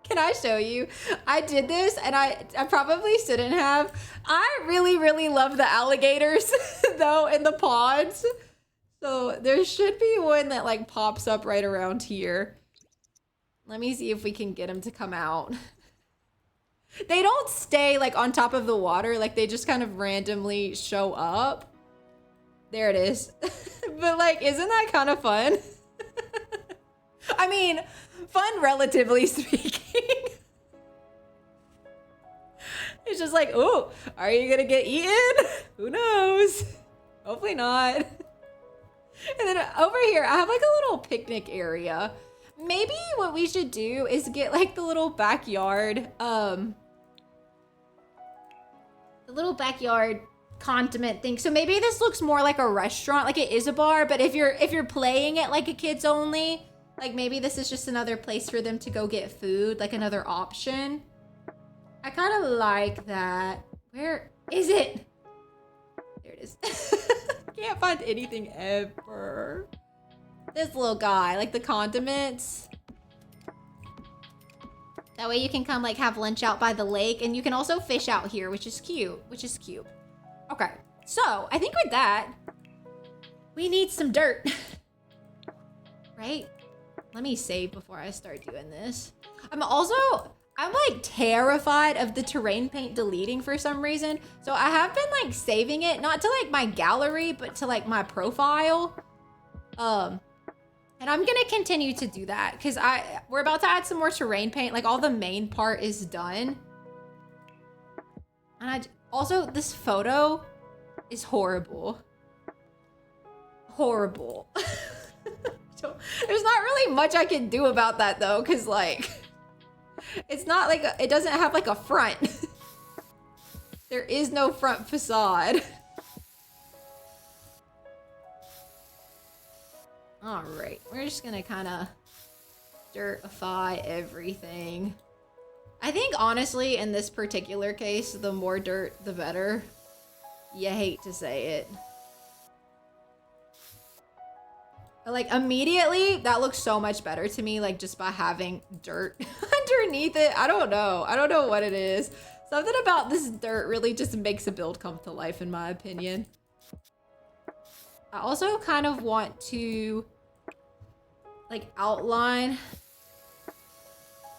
Can I show you? I did this and I probably shouldn't have. I really, really love the alligators though in the ponds. So there should be one that like pops up right around here. Let me see if we can get them to come out. They don't stay like on top of the water. Like they just kind of randomly show up. There it is. But like, isn't that kind of fun? I mean, fun relatively speaking. It's just like, oh, are you gonna get eaten? Who knows? Hopefully not. And then over here, I have like a little picnic area. Maybe what we should do is get like the little backyard, condiment thing. So maybe this looks more like a restaurant, like it is a bar, but if you're playing it like a kids only, like maybe this is just another place for them to go get food, like another option. I kind of like that. Where is it? There it is. Can't find anything ever. This little guy, like the condiments. That way you can come like have lunch out by the lake, and you can also fish out here, which is cute, Okay, so I think with that, we need some dirt, right? Let me save before I start doing this. I'm like terrified of the terrain paint deleting for some reason. So I have been like saving it, not to like my gallery, but to like my profile. And I'm gonna continue to do that because we're about to add some more terrain paint. Like all the main part is done. And also this photo is horrible. Horrible. So, there's not really much I can do about that though, because like, it's not like, it doesn't have like a front. There is no front facade. All right, we're just gonna kind of dirtify everything. I think honestly, in this particular case, the more dirt, the better. You hate to say it. But like immediately, that looks so much better to me, like just by having dirt underneath it. I don't know what it is. Something about this dirt really just makes a build come to life, in my opinion. I also kind of want to like outline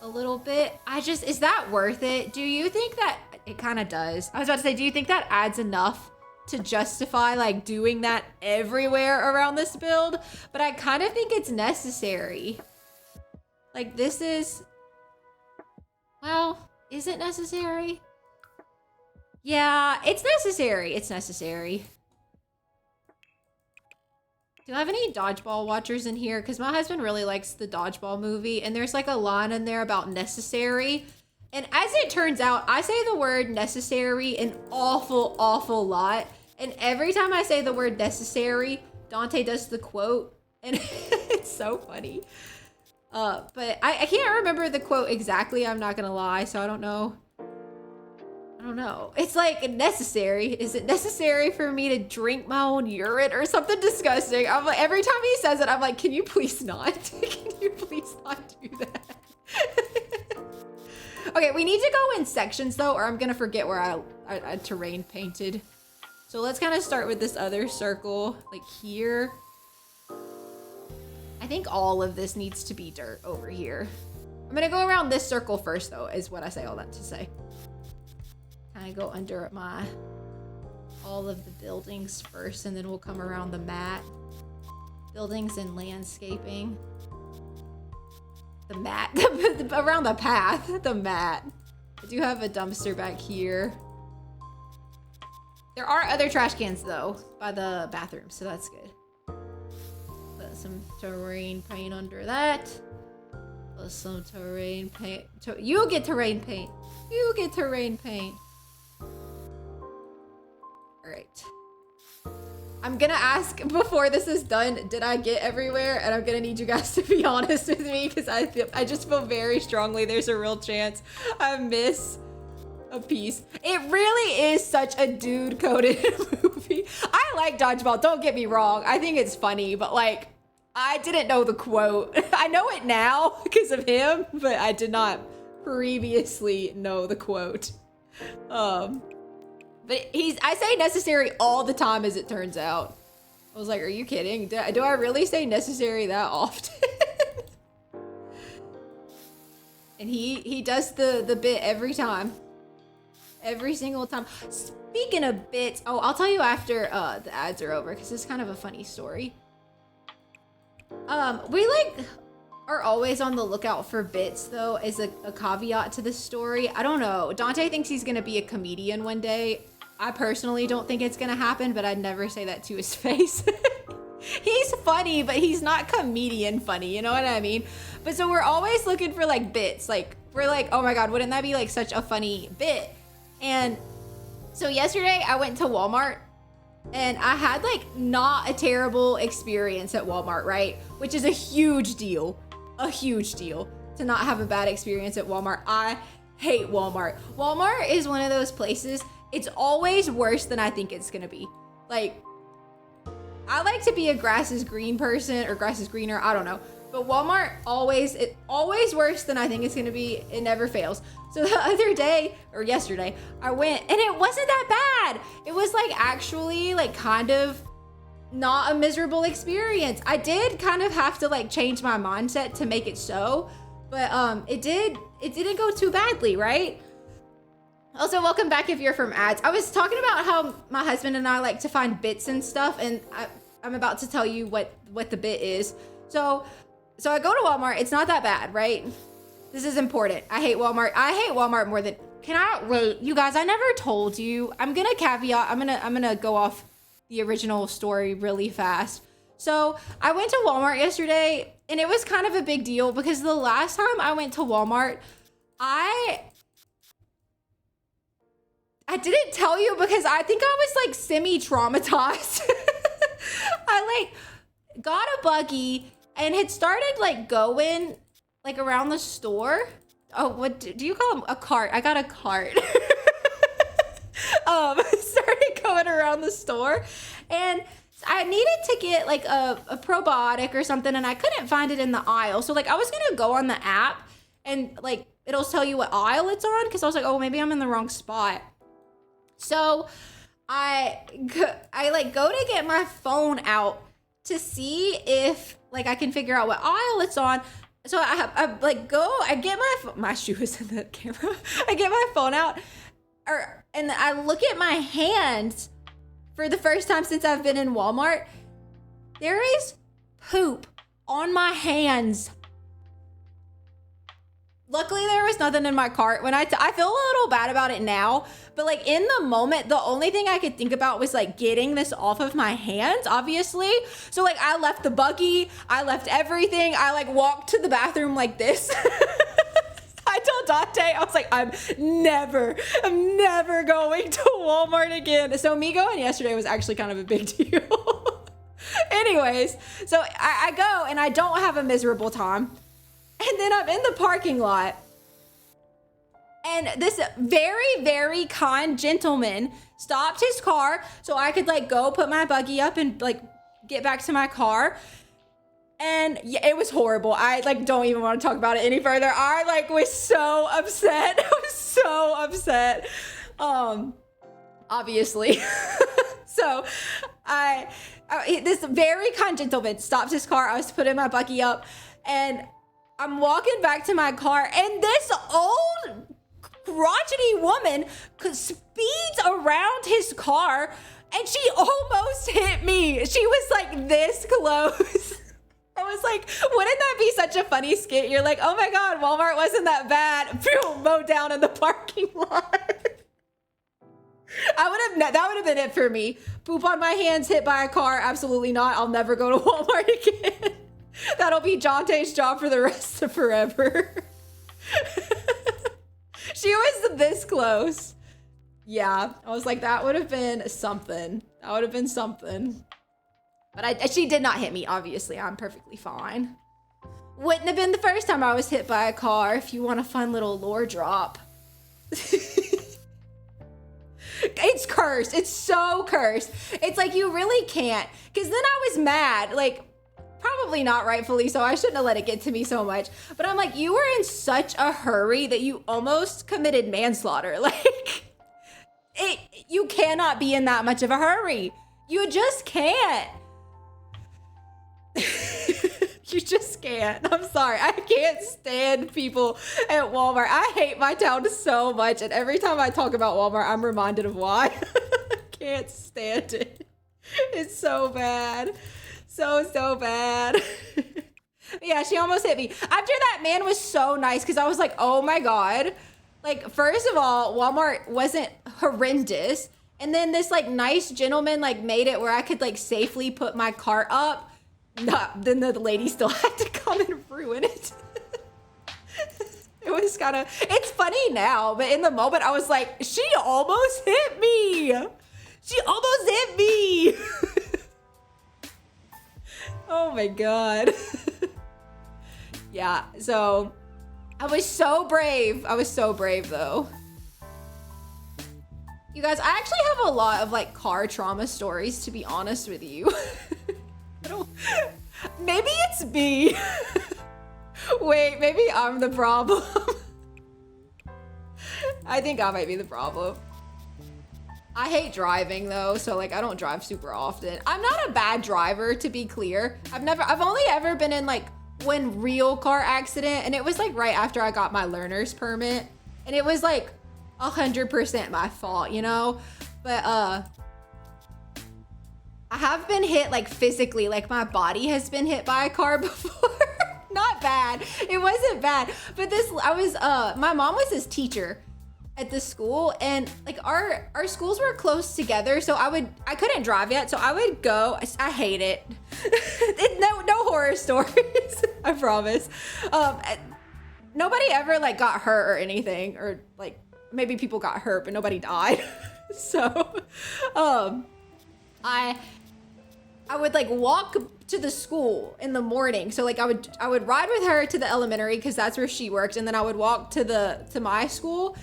a little bit. Is that worth it? Do you think that it kind of does? I was about to say, do you think that adds enough to justify like doing that everywhere around this build? But I kind of think it's necessary. Like this is, well, is it necessary? Yeah, it's necessary. It's necessary. Do I have any dodgeball watchers in here? Because my husband really likes the dodgeball movie, and there's like a line in there about necessary. And as it turns out, I say the word necessary an awful, awful lot. And every time I say the word necessary, Dante does the quote, and it's so funny. But I can't remember the quote exactly, I'm not gonna lie, so I don't know. It's like necessary. Is it necessary for me to drink my own urine or something disgusting? I'm like, every time he says it, I'm like, can you please not? Can you please not do that? Okay, we need to go in sections though, or I'm gonna forget where I terrain painted. So let's kind of start with this other circle, like here. I think all of this needs to be dirt over here. I'm gonna go around this circle first though, is what I say all that to say. Kind of go under all of the buildings first, and then we'll come around the mat. Buildings and landscaping. The mat, around the path, the mat. I do have a dumpster back here. There are other trash cans though, by the bathroom, so that's good. Put some terrain paint under that. Put some terrain paint. You get terrain paint. You get terrain paint. All right. I'm gonna ask before this is done, did I get everywhere? And I'm gonna need you guys to be honest with me, because I just feel very strongly there's a real chance I miss a piece. It really is such a dude-coded movie. I like dodgeball, don't get me wrong. I think it's funny, but like, I didn't know the quote. I know it now because of him, but I did not previously know the quote. But I say necessary all the time, as it turns out. I was like, are you kidding? Do I really say necessary that often? And he does the bit every time. Every single time. Speaking of bits, oh, I'll tell you after the ads are over, because it's kind of a funny story. We like are always on the lookout for bits though, as a caveat to this story. I don't know. Dante thinks he's gonna be a comedian one day. I personally don't think it's gonna happen, but I'd never say that to his face. He's funny, but he's not comedian funny, you know what I mean? But so we're always looking for like bits. Like we're like, oh my God, wouldn't that be like such a funny bit? And so yesterday I went to Walmart, and I had like not a terrible experience at Walmart, right? Which is a huge deal to not have a bad experience at Walmart. I hate Walmart. Walmart is one of those places, it's always worse than I think it's gonna be. Like, I like to be a grass is green person, or grass is greener, I don't know. But Walmart always worse than I think it's gonna be. It never fails. So the other day, or yesterday, I went, and it wasn't that bad. It was like actually like kind of not a miserable experience. I did kind of have to like change my mindset to make it so, but it didn't go too badly, right? Also, welcome back if you're from ads. I was talking about how my husband and I like to find bits and stuff, and I'm about to tell you what the bit is. So I go to Walmart. It's not that bad, right? This is important. I hate Walmart. I hate Walmart more than, wait, you guys, I never told you. I'm gonna caveat, I'm gonna go off the original story really fast. So I went to Walmart yesterday, and it was kind of a big deal because the last time I went to Walmart, I didn't tell you because I think I was like semi-traumatized. I like got a buggy and had started like going like around the store. Oh, what do you call them? A cart. I got a cart. Started going around the store, and I needed to get like a probiotic or something, and I couldn't find it in the aisle. So like I was gonna go on the app and like it'll tell you what aisle it's on, because I was like, oh, maybe I'm in the wrong spot. So I like go to get my phone out to see if like I can figure out what aisle it's on. So I like go, I get my shoe is in the camera. I get my phone out, and I look at my hands for the first time since I've been in Walmart. There is poop on my hands. Luckily, there was nothing in my cart. When I feel a little bad about it now, but like in the moment, the only thing I could think about was like getting this off of my hands, obviously. So like I left the buggy, I left everything. I like walked to the bathroom like this. I told Dante, I was like, I'm never going to Walmart again. So me going yesterday was actually kind of a big deal. Anyways, so I go and I don't have a miserable time. And then I'm in the parking lot, and this very, very kind gentleman stopped his car so I could like go put my buggy up and like get back to my car. And yeah, it was horrible. I like don't even want to talk about it any further. I like was so upset. I was so upset. Obviously. So this very kind gentleman stopped his car. I was putting my buggy up, and I'm walking back to my car, and this old crotchety woman speeds around his car, and she almost hit me. She was like this close. I was like, wouldn't that be such a funny skit? You're like, oh my God, Walmart wasn't that bad. Boom, mowed down in the parking lot. That would have been it for me. Poop on my hands, hit by a car. Absolutely not. I'll never go to Walmart again. That'll be Jonte's job for the rest of forever. She was this close. Yeah, I was like, that would have been something. That would have been something. But she did not hit me, obviously. I'm perfectly fine. Wouldn't have been the first time I was hit by a car, if you want a fun little lore drop. It's cursed. It's so cursed. It's like you really can't. Because then I was mad. Like, probably not rightfully so. I shouldn't have let it get to me so much. But I'm like, you were in such a hurry that you almost committed manslaughter. Like, you cannot be in that much of a hurry. You just can't. You just can't. I'm sorry. I can't stand people at Walmart. I hate my town so much. And every time I talk about Walmart, I'm reminded of why. I can't stand it. It's so bad. So bad. Yeah, she almost hit me. After that man was so nice, because I was like, oh my God. Like, first of all, Walmart wasn't horrendous. And then this like nice gentleman like made it where I could like safely put my cart up. Then the lady still had to come and ruin it. It was kind of, it's funny now, but in the moment I was like, she almost hit me. She almost hit me. Oh my God. Yeah, so I was so brave. I was so brave though. You guys, I actually have a lot of like car trauma stories, to be honest with you. Maybe it's me. Wait, maybe I'm the problem. I think I might be the problem. I hate driving though, so like I don't drive super often. I'm not a bad driver, to be clear. I've only ever been in like one real car accident, and it was like right after I got my learner's permit, and it was like 100% my fault, you know? But I have been hit like physically, like my body has been hit by a car before. Not bad. It wasn't bad. But my mom was this teacher at the school, and like our schools were close together, so I couldn't drive yet, so I would go. I hate it. No horror stories. I promise. Nobody ever like got hurt or anything, or like maybe people got hurt, but nobody died. So, I would like walk to the school in the morning. So like I would ride with her to the elementary, because that's where she worked, and then I would walk to my school.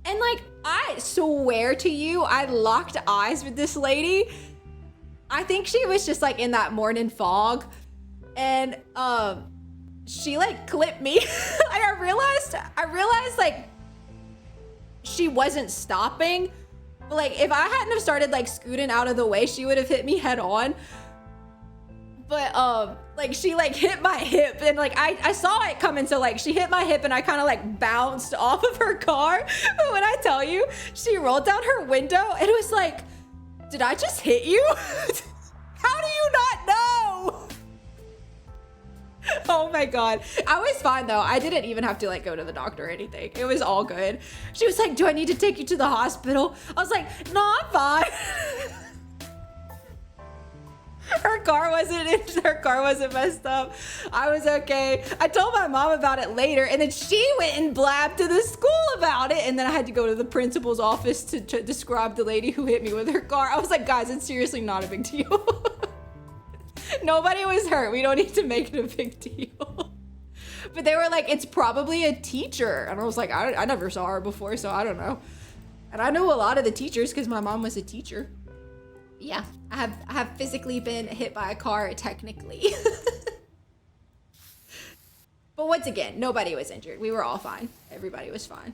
And like, I swear to you, I locked eyes with this lady. I think she was just like in that morning fog, and she like clipped me. Like I realized like she wasn't stopping. But like if I hadn't have started like scooting out of the way, she would have hit me head on. But like she like hit my hip and like I saw it coming, so like she hit my hip and I kind of like bounced off of her car. But when I tell you, she rolled down her window and it was like, did I just hit you? How do you not know? Oh my God. I was fine though. I didn't even have to like go to the doctor or anything. It was all good. She was like, do I need to take you to the hospital? I was like, no, I'm fine. Her car wasn't messed up. I was okay. I told my mom about it later, and then she went and blabbed to the school about it, and then I had to go to the principal's office to describe the lady who hit me with her car. I was like, guys, it's seriously not a big deal. Nobody was hurt. We don't need to make it a big deal. But they were like, it's probably a teacher. And I was like, I never saw her before, so I don't know. And I know a lot of the teachers because my mom was a teacher. Yeah, I have physically been hit by a car, technically. But once again, nobody was injured. We were all fine. Everybody was fine.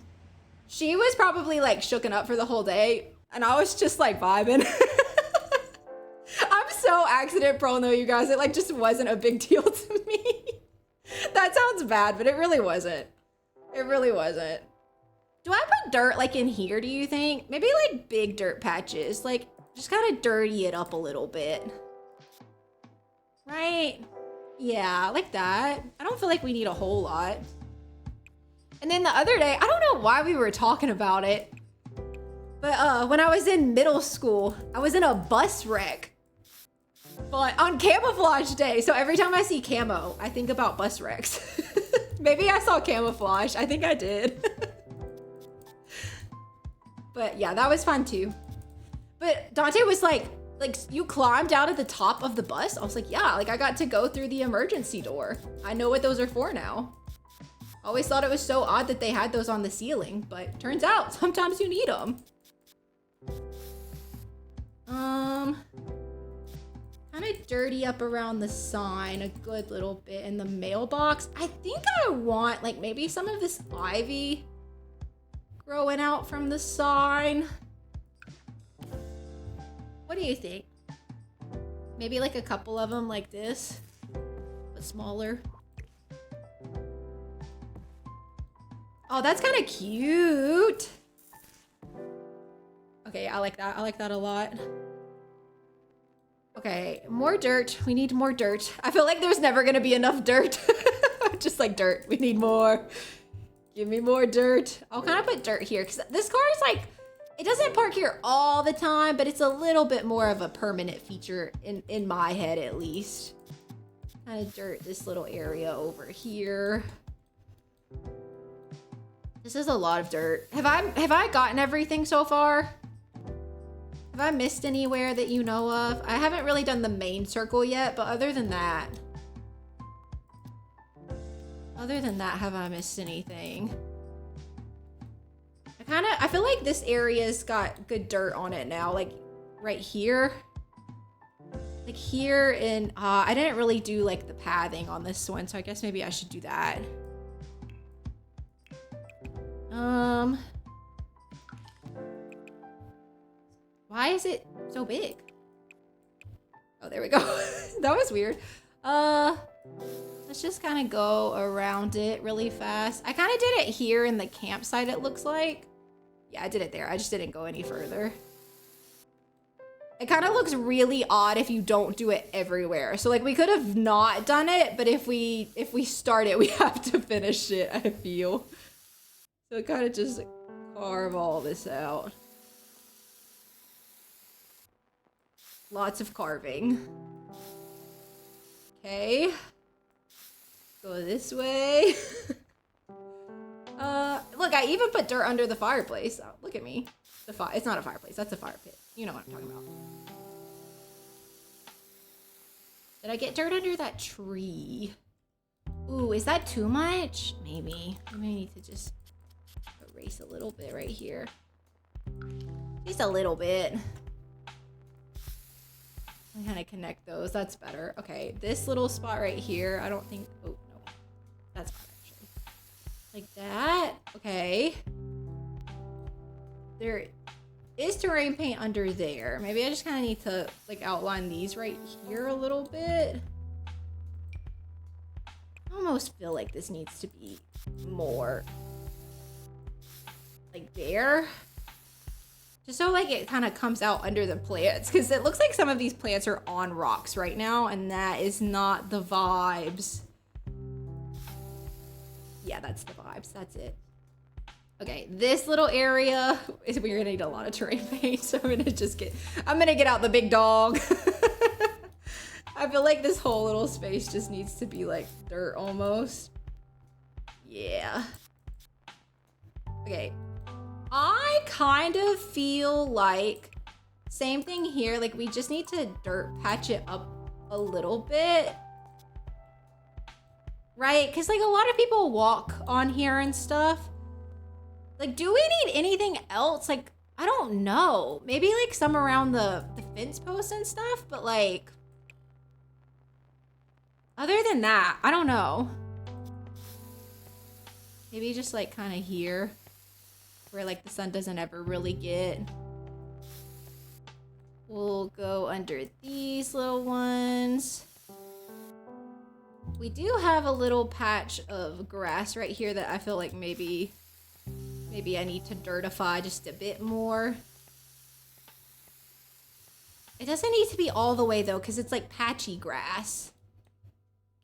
She was probably like shooken up for the whole day, and I was just like vibing. I'm so accident prone though, you guys. It like just wasn't a big deal to me. That sounds bad, but it really wasn't. It really wasn't. Do I put dirt like in here, do you think? Maybe like big dirt patches, like just kind of dirty it up a little bit. Right? Yeah, like that. I don't feel like we need a whole lot. And then the other day, I don't know why we were talking about it, but when I was in middle school, I was in a bus wreck. But on camouflage day, so every time I see camo, I think about bus wrecks. Maybe I saw camouflage. I think I did. But yeah, that was fun too. But Dante was like, you climbed out at the top of the bus? I was like, yeah, like I got to go through the emergency door. I know what those are for now. I always thought it was so odd that they had those on the ceiling, but turns out sometimes you need them. Kind of dirty up around the sign a good little bit in the mailbox. I think I want like maybe some of this ivy growing out from the sign. What do you think? Maybe like a couple of them like this, but smaller. Oh, that's kind of cute. Okay, I like that. I like that a lot. Okay, more dirt. We need more dirt. I feel like there's never gonna be enough dirt. Just like dirt. We need more. Give me more dirt. I'll kind of put dirt here because this car is like, it doesn't park here all the time, but it's a little bit more of a permanent feature in my head at least. Kind of dirt this little area over here. This is a lot of dirt. Have I gotten everything so far? Have I missed anywhere that you know of? I haven't really done the main circle yet, but other than that, have I missed anything? I feel like this area's got good dirt on it now, like right here. Like here, and I didn't really do like the pathing on this one, so I guess maybe I should do that. Why is it so big? Oh, there we go. That was weird. Let's just kind of go around it really fast. I kind of did it here in the campsite, it looks like. Yeah, I did it there. I just didn't go any further. It kind of looks really odd if you don't do it everywhere. So like we could have not done it, but if we start it, we have to finish it, I feel. So kind of just carve all this out. Lots of carving. Okay. Go this way. Look, I even put dirt under the fireplace. Oh, look at me. It's not a fireplace, that's a fire pit. You know what I'm talking about. Did I get dirt under that tree? Ooh, is that too much? Maybe. I may need to just erase a little bit right here. Just a little bit. I kind of connect those. That's better. Okay, this little spot right here, I don't think... Oh, no. That's fine, actually. Like that. Okay. There is terrain paint under there. Maybe I just kind of need to, like, outline these right here a little bit. almost feel like this needs to be more like there. Just so like it kind of comes out under the plants, because it looks like some of these plants are on rocks right now, and that is not the vibes. Yeah, that's the vibes. That's it. Okay, this little area is, we're gonna need a lot of terrain paint, so I'm gonna get out the big dog. I feel like this whole little space just needs to be like dirt almost. Yeah. Okay. I kind of feel like same thing here. Like we just need to dirt patch it up a little bit. Right? Because like a lot of people walk on here and stuff. Like, do we need anything else? Like, I don't know. Maybe like some around the fence posts and stuff, but like, other than that, I don't know. Maybe just like kind of here where like the sun doesn't ever really get. We'll go under these little ones. We do have a little patch of grass right here that I feel like maybe I need to dirtify just a bit more. It doesn't need to be all the way though, because it's like patchy grass.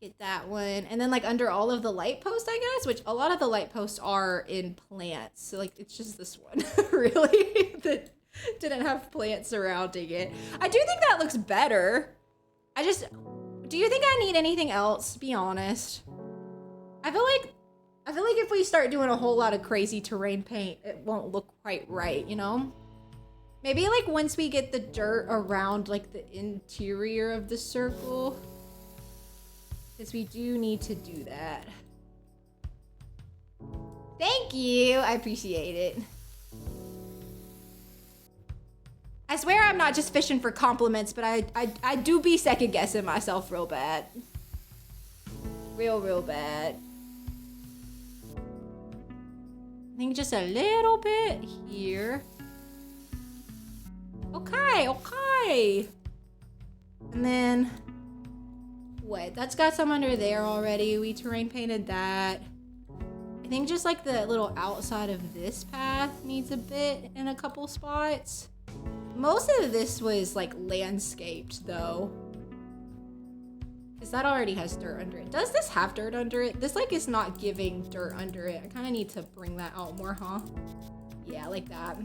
Get that one. And then like under all of the light posts, I guess, which a lot of the light posts are in plants. So like it's just this one really that didn't have plants surrounding it. I do think that looks better. Do you think I need anything else? Be honest. I feel like if we start doing a whole lot of crazy terrain paint, it won't look quite right, you know? Maybe like once we get the dirt around like the interior of the circle. Because we do need to do that. Thank you. I appreciate it. I swear I'm not just fishing for compliments, but I do be second guessing myself real bad. Real bad. I think just a little bit here. Okay. And then, what? That's got some under there already. We terrain painted that. I think just like the little outside of this path needs a bit in a couple spots. Most of this was like landscaped though. Because that already has dirt under it. Does this have dirt under it? This like is not giving dirt under it. I kind of need to bring that out more, huh? Yeah, like that.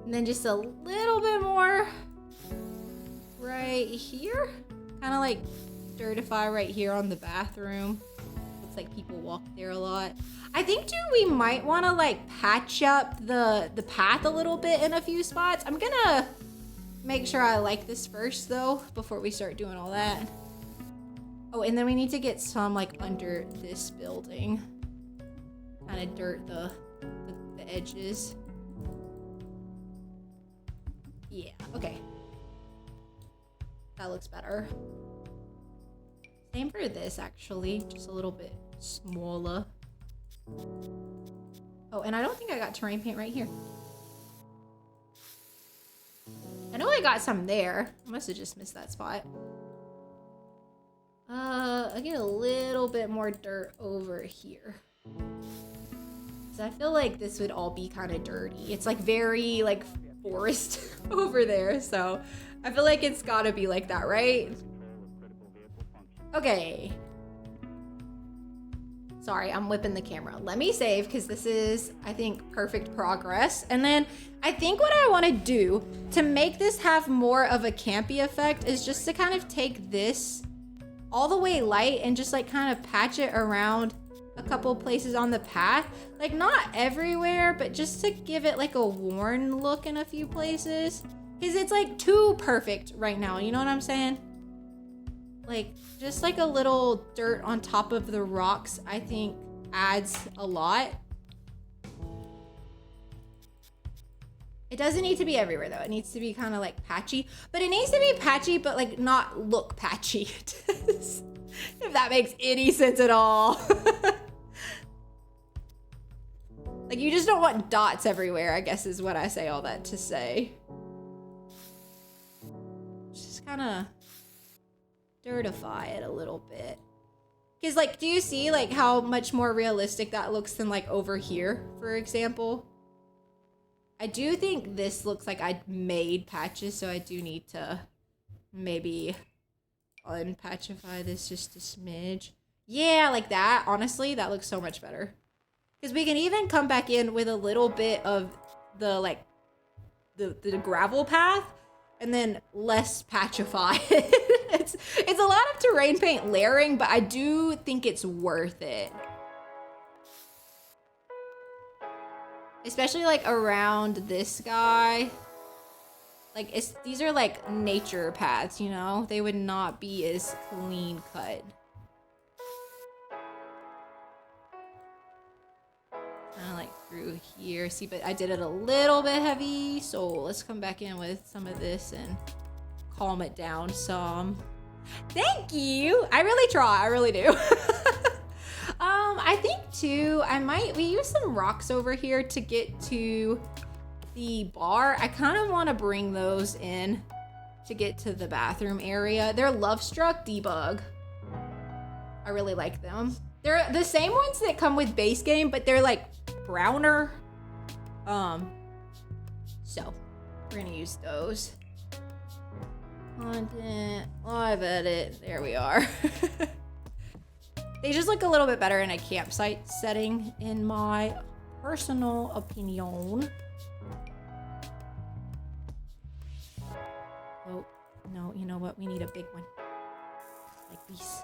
And then just a little bit more right here. Kind of like dirtify right here on the bathroom. Looks like people walk there a lot. I think too we might want to like patch up the path a little bit in a few spots. I'm gonna make sure I like this first though before we start doing all that. Oh, and then we need to get some like under this building. Kind of dirt the edges. Yeah, okay. That looks better. Same for this actually, just a little bit smaller. Oh, and I don't think I got terrain paint right here. I know I got some there. I must have just missed that spot. I get a little bit more dirt over here. So I feel like this would all be kind of dirty. It's like very like forest over there. So I feel like it's gotta be like that, right? Okay. Sorry, I'm whipping the camera. Let me save because this is, I think, perfect progress. And then I think what I want to do to make this have more of a campy effect is just to kind of take this all the way light and just like kind of patch it around a couple places on the path. Like not everywhere, but just to give it like a worn look in a few places. Because it's like too perfect right now, you know what I'm saying? Like, just like a little dirt on top of the rocks, I think adds a lot. It doesn't need to be everywhere though. It needs to be kind of like patchy, but it needs to be patchy, but like not look patchy. If that makes any sense at all. Like you just don't want dots everywhere, I guess is what I say all that to say. Just kind of dirtify it a little bit. Because like, do you see like how much more realistic that looks than like over here, for example? I do think this looks like I made patches, so I do need to maybe unpatchify this just a smidge. Yeah, like that. Honestly, that looks so much better. Because we can even come back in with a little bit of the like the gravel path and then less patchify. it's a lot of terrain paint layering, but I do think it's worth it. Especially like around this guy. Like these are like nature paths, you know? They would not be as clean cut. Kind of like through here. See, but I did it a little bit heavy. So let's come back in with some of this and calm it down some. Thank you. I really try. I really do. I think too, we use some rocks over here to get to the bar. I kind of want to bring those in to get to the bathroom area. They're Love Struck Debug. I really like them. They're the same ones that come with base game, but they're like browner. So we're gonna use those. Content, live edit, there we are. They just look a little bit better in a campsite setting, in my personal opinion. Oh, no, you know what? We need a big one. Like these.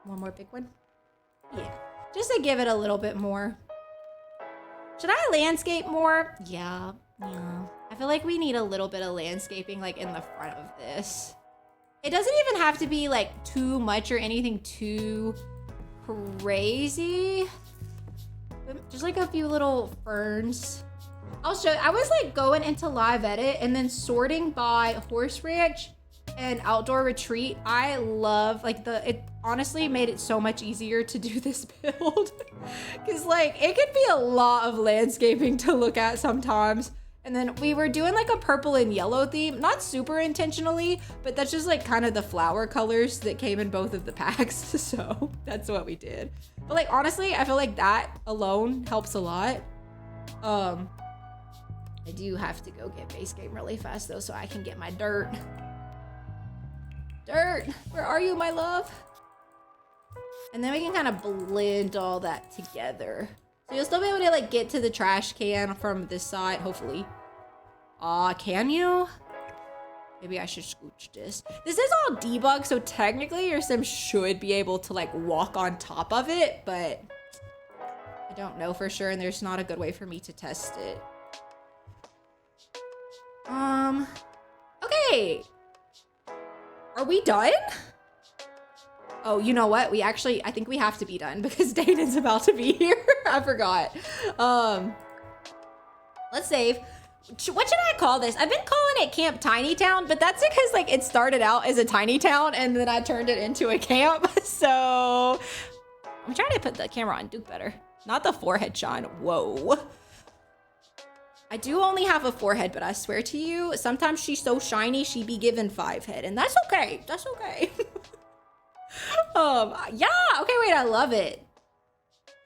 One more big one? Yeah, just to give it a little bit more. Should I landscape more? Yeah. I feel like we need a little bit of landscaping like in the front of this. It doesn't even have to be like too much or anything too crazy. Just like a few little ferns. I'll show you. I was like going into live edit and then sorting by horse ranch and outdoor retreat. I love like it honestly made it so much easier to do this build. Cause like it could be a lot of landscaping to look at sometimes. And then we were doing like a purple and yellow theme, not super intentionally, but that's just like kind of the flower colors that came in both of the packs. So that's what we did. But like, honestly, I feel like that alone helps a lot. I do have to go get base game really fast though, so I can get my dirt. Dirt, where are you, my love? And then we can kind of blend all that together. So you'll still be able to like get to the trash can from this side, hopefully. Can you? Maybe I should scooch this. This is all debug, so technically your sim should be able to like walk on top of it, but I don't know for sure, and there's not a good way for me to test it. Okay. Are we done? Oh, you know what? I think we have to be done because Dayton's about to be here. I forgot. Let's save. What should I call this? I've been calling it Camp Tiny Town, but that's because like it started out as a tiny town and then I turned it into a camp. So I'm trying to put the camera on Duke better. Not the forehead shine. Whoa. I do only have a forehead, but I swear to you, sometimes she's so shiny, she be given 5 head, and that's okay. That's okay. Yeah, okay, wait, I love it.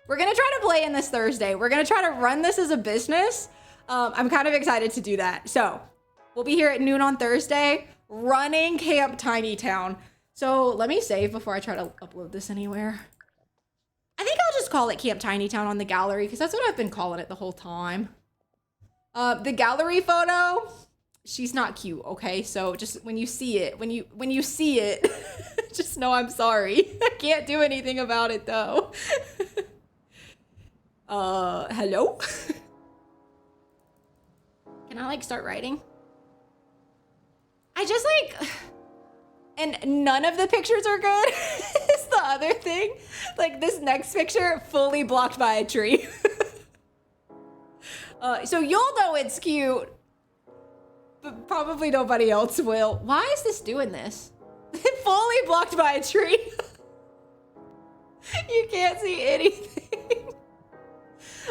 We're gonna try to play in this Thursday. We're gonna try to run this as a business. I'm kind of excited to do that. So we'll be here at noon on Thursday, running Camp Tiny Town. So let me save before I try to upload this anywhere. I think I'll just call it Camp Tiny Town on the gallery because that's what I've been calling it the whole time. The gallery photo, she's not cute, okay? So just when you see it, when you see it, just know I'm sorry. I can't do anything about it though. Hello? Can I like start writing? I just like, and none of the pictures are good. Is the other thing. Like this next picture, fully blocked by a tree. So you'll know it's cute, but probably nobody else will. Why is this doing this? Fully blocked by a tree. You can't see anything.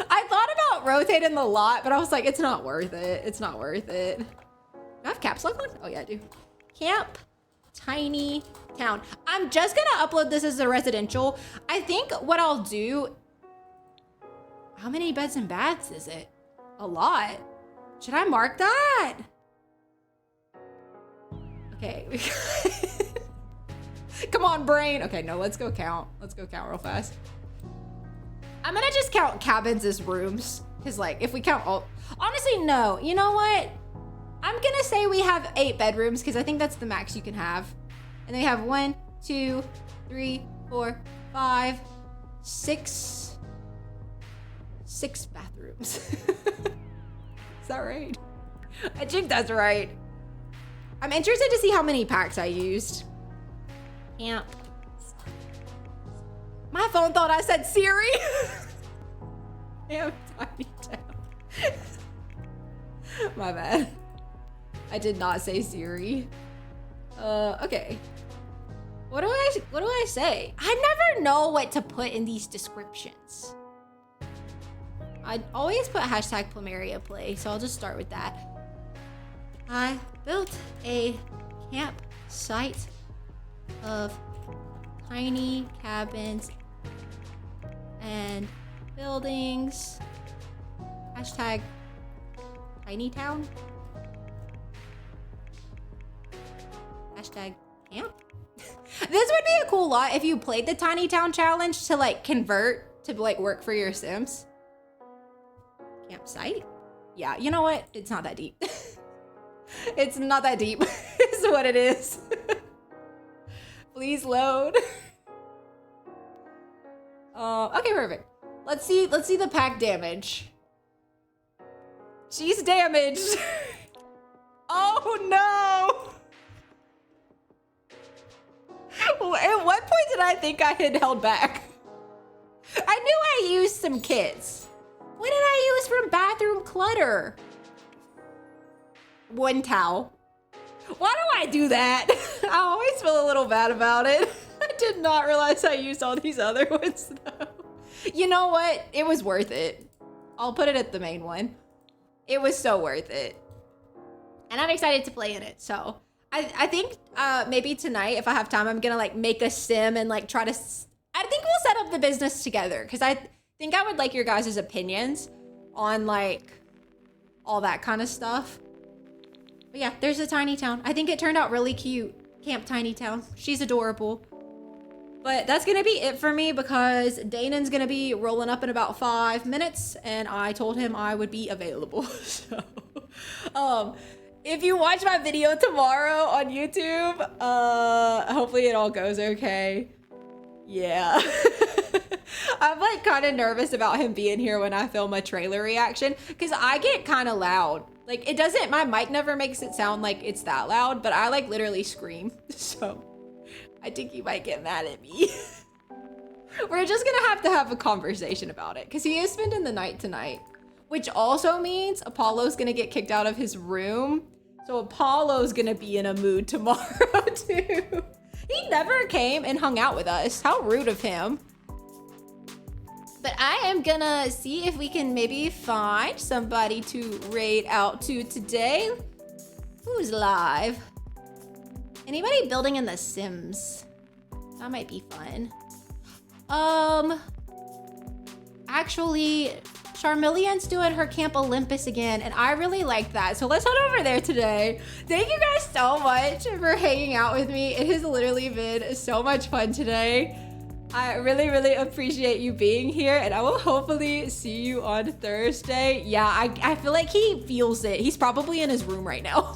I thought about rotating the lot, but I was like, it's not worth it. It's not worth it. Do I have caps lock on? Oh yeah, I do. Camp Tiny Town. I'm just gonna upload this as a residential. I think what I'll do, how many beds and baths is it? A lot. Should I mark that? Okay. Come on, brain. Okay, no, let's go count. Let's go count real fast. I'm gonna just count cabins as rooms. Cause like, if we count all, honestly, no. You know what? I'm gonna say we have 8 bedrooms because I think that's the max you can have. And then we have 1, 2, 3, 4, 5, 6 bathrooms. Is that right? I think that's right. I'm interested to see how many packs I used. Camp. My phone thought I said Siri. Damn, Tiny Town. My bad. I did not say Siri. Okay. What do I say? I never know what to put in these descriptions. I always put hashtag Plumeria play, so I'll just start with that. I built a campsite of tiny cabins and buildings. Hashtag Tiny Town. Hashtag camp. This would be a cool lot if you played the Tiny Town challenge to like convert to like work for your Sims. Campsite? Yeah, you know what? It's not that deep. It's not that deep. Is what it is. Please load. Okay, perfect. Let's see the pack damage. She's damaged. Oh no. At what point did I think I had held back? I knew I used some kits. What did I use from bathroom clutter? 1 towel. Why do I do that? I always feel a little bad about it. I did not realize I used all these other ones though. You know what? It was worth it. I'll put it at the main one. It was so worth it. And I'm excited to play in it, so. I think maybe tonight, if I have time, I'm gonna like make a sim and like try to, I think we'll set up the business together because I think I would like your guys' opinions on like all that kind of stuff. But yeah, there's a Tiny Town. I think it turned out really cute. Camp Tiny Town. She's adorable. But that's gonna be it for me because Danon's gonna be rolling up in about 5 minutes and I told him I would be available. So, if you watch my video tomorrow on YouTube, hopefully it all goes okay. Yeah. I'm like kind of nervous about him being here when I film a trailer reaction because I get kind of loud. Like it doesn't, my mic never makes it sound like it's that loud, but I like literally scream. So I think he might get mad at me. We're just gonna have a conversation about it because he is spending the night tonight, which also means Apollo's gonna get kicked out of his room. So Apollo's gonna be in a mood tomorrow too. He never came and hung out with us. How rude of him. But I am gonna see if we can maybe find somebody to raid out to today. Who's live? Anybody building in The Sims? That might be fun. Actually, Charmeleon's doing her Camp Olympus again, and I really like that. So let's head over there today. Thank you guys so much for hanging out with me. It has literally been so much fun today. I really, really appreciate you being here, and I will hopefully see you on Thursday. Yeah, I feel like he feels it. He's probably in his room right now.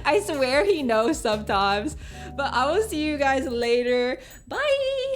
I swear he knows sometimes. But I will see you guys later. Bye!